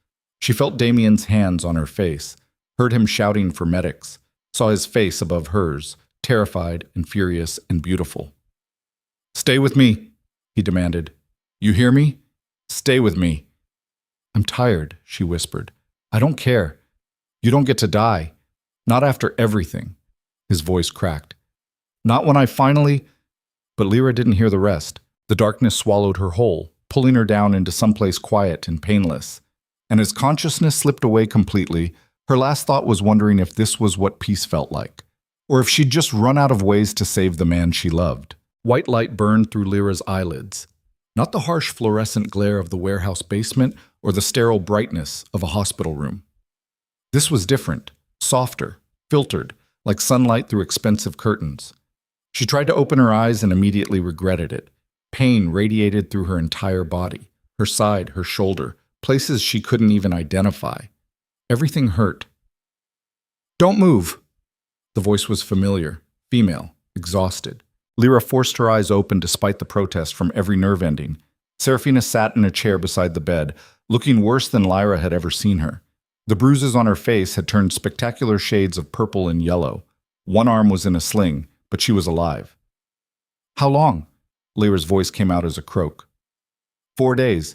A: She felt Damien's hands on her face, heard him shouting for medics, saw his face above hers, terrified and furious and beautiful. "Stay with me," he demanded. "You hear me? Stay with me." "I'm tired," she whispered. "I don't care. You don't get to die. Not after everything." His voice cracked. "Not when I finally—" But Lyra didn't hear the rest. The darkness swallowed her whole, pulling her down into someplace quiet and painless. And as consciousness slipped away completely, her last thought was wondering if this was what peace felt like, or if she'd just run out of ways to save the man she loved. White light burned through Lyra's eyelids. Not the harsh fluorescent glare of the warehouse basement or the sterile brightness of a hospital room. This was different, softer, filtered, like sunlight through expensive curtains. She tried to open her eyes and immediately regretted it. Pain radiated through her entire body, her side, her shoulder, places she couldn't even identify. Everything hurt. "Don't move." The voice was familiar, female, exhausted. Lyra forced her eyes open despite the protest from every nerve ending. Serafina sat in a chair beside the bed, looking worse than Lyra had ever seen her. The bruises on her face had turned spectacular shades of purple and yellow. One arm was in a sling, but she was alive. "How long?" Lyra's voice came out as a croak. 4 days.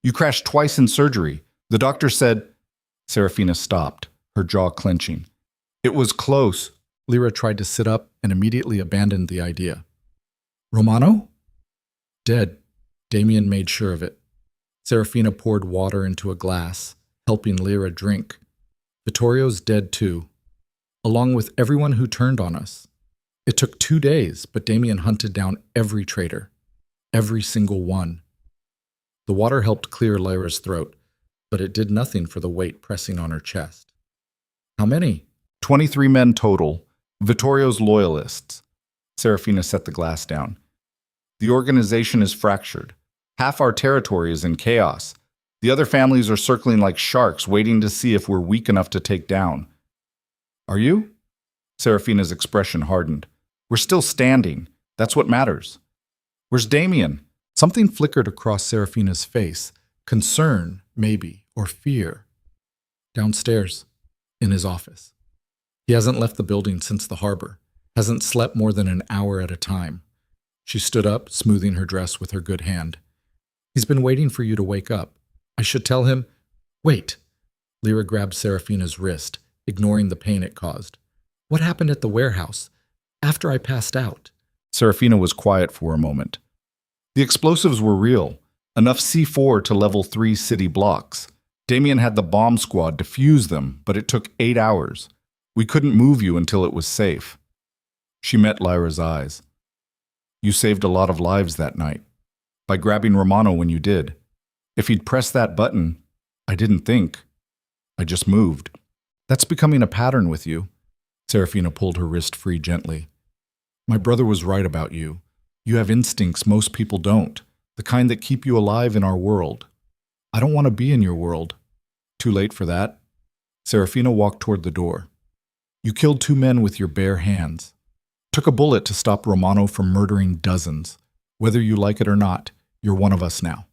A: You crashed twice in surgery. The doctor said—" Serafina stopped, her jaw clenching. "It was close." Lyra tried to sit up and immediately abandoned the idea. "Romano?" "Dead." Damien made sure of it. Serafina poured water into a glass, helping Lyra drink. "Vittorio's dead too, along with everyone who turned on us. It took 2 days, but Damien hunted down every traitor. Every single one." The water helped clear Lyra's throat, but it did nothing for the weight pressing on her chest. "How many?" 23 men total. Vittorio's loyalists. Serafina set the glass down. "The organization is fractured. Half our territory is in chaos. The other families are circling like sharks, waiting to see if we're weak enough to take down." "Are you?" Serafina's expression hardened. "We're still standing. That's what matters." "Where's Damien?" Something flickered across Serafina's face. Concern, maybe, or fear. "Downstairs, in his office. He hasn't left the building since the harbor. Hasn't slept more than an hour at a time." She stood up, smoothing her dress with her good hand. "He's been waiting for you to wake up. I should tell him—" "Wait." Lyra grabbed Serafina's wrist, ignoring the pain it caused. "What happened at the warehouse? After I passed out?" Serafina was quiet for a moment. "The explosives were real. Enough C4 to level 3 city blocks. Damien had the bomb squad defuse them, but it took 8 hours. We couldn't move you until it was safe. She met Lyra's eyes. You saved a lot of lives that night, by grabbing Romano when you did. If he'd pressed that button, I didn't think. I just moved. That's becoming a pattern with you. Serafina pulled her wrist free gently. My brother was right about you. You have instincts most people don't, the kind that keep you alive in our world. I don't want to be in your world. Too late for that. Serafina walked toward the door. You killed 2 men with your bare hands. Took a bullet to stop Romano from murdering dozens. Whether you like it or not, you're one of us now.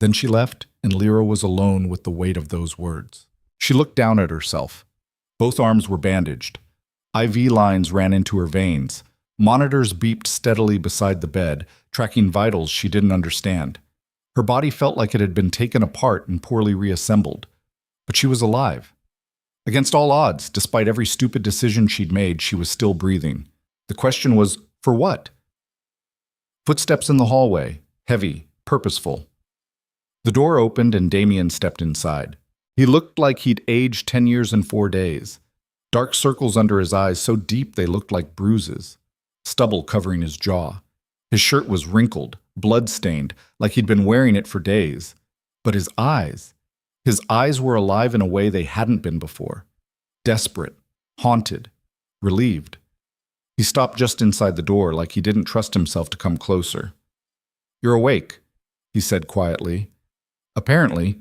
A: Then she left, and Lyra was alone with the weight of those words. She looked down at herself. Both arms were bandaged. IV lines ran into her veins. Monitors beeped steadily beside the bed, tracking vitals she didn't understand. Her body felt like it had been taken apart and poorly reassembled. But she was alive. Against all odds, despite every stupid decision she'd made, she was still breathing. The question was, for what? Footsteps in the hallway, heavy, purposeful. The door opened and Damien stepped inside. He looked like he'd aged 10 years and 4 days. Dark circles under his eyes so deep they looked like bruises. Stubble covering his jaw. His shirt was wrinkled, blood-stained, like he'd been wearing it for days. But his eyes were alive in a way they hadn't been before. Desperate, haunted, relieved. He stopped just inside the door like he didn't trust himself to come closer. You're awake, he said quietly. Apparently.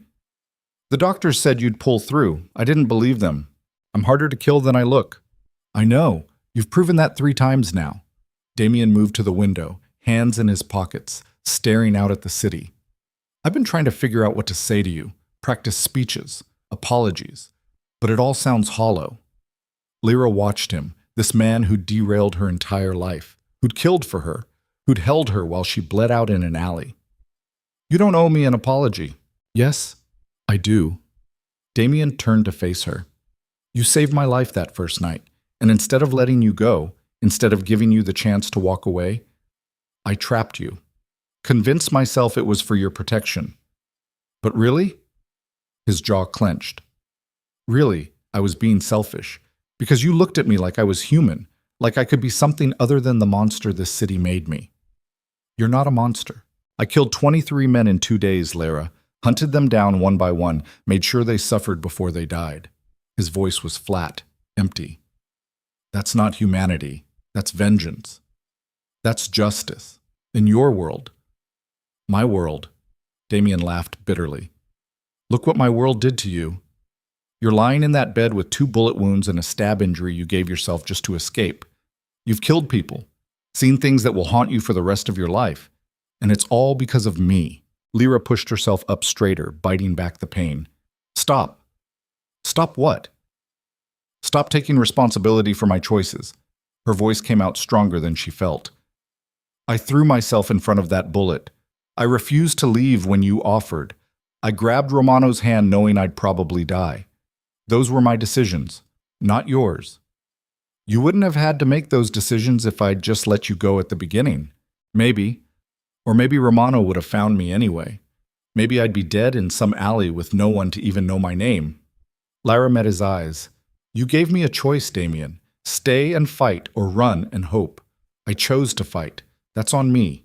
A: The doctors said you'd pull through. I didn't believe them. I'm harder to kill than I look. I know. You've proven that 3 times now. Damien moved to the window, hands in his pockets, staring out at the city. I've been trying to figure out what to say to you, practice speeches, apologies, but it all sounds hollow. Lyra watched him, this man who'd derailed her entire life, who'd killed for her, who'd held her while she bled out in an alley. You don't owe me an apology. Yes, I do. Damien turned to face her. You saved my life that first night, and instead of letting you go, instead of giving you the chance to walk away, I trapped you. Convinced myself it was for your protection. But really? His jaw clenched. Really, I was being selfish, because you looked at me like I was human, like I could be something other than the monster this city made me. You're not a monster. I killed 23 men in 2 days, Lyra, hunted them down one by one, made sure they suffered before they died. His voice was flat, empty. That's not humanity. That's vengeance. That's justice. In your world. My world. Damien laughed bitterly. Look what my world did to you. You're lying in that bed with 2 bullet wounds and a stab injury you gave yourself just to escape. You've killed people, seen things that will haunt you for the rest of your life. And it's all because of me. Lyra pushed herself up straighter, biting back the pain. Stop. Stop what? Stop taking responsibility for my choices. Her voice came out stronger than she felt. I threw myself in front of that bullet. I refused to leave when you offered. I grabbed Romano's hand knowing I'd probably die. Those were my decisions, not yours. You wouldn't have had to make those decisions if I'd just let you go at the beginning. Maybe. Or maybe Romano would have found me anyway. Maybe I'd be dead in some alley with no one to even know my name. Lyra met his eyes. You gave me a choice, Damien. Stay and fight or run and hope. I chose to fight. That's on me.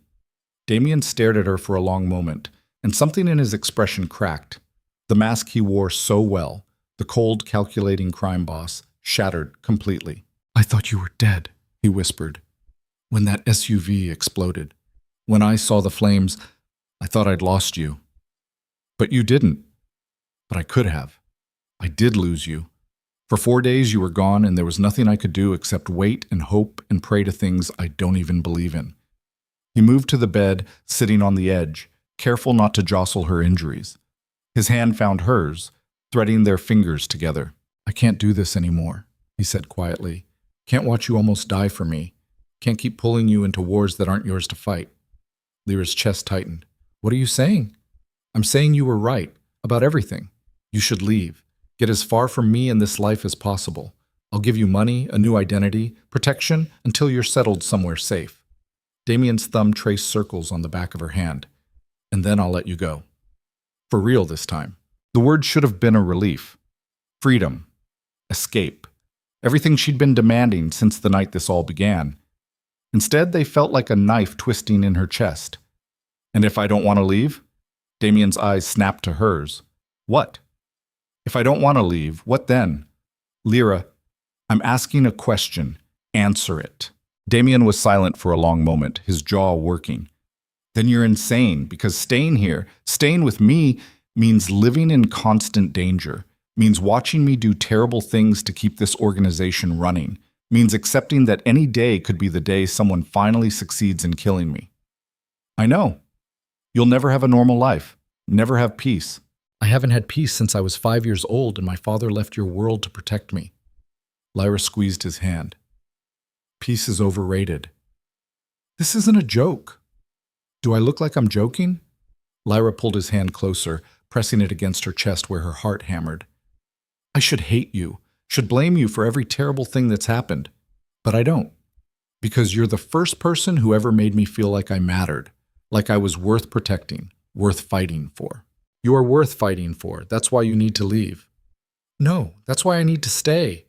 A: Damien stared at her for a long moment, and something in his expression cracked. The mask he wore so well, the cold, calculating crime boss, shattered completely. I thought you were dead, he whispered, when that SUV exploded. When I saw the flames, I thought I'd lost you. But you didn't. But I could have. I did lose you. For 4 days you were gone, and there was nothing I could do except wait and hope and pray to things I don't even believe in. He moved to the bed, sitting on the edge, careful not to jostle her injuries. His hand found hers, threading their fingers together. I can't do this anymore, he said quietly. Can't watch you almost die for me. Can't keep pulling you into wars that aren't yours to fight. Lyra's chest tightened. What are you saying? I'm saying you were right, about everything. You should leave. Get as far from me in this life as possible. I'll give you money, a new identity, protection, until you're settled somewhere safe. Damien's thumb traced circles on the back of her hand. And then I'll let you go. For real this time. The word should have been a relief. Freedom. Escape. Everything she'd been demanding since the night this all began. Instead, they felt like a knife twisting in her chest. And if I don't want to leave? Damien's eyes snapped to hers. What? If I don't want to leave, what then? Lyra, I'm asking a question. Answer it. Damien was silent for a long moment, his jaw working. Then you're insane, because staying here, staying with me, means living in constant danger, means watching me do terrible things to keep this organization running, means accepting that any day could be the day someone finally succeeds in killing me. I know. You'll never have a normal life, never have peace.
B: I haven't had peace since I was 5 years old and my father left your world to protect me. Lyra squeezed his hand. Peace is overrated. This isn't a joke. Do I look like I'm joking? Lyra pulled his hand closer, pressing it against her chest where her heart hammered. I should hate you, should blame you for every terrible thing that's happened. But I don't. Because you're the first person who ever made me feel like I mattered, like I was worth protecting, worth fighting for. You are worth fighting for. That's why you need to leave. No, that's why I need to stay.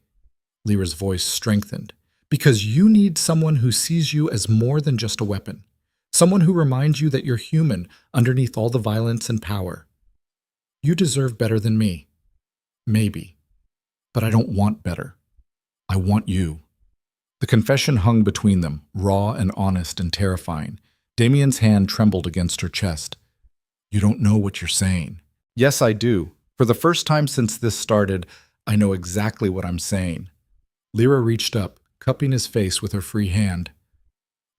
B: Lyra's voice strengthened. Because you need someone who sees you as more than just a weapon. Someone who reminds you that you're human underneath all the violence and power. You deserve better than me. Maybe. But I don't want better. I want you. The confession hung between them, raw and honest and terrifying. Damien's hand trembled against her chest. You don't know what you're saying. Yes, I do. For the first time since this started, I know exactly what I'm saying. Lyra reached up, cupping his face with her free hand.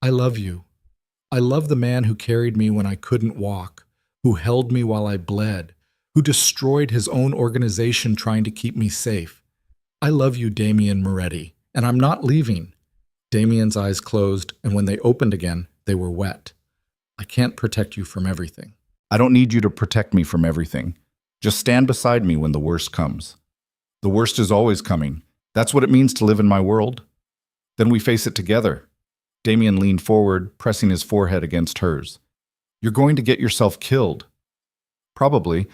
B: I love you. I love the man who carried me when I couldn't walk, who held me while I bled, who destroyed his own organization trying to keep me safe. I love you, Damien Moretti, and I'm not leaving. Damien's eyes closed, and when they opened again, they were wet. I can't protect you from everything.
A: I don't need you to protect me from everything. Just stand beside me when the worst comes. The worst is always coming. That's what it means to live in my world. Then we face it together. Damien leaned forward, pressing his forehead against hers. You're going to get yourself killed. Probably,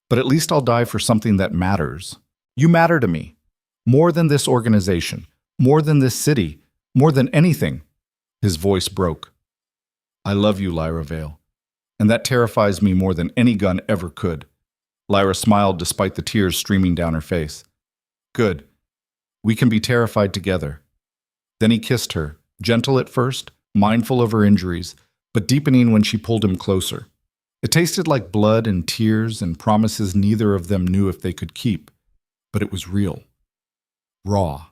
A: but at least I'll die for something that matters. You matter to me. More than this organization, more than this city, more than anything. His voice broke. I love you, Lyra Vale. And that terrifies me more than any gun ever could. Lyra smiled despite the tears streaming down her face. Good. We can be terrified together. Then he kissed her, gentle at first, mindful of her injuries, but deepening when she pulled him closer. It tasted like blood and tears and promises neither of them knew if they could keep, but it was real. Raw.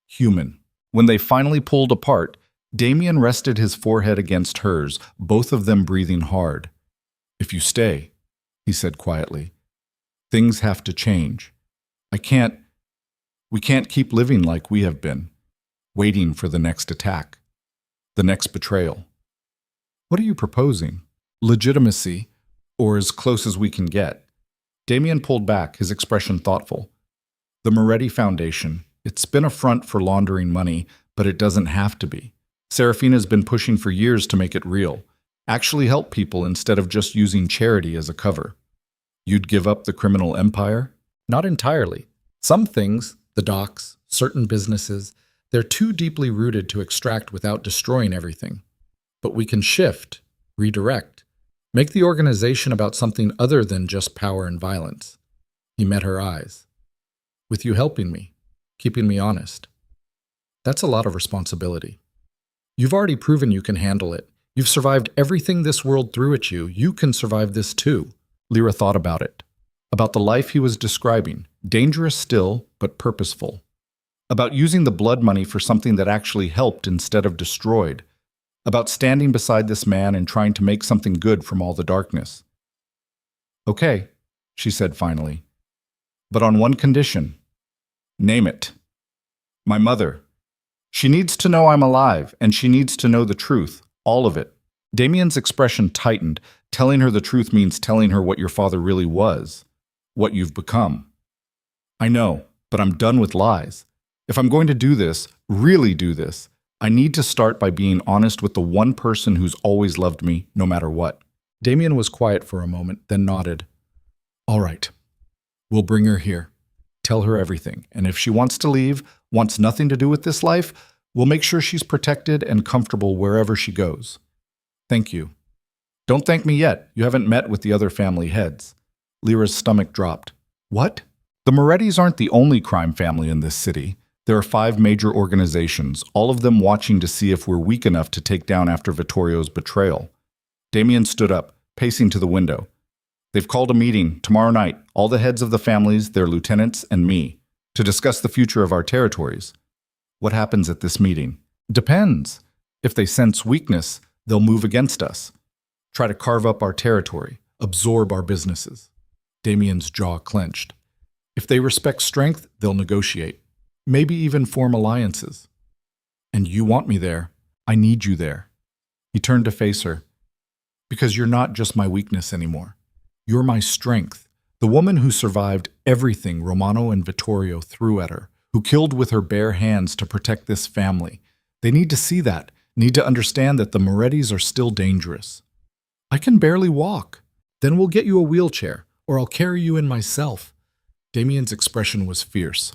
A: Human. When they finally pulled apart, Damien rested his forehead against hers, both of them breathing hard. If you stay, he said quietly, things have to change. We can't keep living like we have been, waiting for the next attack, the next betrayal. What are you proposing? Legitimacy, or as close as we can get. Damien pulled back, his expression thoughtful. The Moretti Foundation, it's been a front for laundering money, but it doesn't have to be. Serafina's been pushing for years to make it real, actually help people instead of just using charity as a cover. You'd give up the criminal empire? Not entirely. Some things, the docks, certain businesses, they're too deeply rooted to extract without destroying everything. But we can shift, redirect, make the organization about something other than just power and violence. He met her eyes. With you helping me, keeping me honest. That's a lot of responsibility. You've already proven you can handle it. You've survived everything this world threw at you. You can survive this too. Lyra thought about it. About the life he was describing. Dangerous still, but purposeful. About using the blood money for something that actually helped instead of destroyed. About standing beside this man and trying to make something good from all the darkness. Okay, she said finally. But on one condition. Name it. My mother. She needs to know I'm alive, and she needs to know the truth, all of it. Damien's expression tightened. Telling her the truth means telling her what your father really was, what you've become. I know, but I'm done with lies. If I'm going to do this, really do this, I need to start by being honest with the one person who's always loved me, no matter what. Damien was quiet for a moment, then nodded. All right,
B: We'll bring her here. Tell her everything. And if she wants to leave, wants nothing to do with this life, we'll make sure she's protected and comfortable wherever she goes. Thank you. Don't thank me yet. You haven't met with the other family heads. Lyra's stomach dropped. What? The Morettis aren't the only crime family in this city. There are 5 major organizations, all of them watching to see if we're weak enough to take down after Vittorio's betrayal. Damien stood up, pacing to the window. They've called a meeting tomorrow night, all the heads of the families, their lieutenants, and me, to discuss the future of our territories. What happens at this meeting? Depends. If they sense weakness, they'll move against us. Try to carve up our territory, absorb our businesses. Damien's jaw clenched. If they respect strength, they'll negotiate. Maybe even form alliances. And you want me there. I need you there. He turned to face her. Because you're not just my weakness anymore. You're my strength. The woman who survived everything Romano and Vittorio threw at her, who killed with her bare hands to protect this family. They need to see that, need to understand that the Morettis are still dangerous. I can barely walk. Then we'll get you a wheelchair, or I'll carry you in myself. Damien's expression was fierce.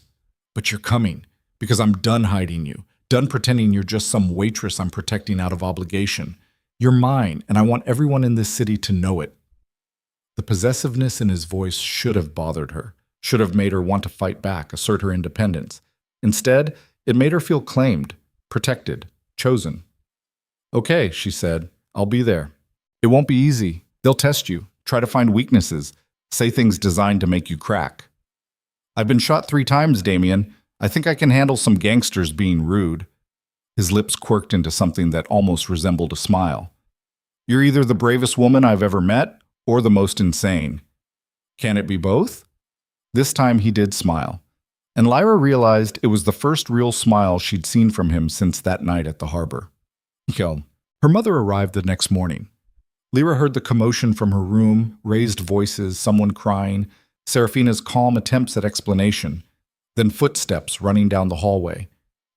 B: But you're coming, because I'm done hiding you, done pretending you're just some waitress I'm protecting out of obligation. You're mine, and I want everyone in this city to know it. The possessiveness in his voice should have bothered her, should have made her want to fight back, assert her independence. Instead, it made her feel claimed, protected, chosen. Okay, she said, I'll be there. It won't be easy. They'll test you, try to find weaknesses, say things designed to make you crack. I've been shot 3 times, Damien. I think I can handle some gangsters being rude. His lips quirked into something that almost resembled a smile. You're either the bravest woman I've ever met or the most insane. Can it be both? This time he did smile, and Lyra realized it was the first real smile she'd seen from him since that night at the harbor. Her mother arrived the next morning. Lyra heard the commotion from her room, raised voices, someone crying, Serafina's calm attempts at explanation, then footsteps running down the hallway.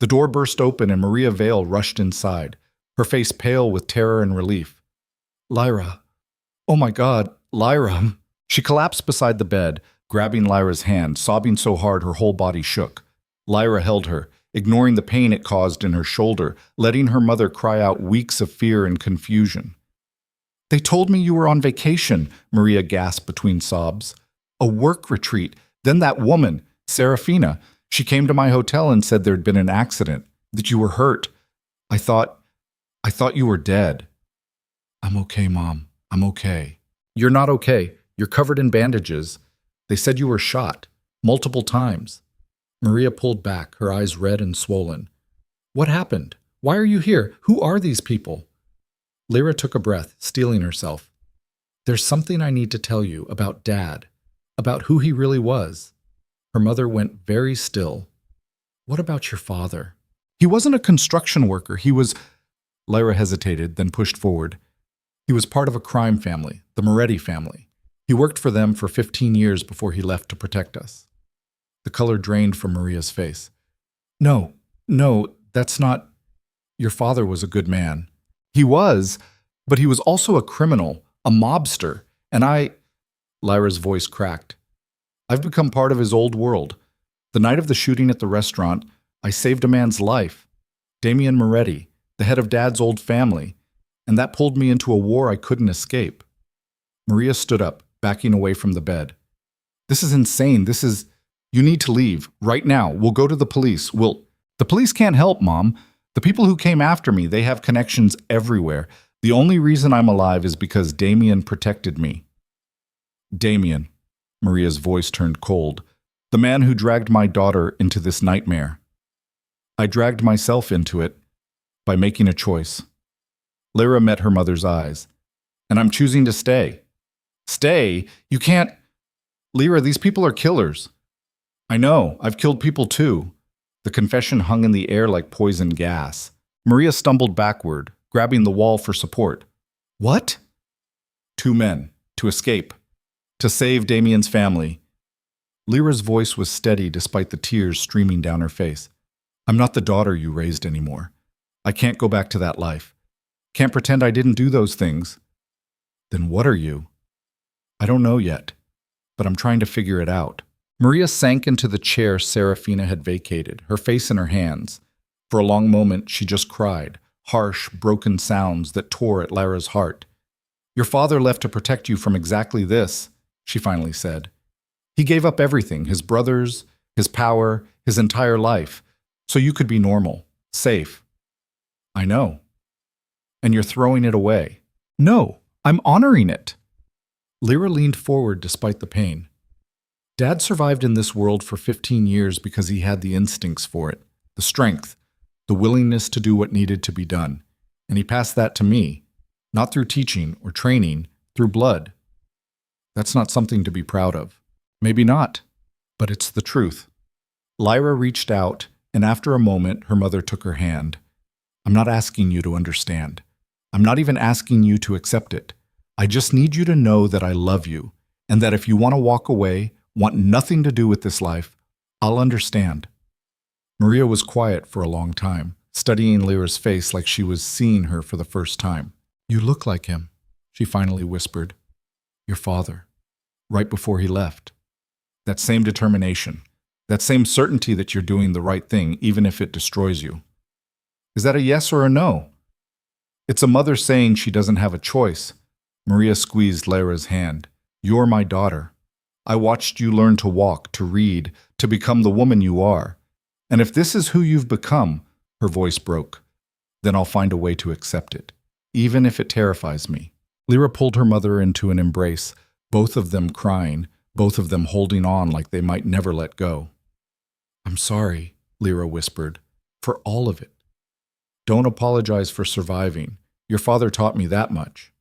B: The door burst open and Maria Vale rushed inside, her face pale with terror and relief. Lyra. Oh my God, Lyra. She collapsed beside the bed, grabbing Lyra's hand, sobbing so hard her whole body shook. Lyra held her, ignoring the pain it caused in her shoulder, letting her mother cry out weeks of fear and confusion. They told me you were on vacation, Maria gasped between sobs. A work retreat. Then that woman, Serafina, she came to my hotel and said there'd been an accident, that you were hurt. I thought you were dead. I'm okay, Mom. I'm okay. You're not okay. You're covered in bandages. They said you were shot, multiple times. Maria pulled back, her eyes red and swollen. What happened? Why are you here? Who are these people? Lyra took a breath, steeling herself. There's something I need to tell you about Dad, about who he really was. Her mother went very still. What about your father? He wasn't a construction worker. He was... Lyra hesitated, then pushed forward. He was part of a crime family, the Moretti family. He worked for them for 15 years before he left to protect us. The color drained from Maria's face. No, that's not... Your father was a good man. He was, but he was also a criminal, a mobster, and I... Lyra's voice cracked. I've become part of his old world. The night of the shooting at the restaurant, I saved a man's life. Damien Moretti, the head of Dad's old family, and that pulled me into a war I couldn't escape. Maria stood up, backing away from the bed. This is insane. You need to leave, right now. We'll go to the police. The police can't help, Mom. The people who came after me, they have connections everywhere. The only reason I'm alive is because Damien protected me. Damien. Maria's voice turned cold. The man who dragged my daughter into this nightmare. I dragged myself into it by making a choice. Lyra met her mother's eyes. And I'm choosing to stay. Stay? You can't... Lyra, these people are killers. I know. I've killed people too. The confession hung in the air like poison gas. Maria stumbled backward, grabbing the wall for support. What? 2 men. To escape. To save Damien's family. Lyra's voice was steady despite the tears streaming down her face. I'm not the daughter you raised anymore. I can't go back to that life. Can't pretend I didn't do those things. Then what are you? I don't know yet, but I'm trying to figure it out.
A: Maria sank into the chair Serafina had vacated, her face in her hands. For a long moment, she just cried, harsh, broken sounds that tore at Lyra's heart. "Your father left to protect you from exactly this," she finally said. "He gave up everything, his brothers, his power, his entire life, so you could be normal, safe." "I know." "And you're throwing it away." "No, I'm honoring it." Lyra leaned forward despite the pain. Dad survived in this world for 15 years because he had the instincts for it, the strength, the willingness to do what needed to be done. And he passed that to me, not through teaching or training, through blood. That's not something to be proud of. Maybe not, but it's the truth. Lyra reached out, and after a moment, her mother took her hand. "I'm not asking you to understand. I'm not even asking you to accept it. I just need you to know that I love you, and that if you want to walk away, want nothing to do with this life, I'll understand." Maria was quiet for a long time, studying Lyra's face like she was seeing her for the first time. "You look like him," she finally whispered. "Your father, right before he left. That same determination, that same certainty that you're doing the right thing, even if it destroys you." "Is that a yes or a no?" "It's a mother saying she doesn't have a choice." Maria squeezed Lyra's hand. "You're my daughter. I watched you learn to walk, to read, to become the woman you are. And if this is who you've become," her voice broke, "then I'll find a way to accept it, even if it terrifies me." Lyra pulled her mother into an embrace, both of them crying, both of them holding on like they might never let go. "I'm sorry," Lyra whispered, "for all of it. Don't apologize for surviving. Your father taught me that much."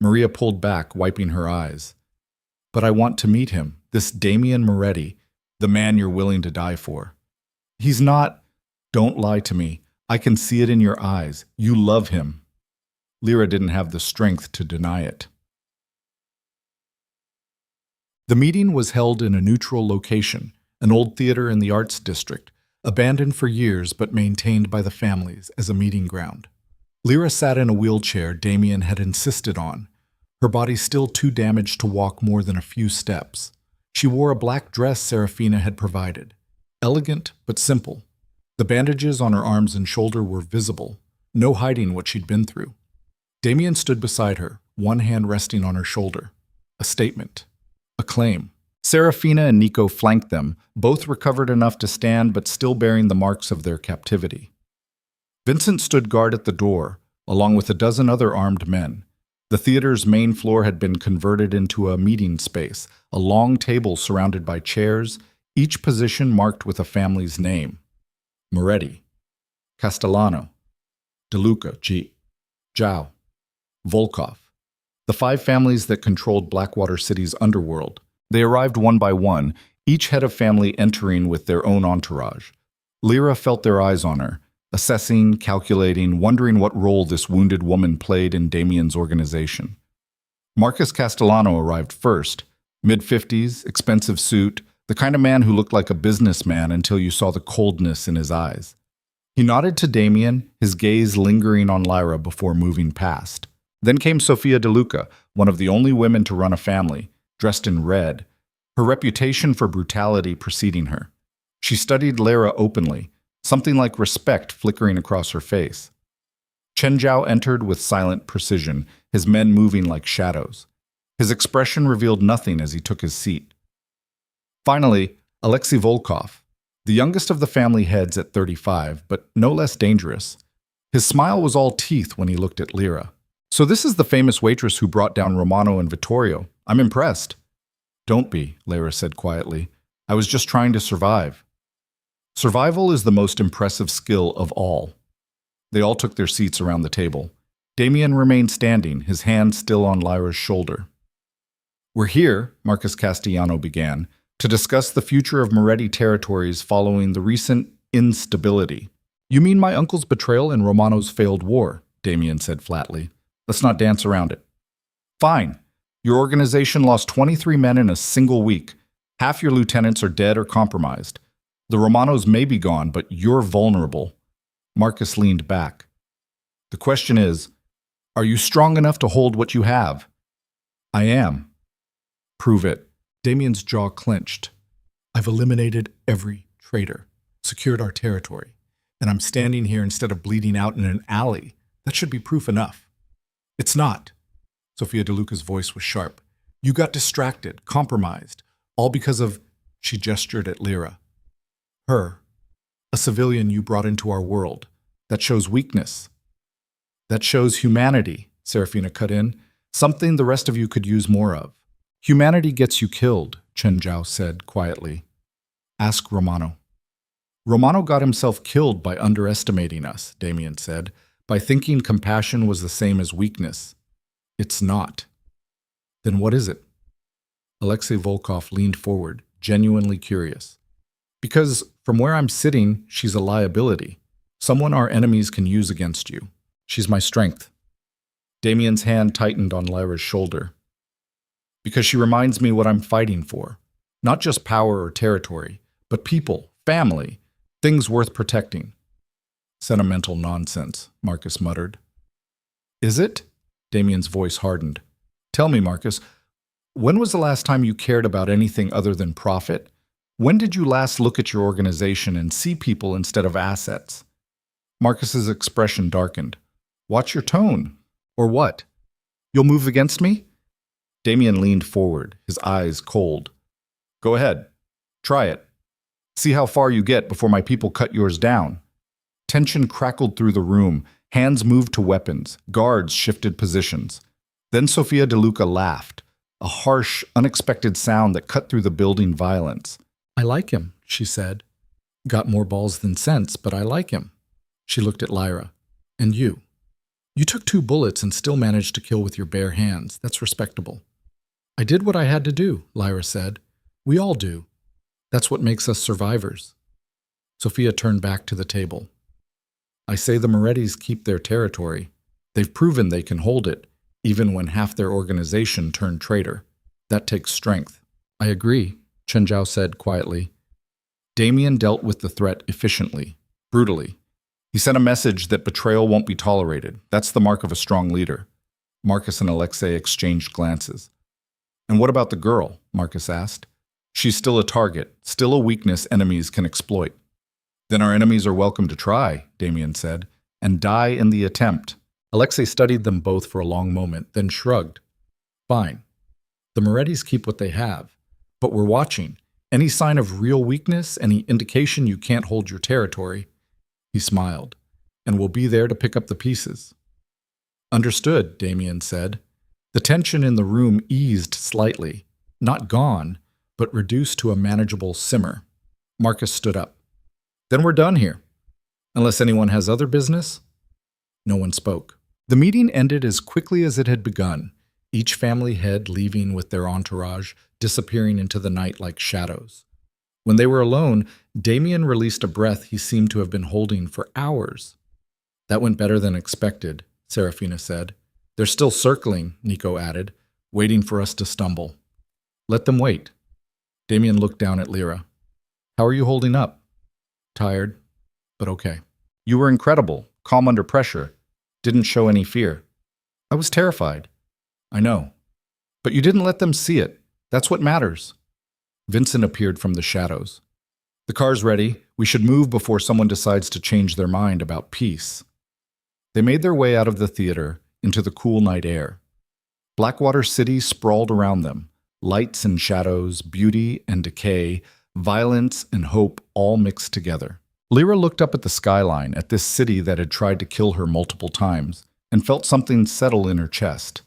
A: Maria pulled back, wiping her eyes. "But I want to meet him, this Damien Moretti, the man you're willing to die for. He's not—" "Don't lie to me. I can see it in your eyes. You love him." Lyra didn't have the strength to deny it. The meeting was held in a neutral location, an old theater in the Arts District, abandoned for years but maintained by the families as a meeting ground. Lyra sat in a wheelchair Damien had insisted on, her body still too damaged to walk more than a few steps. She wore a black dress Serafina had provided, elegant but simple. The bandages on her arms and shoulder were visible, no hiding what she'd been through. Damien stood beside her, one hand resting on her shoulder. A statement. A claim. Serafina and Nico flanked them, both recovered enough to stand but still bearing the marks of their captivity. Vincent stood guard at the door, along with a dozen other armed men. The theater's main floor had been converted into a meeting space, a long table surrounded by chairs, each position marked with a family's name. Moretti, Castellano, DeLuca, Zhao, Volkov, the 5 families that controlled Blackwater City's underworld. They arrived one by one, each head of family entering with their own entourage. Lyra felt their eyes on her, assessing, calculating, wondering what role this wounded woman played in Damien's organization. Marcus Castellano arrived first, mid-50s, expensive suit, the kind of man who looked like a businessman until you saw the coldness in his eyes. He nodded to Damien, his gaze lingering on Lyra before moving past. Then came Sofia DeLuca, one of the only women to run a family, dressed in red, her reputation for brutality preceding her. She studied Lyra openly, something like respect flickering across her face. Chen Zhao entered with silent precision, his men moving like shadows. His expression revealed nothing as he took his seat. Finally, Alexei Volkov, the youngest of the family heads at 35, but no less dangerous. His smile was all teeth when he looked at Lyra. "So this is the famous waitress who brought down Romano and Vittorio. I'm impressed." "Don't be," Lyra said quietly. "I was just trying to survive." Survival is the most impressive skill of all. They all took their seats around the table. Damien remained standing, his hand still on Lyra's shoulder. "We're here," Marcus Castellano began, "to discuss the future of Moretti territories following the recent instability." "You mean my uncle's betrayal in Romano's failed war," Damien said flatly. "Let's not dance around it." "Fine. Your organization lost 23 men in a single week. Half your lieutenants are dead or compromised. The Romanos may be gone, but you're vulnerable." Marcus leaned back. "The question is, are you strong enough to hold what you have?" "I am." "Prove it." Damien's jaw clenched.
B: I've eliminated every traitor, secured our territory, and I'm standing here instead of bleeding out in an alley. That should be proof enough. It's not. Sofia DeLuca's voice was sharp. You got distracted, compromised, all because of, she gestured at Lyra. Her, a civilian you brought into our world. That shows weakness. That shows humanity, Serafina cut in. Something the rest of you could use more of. Humanity gets you killed, Chen Zhao said quietly. Ask Romano. Romano got himself killed by underestimating us, Damien said, by thinking compassion was the same as weakness. It's not. Then what is it? Alexei Volkov leaned forward, genuinely curious. Because from where I'm sitting, she's a liability. Someone our enemies can use against you. She's my strength. Damien's hand tightened on Lyra's shoulder. Because she reminds me what I'm fighting for. Not just power or territory, but people, family, things worth protecting. Sentimental nonsense, Marcus muttered. Is it? Damien's voice hardened. Tell me, Marcus, when was the last time you cared about anything other than profit? When did you last look at your organization and see people instead of assets? Marcus's expression darkened. Watch your tone. Or what? You'll move against me? Damien leaned forward, his eyes cold. Go ahead. Try it. See how far you get before my people cut yours down. Tension crackled through the room. Hands moved to weapons. Guards shifted positions. Then Sofia DeLuca laughed, a harsh, unexpected sound that cut through the building violence. I like him, she said. Got more balls than sense, but I like him. She looked at Lyra. And you? You took 2 bullets and still managed to kill with your bare hands. That's respectable. I did what I had to do, Lyra said. We all do. That's what makes us survivors. Sofia turned back to the table. I say the Morettis keep their territory. They've proven they can hold it, even when half their organization turned traitor. That takes strength. I agree, Chen Zhao said quietly. Damien dealt with the threat efficiently, brutally. He sent a message that betrayal won't be tolerated. That's the mark of a strong leader. Marcus and Alexei exchanged glances. And what about the girl? Marcus asked. She's still a target, still a weakness enemies can exploit. Then our enemies are welcome to try, Damien said, and die in the attempt. Alexei studied them both for a long moment, then shrugged. Fine. The Morettis keep what they have. But we're watching. Any sign of real weakness, any indication you can't hold your territory, he smiled, and we'll be there to pick up the pieces. Understood, Damien said. The tension in the room eased slightly, not gone, but reduced to a manageable simmer. Marcus stood up. Then we're done here. Unless anyone has other business? No one spoke. The meeting ended as quickly as it had begun, each family head leaving with their entourage, disappearing into the night like shadows. When they were alone, Damien released a breath he seemed to have been holding for hours. That went better than expected, Serafina said. They're still circling, Nico added, waiting for us to stumble. Let them wait. Damien looked down at Lyra. How are you holding up? Tired, but okay. You were incredible, calm under pressure. Didn't show any fear. I was terrified. I know. But you didn't let them see it. That's what matters. Vincent appeared from the shadows. The car's ready. We should move before someone decides to change their mind about peace. They made their way out of the theater into the cool night air. Blackwater City sprawled around them, lights and shadows, beauty and decay, violence and hope all mixed together. Lyra looked up at the skyline, at this city that had tried to kill her multiple times, and felt something settle in her chest.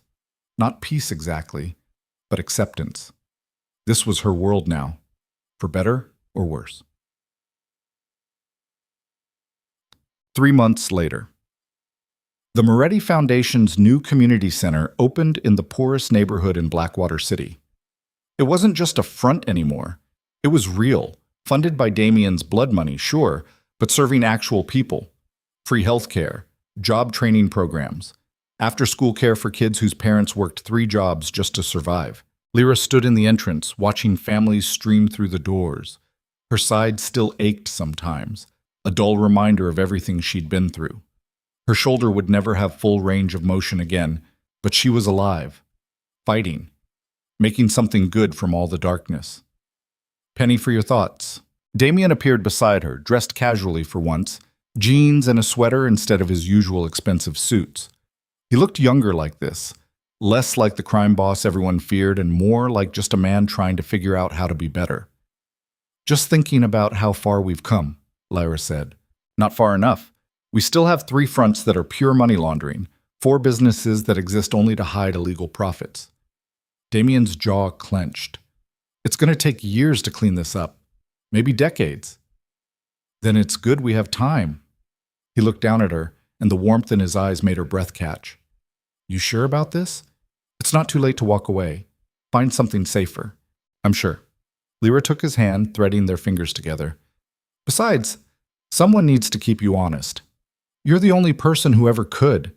B: Not peace exactly, but acceptance. This was her world now, for better or worse. 3 months later. The Moretti Foundation's new community center opened in the poorest neighborhood in Blackwater City. It wasn't just a front anymore. It was real, funded by Damien's blood money, sure, but serving actual people. Free healthcare, job training programs, after-school care for kids whose parents worked 3 jobs just to survive. Lyra stood in the entrance, watching families stream through the doors. Her side still ached sometimes, a dull reminder of everything she'd been through. Her shoulder would never have full range of motion again, but she was alive, fighting, making something good from all the darkness.
A: Penny for your thoughts. Damien appeared beside her, dressed casually for once, jeans and a sweater instead of his usual expensive suits. He looked younger like this, less like the crime boss everyone feared and more like just a man trying to figure out how to be better. Just thinking about how far we've come, Lyra said. Not far enough. We still have 3 fronts that are pure money laundering, 4 businesses that exist only to hide illegal profits. Damien's jaw clenched. It's going to take years to clean this up. Maybe decades. Then it's good we have time. He looked down at her, and the warmth in his eyes made her breath catch. You sure about this? It's not too late to walk away. Find something safer. I'm sure. Lyra took his hand, threading their fingers together. Besides, someone needs to keep you honest. You're the only person who ever could.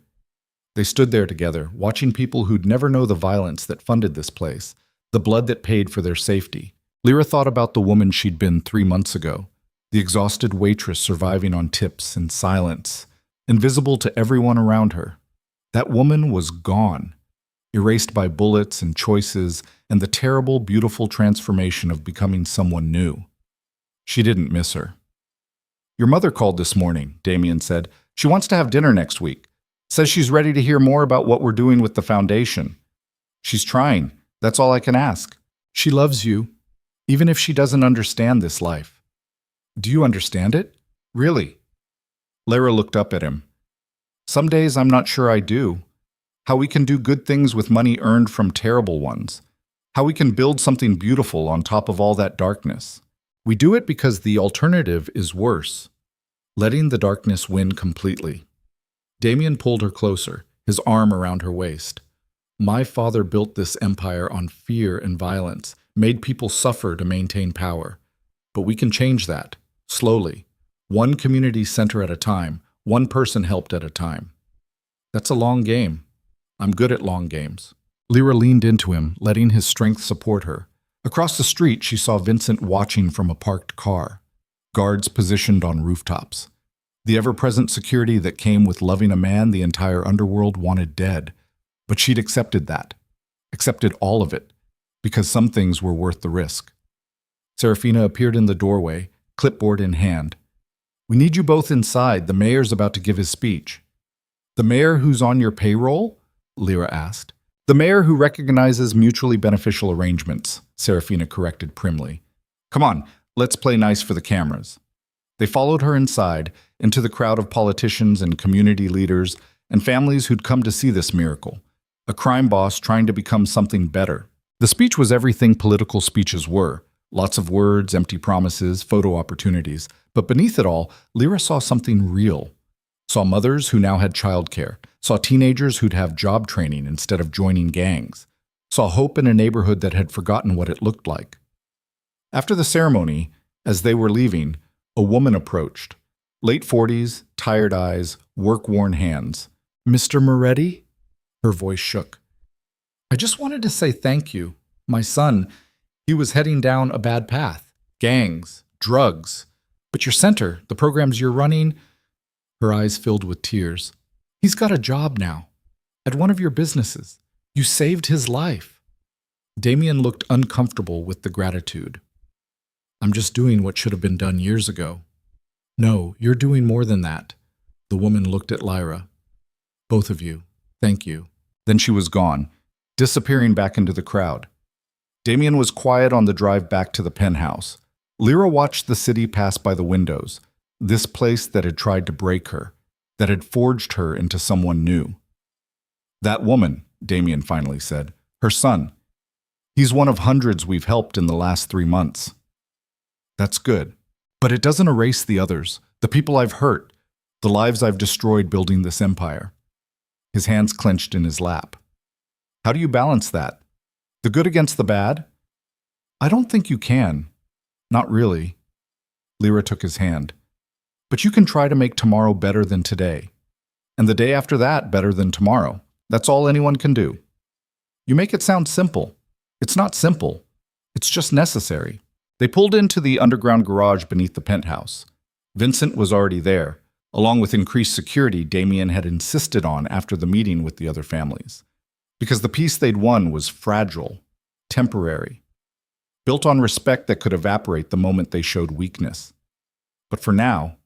A: They stood there together, watching people who'd never know the violence that funded this place, the blood that paid for their safety. Lyra thought about the woman she'd been 3 months ago, the exhausted waitress surviving on tips and silence, invisible to everyone around her. That woman was gone, erased by bullets and choices and the terrible, beautiful transformation of becoming someone new. She didn't miss her. Your mother called this morning, Damien said. She wants to have dinner next week. Says she's ready to hear more about what we're doing with the foundation. She's trying. That's all I can ask. She loves you, even if she doesn't understand this life. Do you understand it? Really? Lyra looked up at him. Some days I'm not sure I do. How we can do good things with money earned from terrible ones. How we can build something beautiful on top of all that darkness. We do it because the alternative is worse. Letting the darkness win completely. Damien pulled her closer, his arm around her waist. My father built this empire on fear and violence, made people suffer to maintain power. But we can change that, slowly. One community center at a time, one person helped at a time. That's a long game. I'm good at long games. Lyra leaned into him, letting his strength support her. Across the street, she saw Vincent watching from a parked car. Guards positioned on rooftops. The ever-present security that came with loving a man the entire underworld wanted dead. But she'd accepted that. Accepted all of it. Because some things were worth the risk. Serafina appeared in the doorway, clipboard in hand. We need you both inside. The mayor's about to give his speech. The mayor who's on your payroll? Lyra asked. The mayor who recognizes mutually beneficial arrangements, Serafina corrected primly. Come on, let's play nice for the cameras. They followed her inside, into the crowd of politicians and community leaders and families who'd come to see this miracle. A crime boss trying to become something better. The speech was everything political speeches were. Lots of words, empty promises, photo opportunities. But beneath it all, Lyra saw something real. Saw mothers who now had childcare. Saw teenagers who'd have job training instead of joining gangs. Saw hope in a neighborhood that had forgotten what it looked like. After the ceremony, as they were leaving, a woman approached. Late 40s, tired eyes, work-worn hands. Mr. Moretti? Her voice shook. I just wanted to say thank you. My son, he was heading down a bad path. Gangs, drugs. But your center, the programs you're running, her eyes filled with tears. He's got a job now. At one of your businesses. You saved his life. Damien looked uncomfortable with the gratitude. I'm just doing what should have been done years ago. No, you're doing more than that. The woman looked at Lyra. Both of you, thank you. Then she was gone, disappearing back into the crowd. Damien was quiet on the drive back to the penthouse. Lyra watched the city pass by the windows, this place that had tried to break her, that had forged her into someone new. That woman, Damien finally said, her son. He's one of hundreds we've helped in the last 3 months. That's good. But it doesn't erase the others, the people I've hurt, the lives I've destroyed building this empire. His hands clenched in his lap. How do you balance that? The good against the bad? I don't think you can. Not really. Lyra took his hand. But you can try to make tomorrow better than today. And the day after that better than tomorrow. That's all anyone can do. You make it sound simple. It's not simple. It's just necessary. They pulled into the underground garage beneath the penthouse. Vincent was already there, along with increased security Damien had insisted on after the meeting with the other families. Because the peace they'd won was fragile, temporary. built on respect that could evaporate the moment they showed weakness. But for now,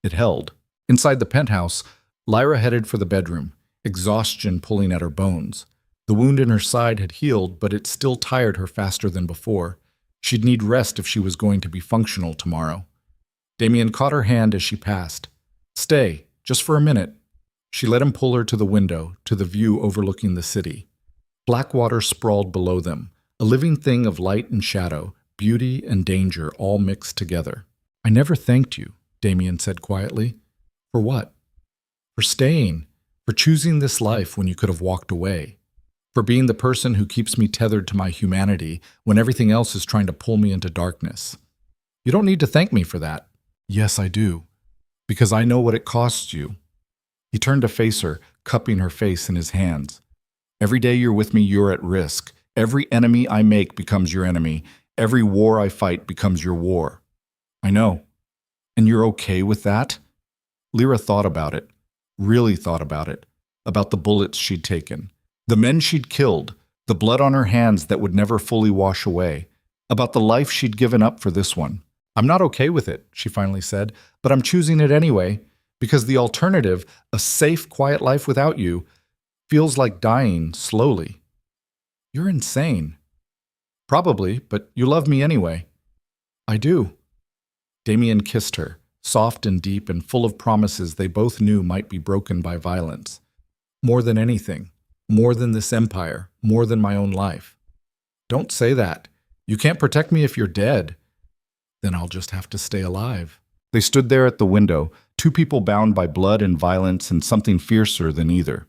A: it held. Inside the penthouse, Lyra headed for the bedroom, exhaustion pulling at her bones. The wound in her side had healed, but it still tired her faster than before. She'd need rest if she was going to be functional tomorrow. Damien caught her hand as she passed. "Stay, just for a minute." She let him pull her to the window, to the view overlooking the city. Blackwater sprawled below them, a living thing of light and shadow, beauty and danger all mixed together. "I never thanked you," Damien said quietly. "For what?" "For staying, for choosing this life when you could have walked away, for being the person who keeps me tethered to my humanity when everything else is trying to pull me into darkness. You don't need to thank me for that." "Yes, I do, because I know what it costs you." He turned to face her, cupping her face in his hands. "Every day you're with me, you're at risk. Every enemy I make becomes your enemy. Every war I fight becomes your war." "I know. And you're okay with that?" Lyra thought about it, really thought about it, about the bullets she'd taken, the men she'd killed, the blood on her hands that would never fully wash away, about the life she'd given up for this one. "I'm not okay with it," she finally said, "but I'm choosing it anyway, because the alternative, a safe, quiet life without you, feels like dying slowly." "You're insane." "Probably, but you love me anyway." "I do." Damien kissed her, soft and deep and full of promises they both knew might be broken by violence. "More than anything, more than this empire, more than my own life." "Don't say that. You can't protect me if you're dead." "Then I'll just have to stay alive." They stood there at the window, two people bound by blood and violence and something fiercer than either.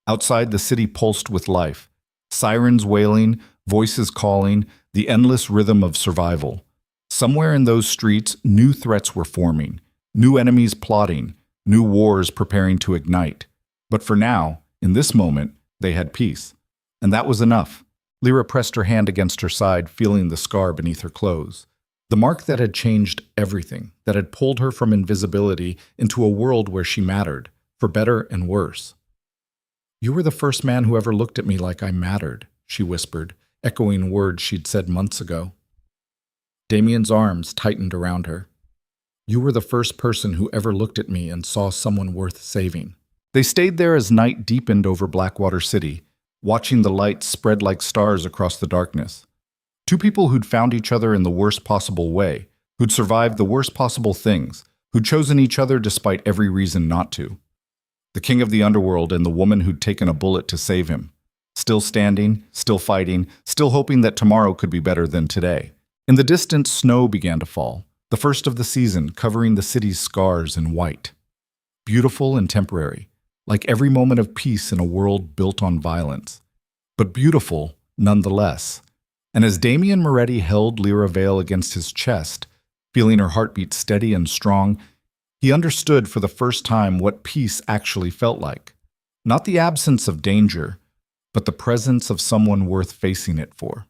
A: Outside, the city pulsed with life. Sirens wailing, voices calling, the endless rhythm of survival. Somewhere in those streets, new threats were forming, new enemies plotting, new wars preparing to ignite. But for now, in this moment, they had peace. And that was enough. Lyra pressed her hand against her side, feeling the scar beneath her clothes. The mark that had changed everything, that had pulled her from invisibility into a world where she mattered, for better and worse. "You were the first man who ever looked at me like I mattered," she whispered, echoing words she'd said months ago. Damien's arms tightened around her. "You were the first person who ever looked at me and saw someone worth saving." They stayed there as night deepened over Blackwater City, watching the lights spread like stars across the darkness. Two people who'd found each other in the worst possible way, who'd survived the worst possible things, who'd chosen each other despite every reason not to. The king of the underworld and the woman who'd taken a bullet to save him. Still standing, still fighting, still hoping that tomorrow could be better than today. In the distance, snow began to fall, the first of the season, covering the city's scars in white. Beautiful and temporary, like every moment of peace in a world built on violence. But beautiful nonetheless. And as Damien Moretti held Lyra Vale against his chest, feeling her heartbeat steady and strong, he understood for the first time what peace actually felt like. Not the absence of danger, but the presence of someone worth facing it for.